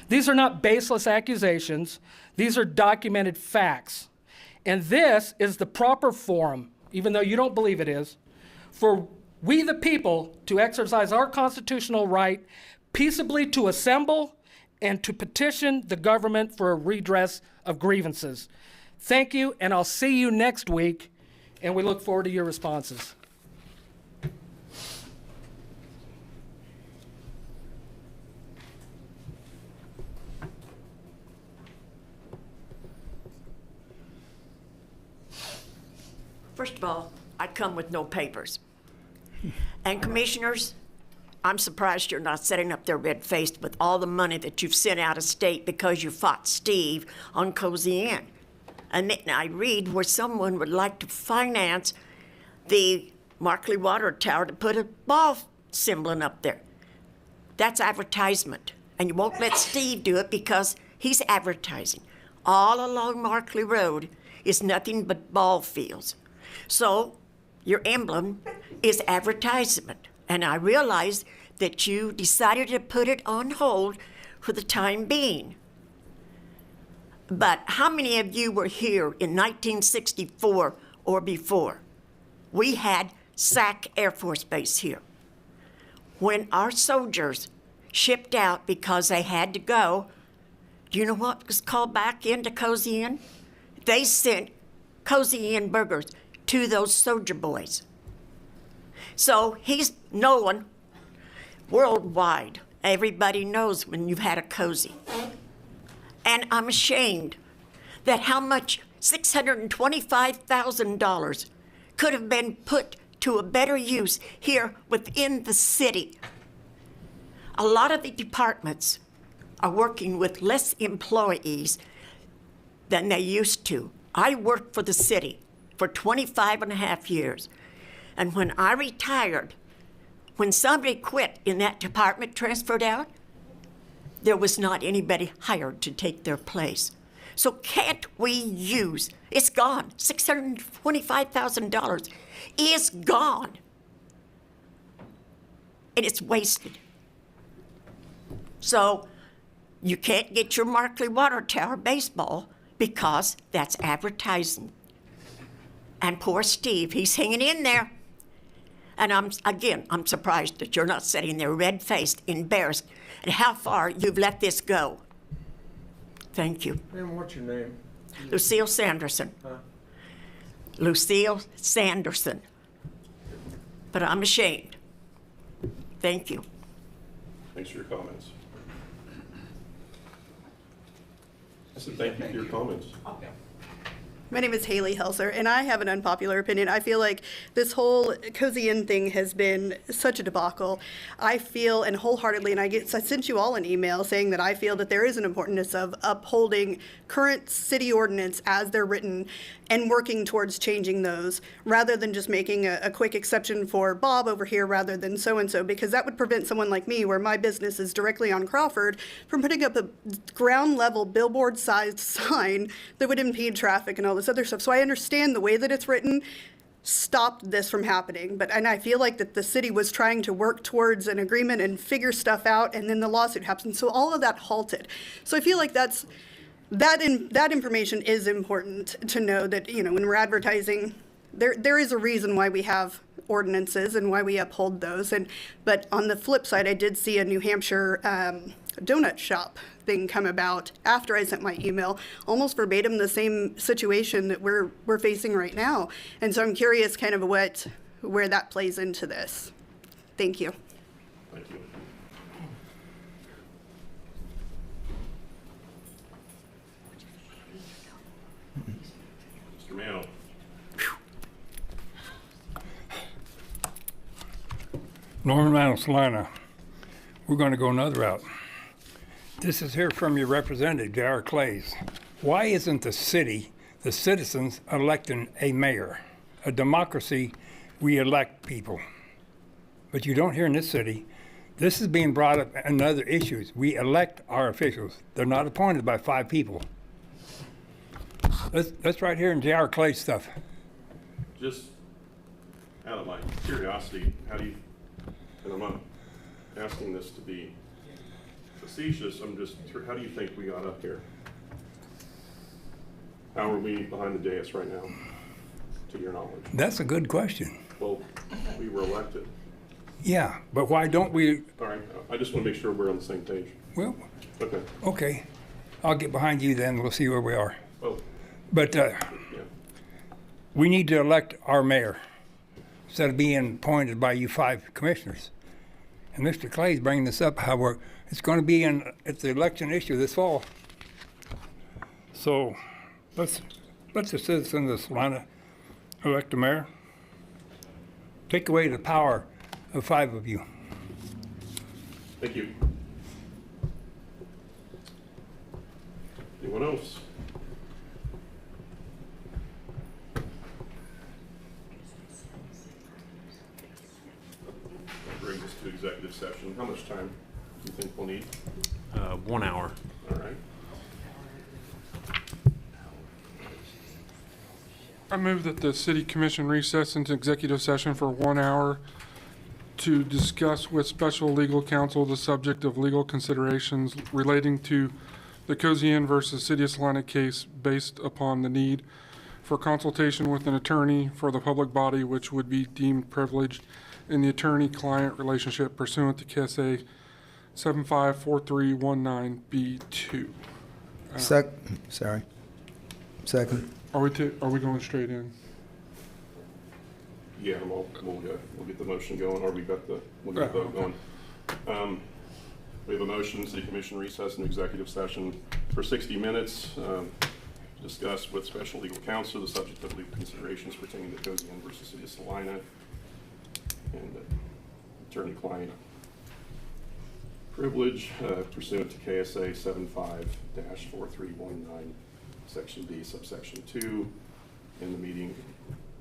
These are not baseless accusations. These are documented facts. And this is the proper forum, even though you don't believe it is, for we the people to exercise our constitutional right peaceably to assemble and to petition the government for a redress of grievances. Thank you, and I'll see you next week, and we look forward to your responses. First of all, I come with no papers. And commissioners, I'm surprised you're not sitting up there red-faced with all the money that you've sent out of state because you fought Steve on Cozy Inn. And then I read where someone would like to finance the Markley Water Tower to put a ball symbol up there. That's advertisement. And you won't let Steve do it because he's advertising. All along Markley Road is nothing but ball fields. So your emblem is advertisement. And I realize that you decided to put it on hold for the time being. But how many of you were here in 1964 or before? We had Sac Air Force Base here. When our soldiers shipped out because they had to go, do you know what was called back into Cozy Inn? They sent Cozy Inn burgers to those soldier boys. So he's known worldwide. Everybody knows when you've had a cozy. And I'm ashamed that how much $625,000 could have been put to a better use here within the city. A lot of the departments are working with less employees than they used to. I worked for the city for 25 and a half years. And when I retired, when somebody quit in that department, transferred out, there was not anybody hired to take their place. So can't we use, it's gone, $625,000 is gone. And it's wasted. So you can't get your Markley Water Tower baseball because that's advertising. And poor Steve, he's hanging in there. And I'm surprised that you're not sitting there red-faced, embarrassed at how far you've let this go. Thank you. And what's your name? Lucille Sanderson. Lucille Sanderson. But I'm ashamed. Thank you. Thanks for your comments. I said thank you for your comments. My name is Haley Helser, and I have an unpopular opinion. I feel like this whole Cozy Inn thing has been such a debacle. I feel, and wholeheartedly, and I sent you all an email saying that I feel that there is an importance of upholding current city ordinance as they're written and working towards changing those, rather than just making a quick exception for Bob over here rather than so-and-so, because that would prevent someone like me, where my business is directly on Crawford, from putting up a ground-level billboard-sized sign that would impede traffic and all this other stuff. So I understand the way that it's written stopped this from happening, and I feel like that the city was trying to work towards an agreement and figure stuff out, and then the lawsuit happened. So all of that halted. So I feel like that information is important to know, that, you know, when we're advertising, there is a reason why we have ordinances and why we uphold those. But on the flip side, I did see a New Hampshire donut shop thing come about after I sent my email, almost verbatim the same situation that we're facing right now. And so I'm curious kind of where that plays into this. Thank you. Thank you. Mr. Mantle. Norman Mantle, Salina. We're going to go another route. This is here from your representative, J.R. Clays. Why isn't the city, the citizens, electing a mayor? A democracy, we elect people. But you don't hear in this city. This is being brought up in other issues. We elect our officials. They're not appointed by 5 people. That's right here in J.R. Clay's stuff. Just out of my curiosity, how do you, and I'm not asking this to be facetious, how do you think we got up here? How are we behind the dais right now, to your knowledge? That's a good question. Well, we were elected. Yeah, but why don't we? All right, I just want to make sure we're on the same page. Well, okay. I'll get behind you then. We'll see where we are. Well, but we need to elect our mayor instead of being appointed by you 5 commissioners. And Mr. Clay's bringing this up, how it's going to be it's the election issue this fall. So let's the citizens of Salina elect a mayor. Take away the power of 5 of you. Thank you. Anyone else? That brings us to executive session. How much time do you think we'll need? 1 hour. All right. I move that the city commission recess into executive session for 1 hour to discuss with special legal counsel the subject of legal considerations relating to the Cozy Inn versus City of Salina case, based upon the need for consultation with an attorney for the public body which would be deemed privileged in the attorney-client relationship pursuant to KSA 754319B2. Sorry. Second. Are we going straight in? Yeah, we'll get the motion going, or we'll get the vote going. We have a motion, city commission recess and executive session for 60 minutes. Discuss with special legal counsel the subject of legal considerations pertaining to Cozy Inn versus City of Salina and attorney-client privilege pursuant to KSA 75-4319, Section D, subsection 2. And the meeting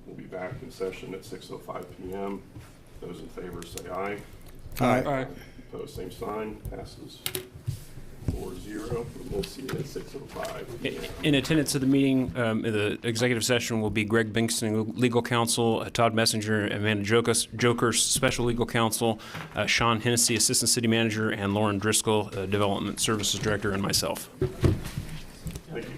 will be back in session at 6:05 p.m. Those in favor say aye. Aye. Opposed, same sign. Passes 4-0. We'll see you at 6:05 p.m. In attendance of the meeting, the executive session will be Greg Bingston, legal counsel, Todd Messenger, Amanda Jokers, special legal counsel, Sean Hennessy, assistant city manager, and Lauren Driscoll, development services director, and myself. Thank you.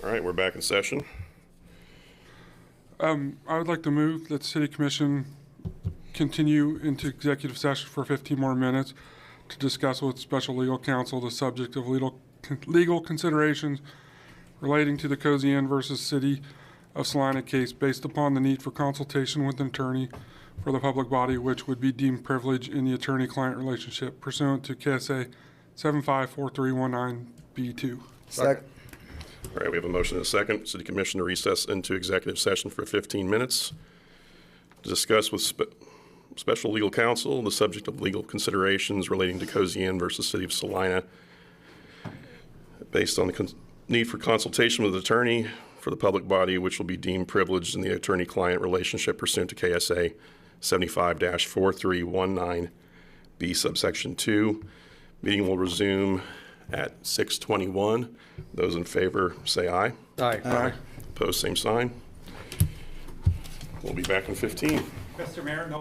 All right, we're back in session. I would like to move that the City Commission continue into executive session for 15 more minutes to discuss with special legal counsel the subject of legal considerations relating to the Cozy Inn versus City of Salina case based upon the need for consultation with an attorney for the public body, which would be deemed privilege in the attorney-client relationship pursuant to KSA 754319B2. Second. All right, we have a motion and a second. City Commission to recess into executive session for 15 minutes to discuss with special legal counsel the subject of legal considerations relating to Cozy Inn versus City of Salina based on the need for consultation with an attorney for the public body, which will be deemed privileged in the attorney-client relationship pursuant to KSA 75-4319B subsection 2. Meeting will resume at 6:21. Those in favor say aye. Aye. Aye. Opposed, same sign. We'll be back in 15. Mr. Mayor, no.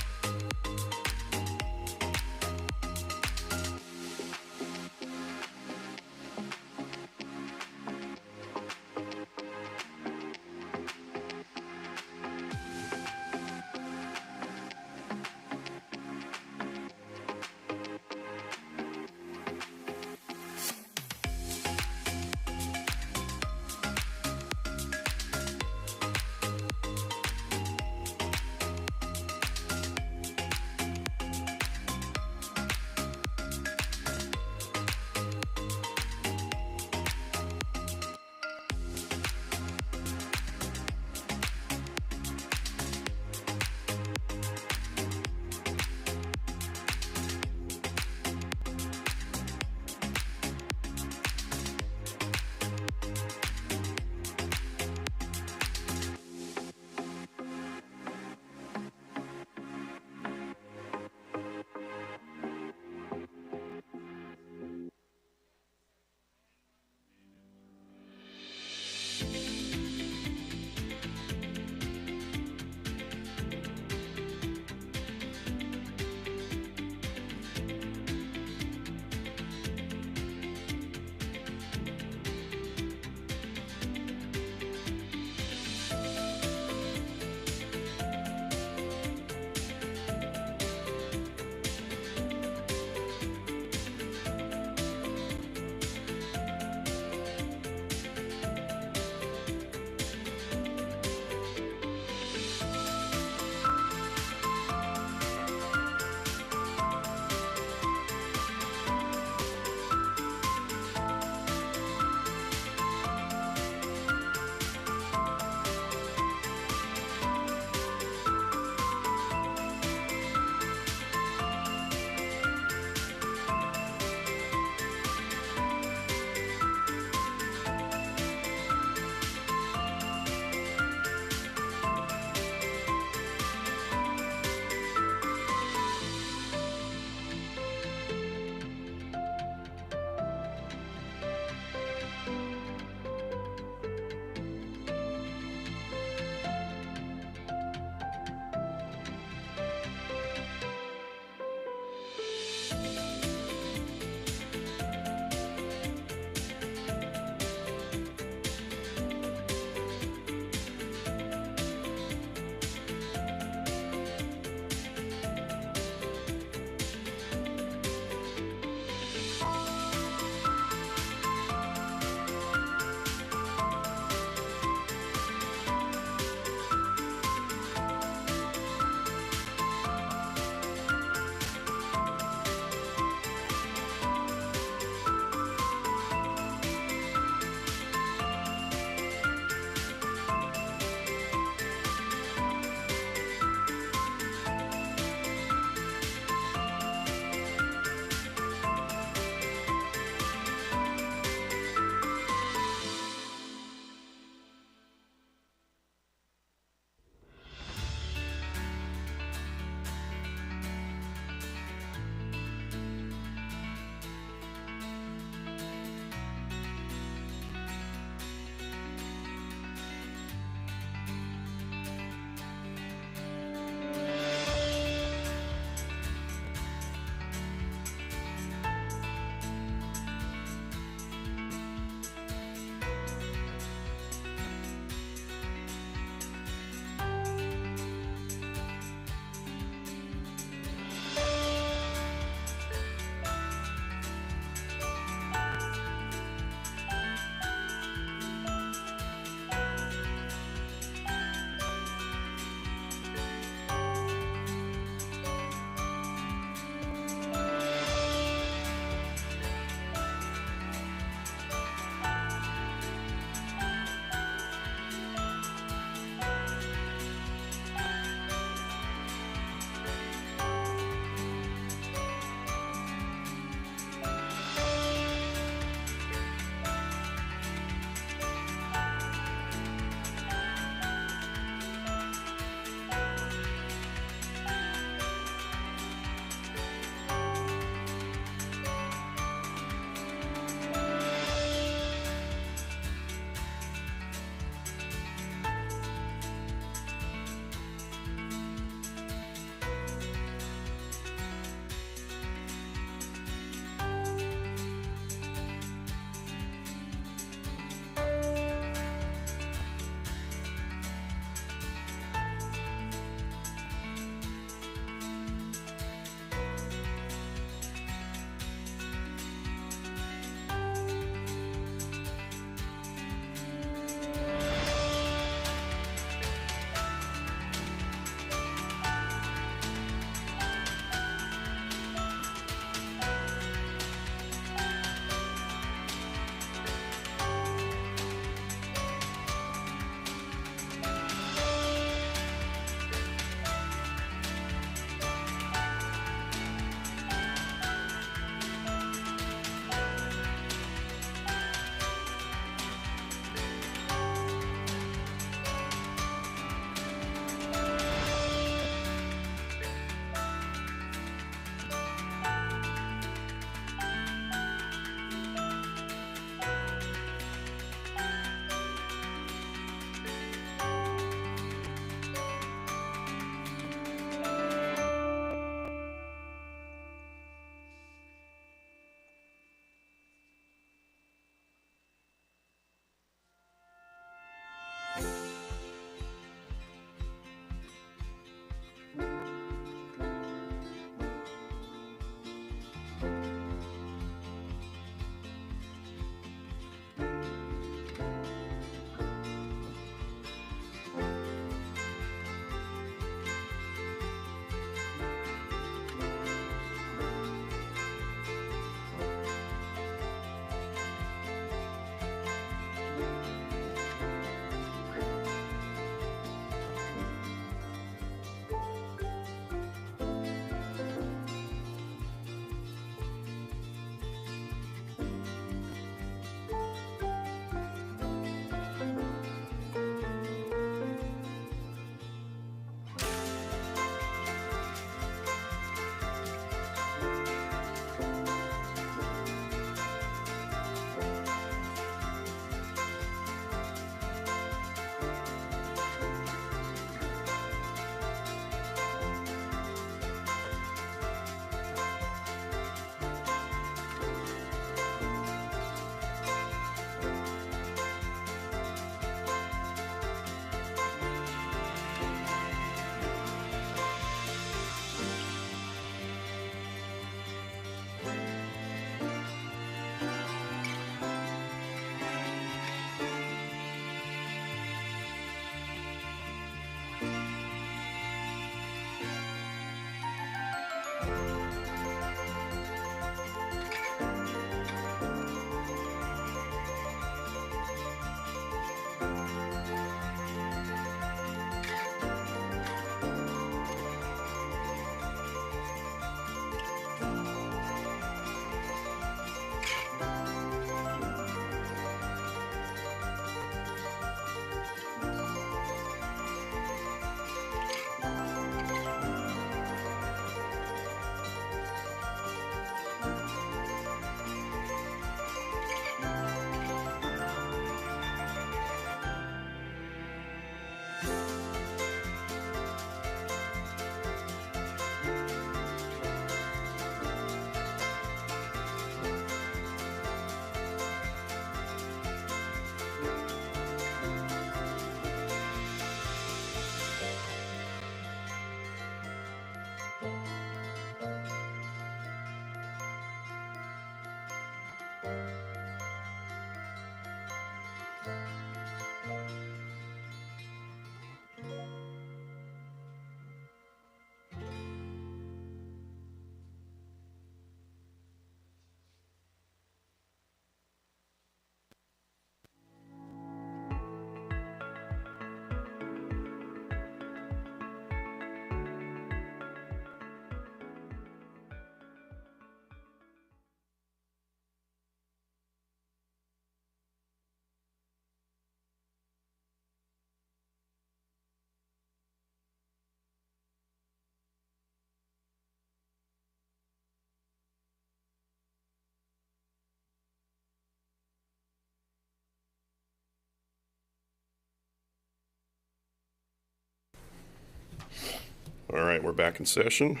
All right, we're back in session.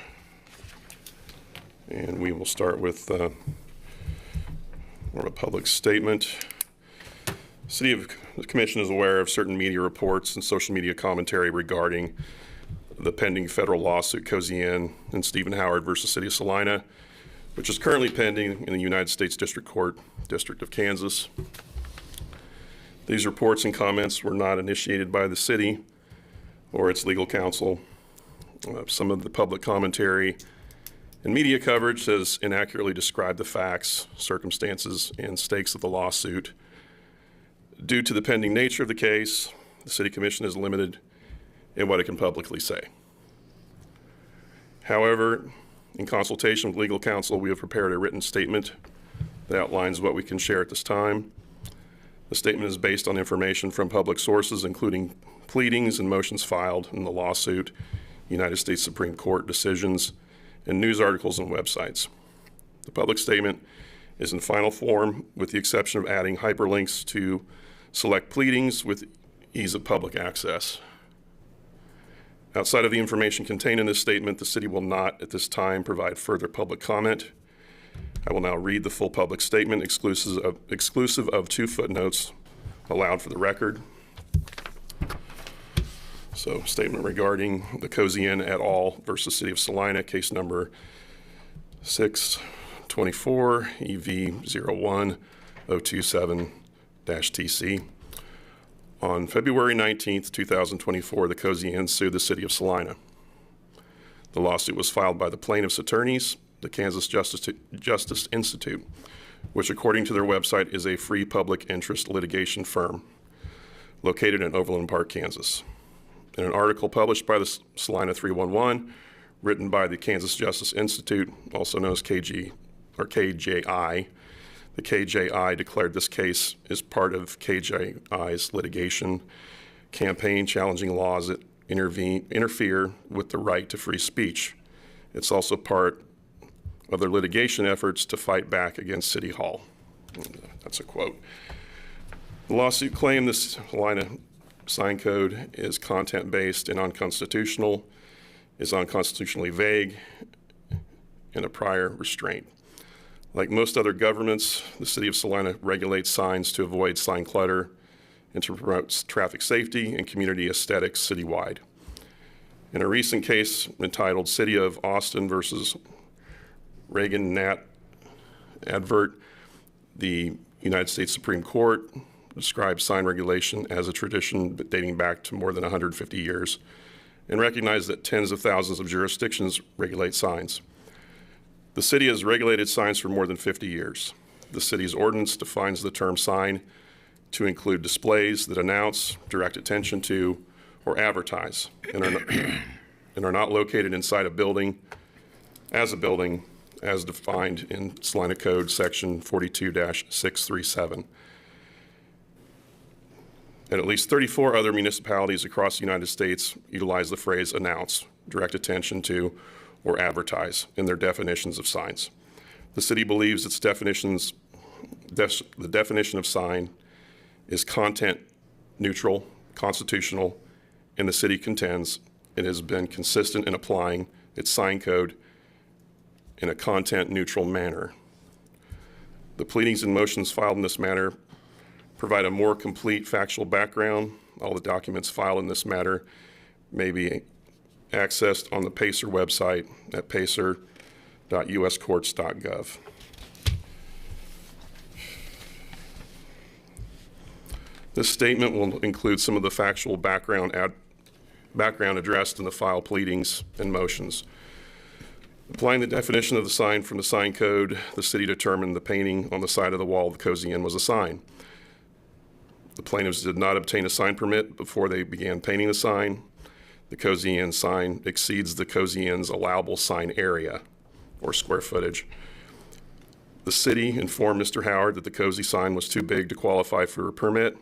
And we will start with more of a public statement. The Commission is aware of certain media reports and social media commentary regarding the pending federal lawsuit Cozy Inn and Stephen Howard versus City of Salina, which is currently pending in the United States District Court, District of Kansas. These reports and comments were not initiated by the city or its legal counsel. Some of the public commentary and media coverage has inaccurately described the facts, circumstances, and stakes of the lawsuit. Due to the pending nature of the case, the City Commission is limited in what it can publicly say. However, in consultation with legal counsel, we have prepared a written statement that outlines what we can share at this time. The statement is based on information from public sources, including pleadings and motions filed in the lawsuit, United States Supreme Court decisions, and news articles and websites. The public statement is in final form, with the exception of adding hyperlinks to select pleadings with ease of public access. Outside of the information contained in this statement, the city will not at this time provide further public comment. I will now read the full public statement exclusive of 2 footnotes allowed for the record. So, statement regarding the Cozy Inn et al. Versus City of Salina, case number 624 EV01027-TC. On February 19th, 2024, the Cozy Inn sued the City of Salina. The lawsuit was filed by the plaintiff's attorneys, the Kansas Justice Institute, which according to their website is a free public interest litigation firm located in Overland Park, Kansas. In an article published by the Salina 311, written by the Kansas Justice Institute, also known as KJI, the KJI declared this case is part of KJI's litigation campaign challenging laws that interfere with the right to free speech. It's also part of their litigation efforts to fight back against City Hall. That's a quote. The lawsuit claimed this Salina sign code is content-based and unconstitutional, is unconstitutionally vague, and a prior restraint. Like most other governments, the City of Salina regulates signs to avoid sign clutter and to promote traffic safety and community aesthetics citywide. In a recent case entitled City of Austin versus Reagan Nat Advert, the United States Supreme Court described sign regulation as a tradition dating back to more than 150 years and recognized that tens of thousands of jurisdictions regulate signs. The city has regulated signs for more than 50 years. The city's ordinance defines the term sign to include displays that announce, direct attention to, or advertise and are not located inside a building as defined in Salina Code Section 42-637. And at least 34 other municipalities across the United States utilize the phrase announce, direct attention to, or advertise in their definitions of signs. The city believes its the definition of sign is content neutral, constitutional, and the city contends it has been consistent in applying its sign code in a content neutral manner. The pleadings and motions filed in this matter provide a more complete factual background. All the documents filed in this matter may be accessed on the PACER website at pacer.uscourts.gov. This statement will include some of the factual background addressed in the file pleadings and motions. Applying the definition of the sign from the sign code, the city determined the painting on the side of the wall of the Cozy Inn was a sign. The plaintiffs did not obtain a sign permit before they began painting the sign. The Cozy Inn sign exceeds the Cozy Inn's allowable sign area or square footage. The city informed Mr. Howard that the Cozy sign was too big to qualify for a permit.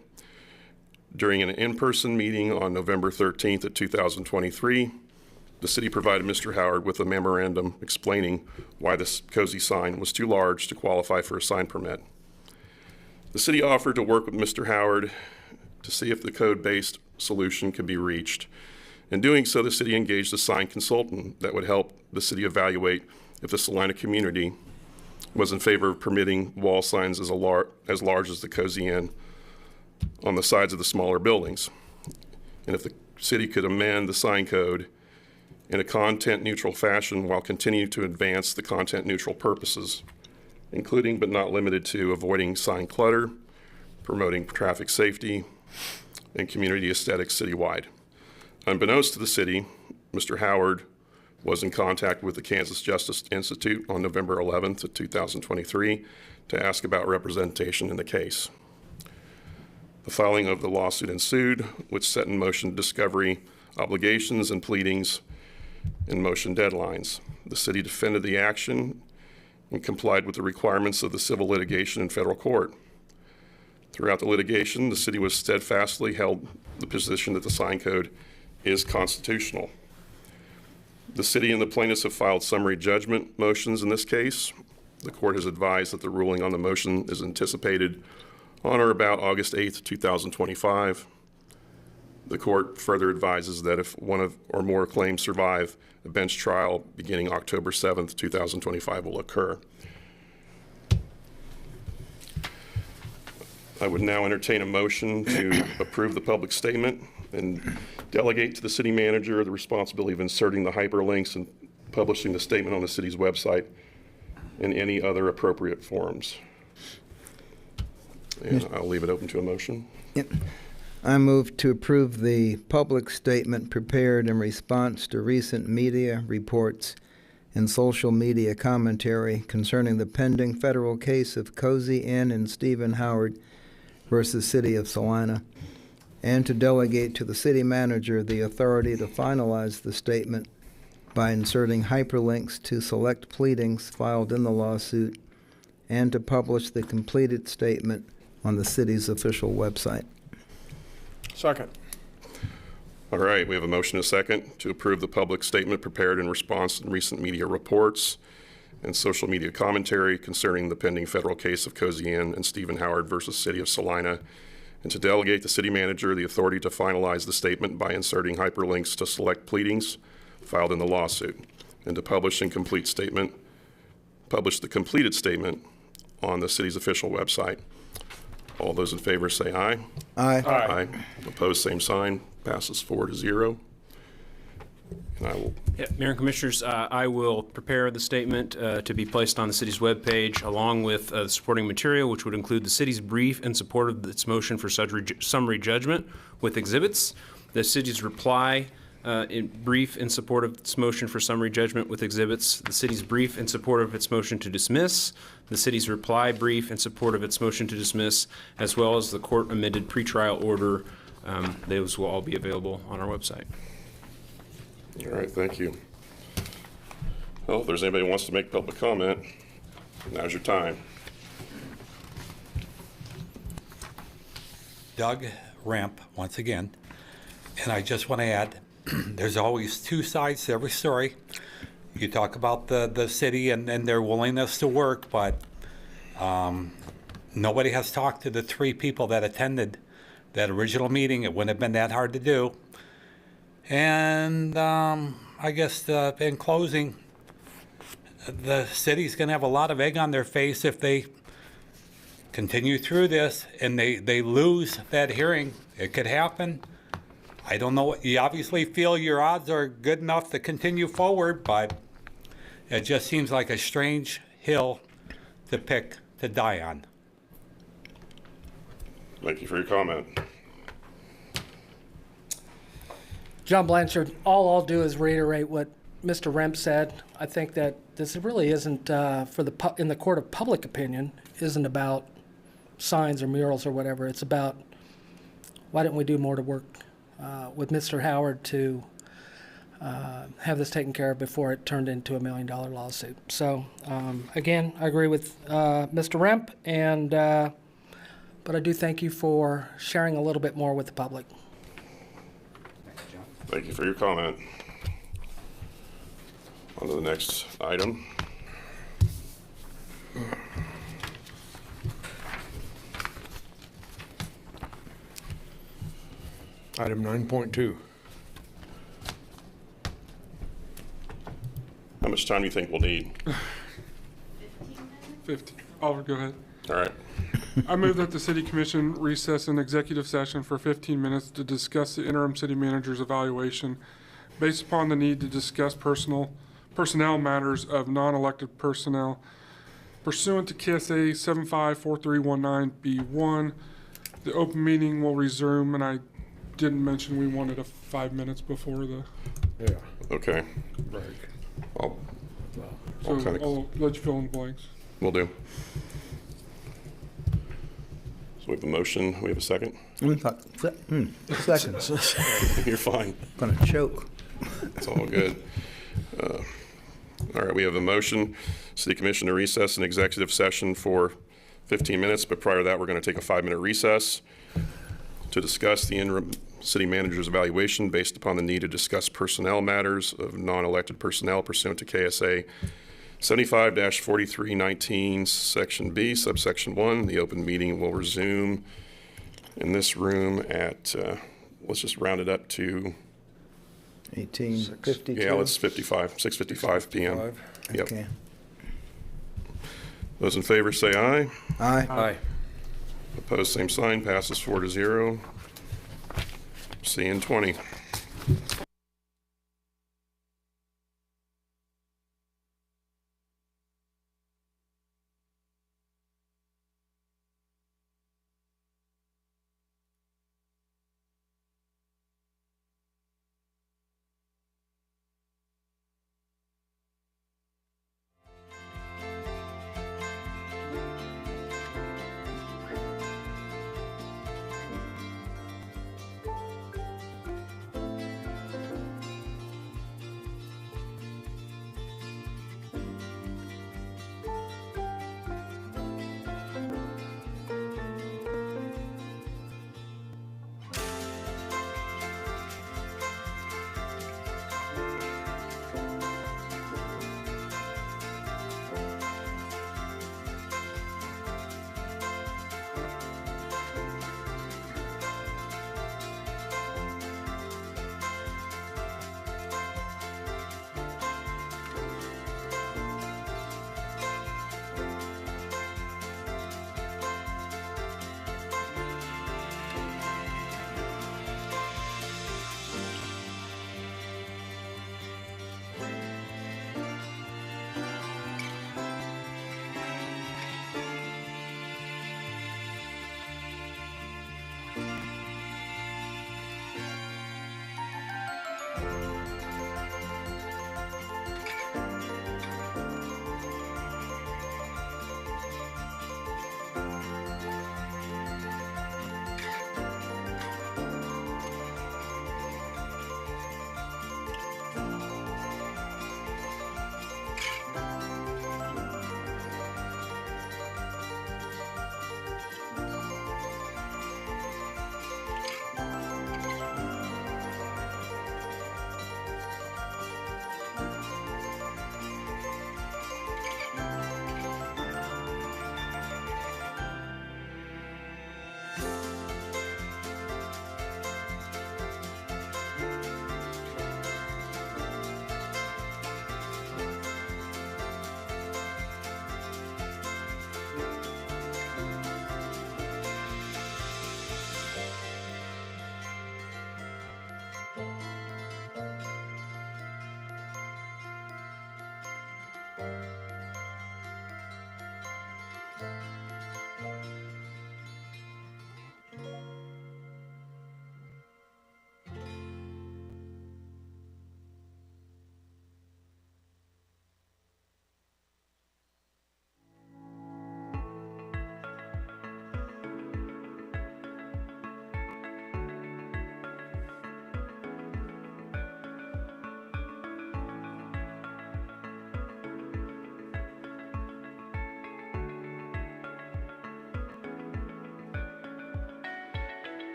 During an in-person meeting on November 13th of 2023, the city provided Mr. Howard with a memorandum explaining why this Cozy sign was too large to qualify for a sign permit. The city offered to work with Mr. Howard to see if the code-based solution could be reached. In doing so, the city engaged a sign consultant that would help the city evaluate if the Salina community was in favor of permitting wall signs as large as the Cozy Inn on the sides of the smaller buildings, and if the city could amend the sign code in a content-neutral fashion while continuing to advance the content-neutral purposes, including but not limited to avoiding sign clutter, promoting traffic safety, and community aesthetics citywide. Unbeknownst to the city, Mr. Howard was in contact with the Kansas Justice Institute on November 11th of 2023 to ask about representation in the case. The filing of the lawsuit ensued, which set in motion discovery obligations and pleadings and motion deadlines. The city defended the action and complied with the requirements of the civil litigation in federal court. Throughout the litigation, the city was steadfastly held the position that the sign code is constitutional. The city and the plaintiffs have filed summary judgment motions in this case. The court has advised that the ruling on the motion is anticipated on or about August 8th, 2025. The court further advises that if one or more claims survive, a bench trial beginning October 7th, 2025 will occur. I would now entertain a motion to approve the public statement and delegate to the city manager the responsibility of inserting the hyperlinks and publishing the statement on the city's website and any other appropriate forms. And I'll leave it open to a motion. Yep. I move to approve the public statement prepared in response to recent media reports and social media commentary concerning the pending federal case of Cozy Inn and Stephen Howard versus City of Salina, and to delegate to the city manager the authority to finalize the statement by inserting hyperlinks to select pleadings filed in the lawsuit and to publish the completed statement on the city's official website. Second. All right, we have a motion and a second to approve the public statement prepared in response to recent media reports and social media commentary concerning the pending federal case of Cozy Inn and Stephen Howard versus City of Salina, and to delegate the city manager the authority to finalize the statement by inserting hyperlinks to select pleadings filed in the lawsuit, and to publish the completed statement on the city's official website. All those in favor say aye. Aye. Aye. Opposed, same sign. Passes 4-0. And I will. Yeah, Mayor and Commissioners, I will prepare the statement to be placed on the city's webpage along with the supporting material, which would include the city's brief in support of its motion for summary judgment with exhibits, the city's reply brief in support of its motion for summary judgment with exhibits, the city's brief in support of its motion to dismiss, the city's reply brief in support of its motion to dismiss, as well as the court amended pretrial order. Those will all be available on our website. All right, thank you. Well, if there's anybody who wants to make public comment, now's your time. Doug Ramp, once again. And I just want to add, there's always two sides to every story. You talk about the city and their willingness to work, but nobody has talked to the three people that attended that original meeting. It wouldn't have been that hard to do. And I guess in closing, the city's going to have a lot of egg on their face if they continue through this and they lose that hearing. It could happen. I don't know. You obviously feel your odds are good enough to continue forward, but it just seems like a strange hill to pick to die on. Thank you for your comment. John Blanchard, all I'll do is reiterate what Mr. Remp said. I think that this really isn't, in the court of public opinion, isn't about signs or murals or whatever. It's about why didn't we do more to work with Mr. Howard to have this taken care of before it turned into $1 million lawsuit. So again, I agree with Mr. Remp, but I do thank you for sharing a little bit more with the public. Thank you for your comment. On to the next item. Item 9.2. How much time do you think we'll need? 15. Oliver, go ahead. All right. I move that the city commission recess an executive session for 15 minutes to discuss the interim city manager's evaluation based upon the need to discuss personnel matters of non-elected personnel pursuant to KSA 754319B1. The open meeting will resume, and I didn't mention we wanted a 5 minutes before the. Yeah. Okay. Right. I'll So kinda- I'll let you fill in the blanks. Will do. So we have a motion. We have a second. Second. You're fine. Gonna choke. It's all good. All right, we have a motion. City Commission to recess an executive session for 15 minutes, but prior to that, we're going to take a 5-minute recess to discuss the interim city manager's evaluation based upon the need to discuss personnel matters of non-elected personnel pursuant to KSA 75-4319, Section B, subsection 1. The open meeting will resume in this room at, let's just round it up to 1852. Yeah, let's 6:55 p.m. Yep. Okay. Those in favor say aye. Aye. Aye. Opposed, same sign. Passes 4-0. See you in 20.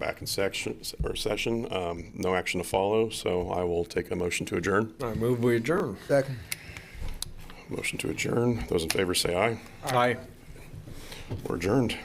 back in session. No action to follow, so I will take a motion to adjourn. I move we adjourn. Second. Motion to adjourn. Those in favor say aye. Aye. We're adjourned.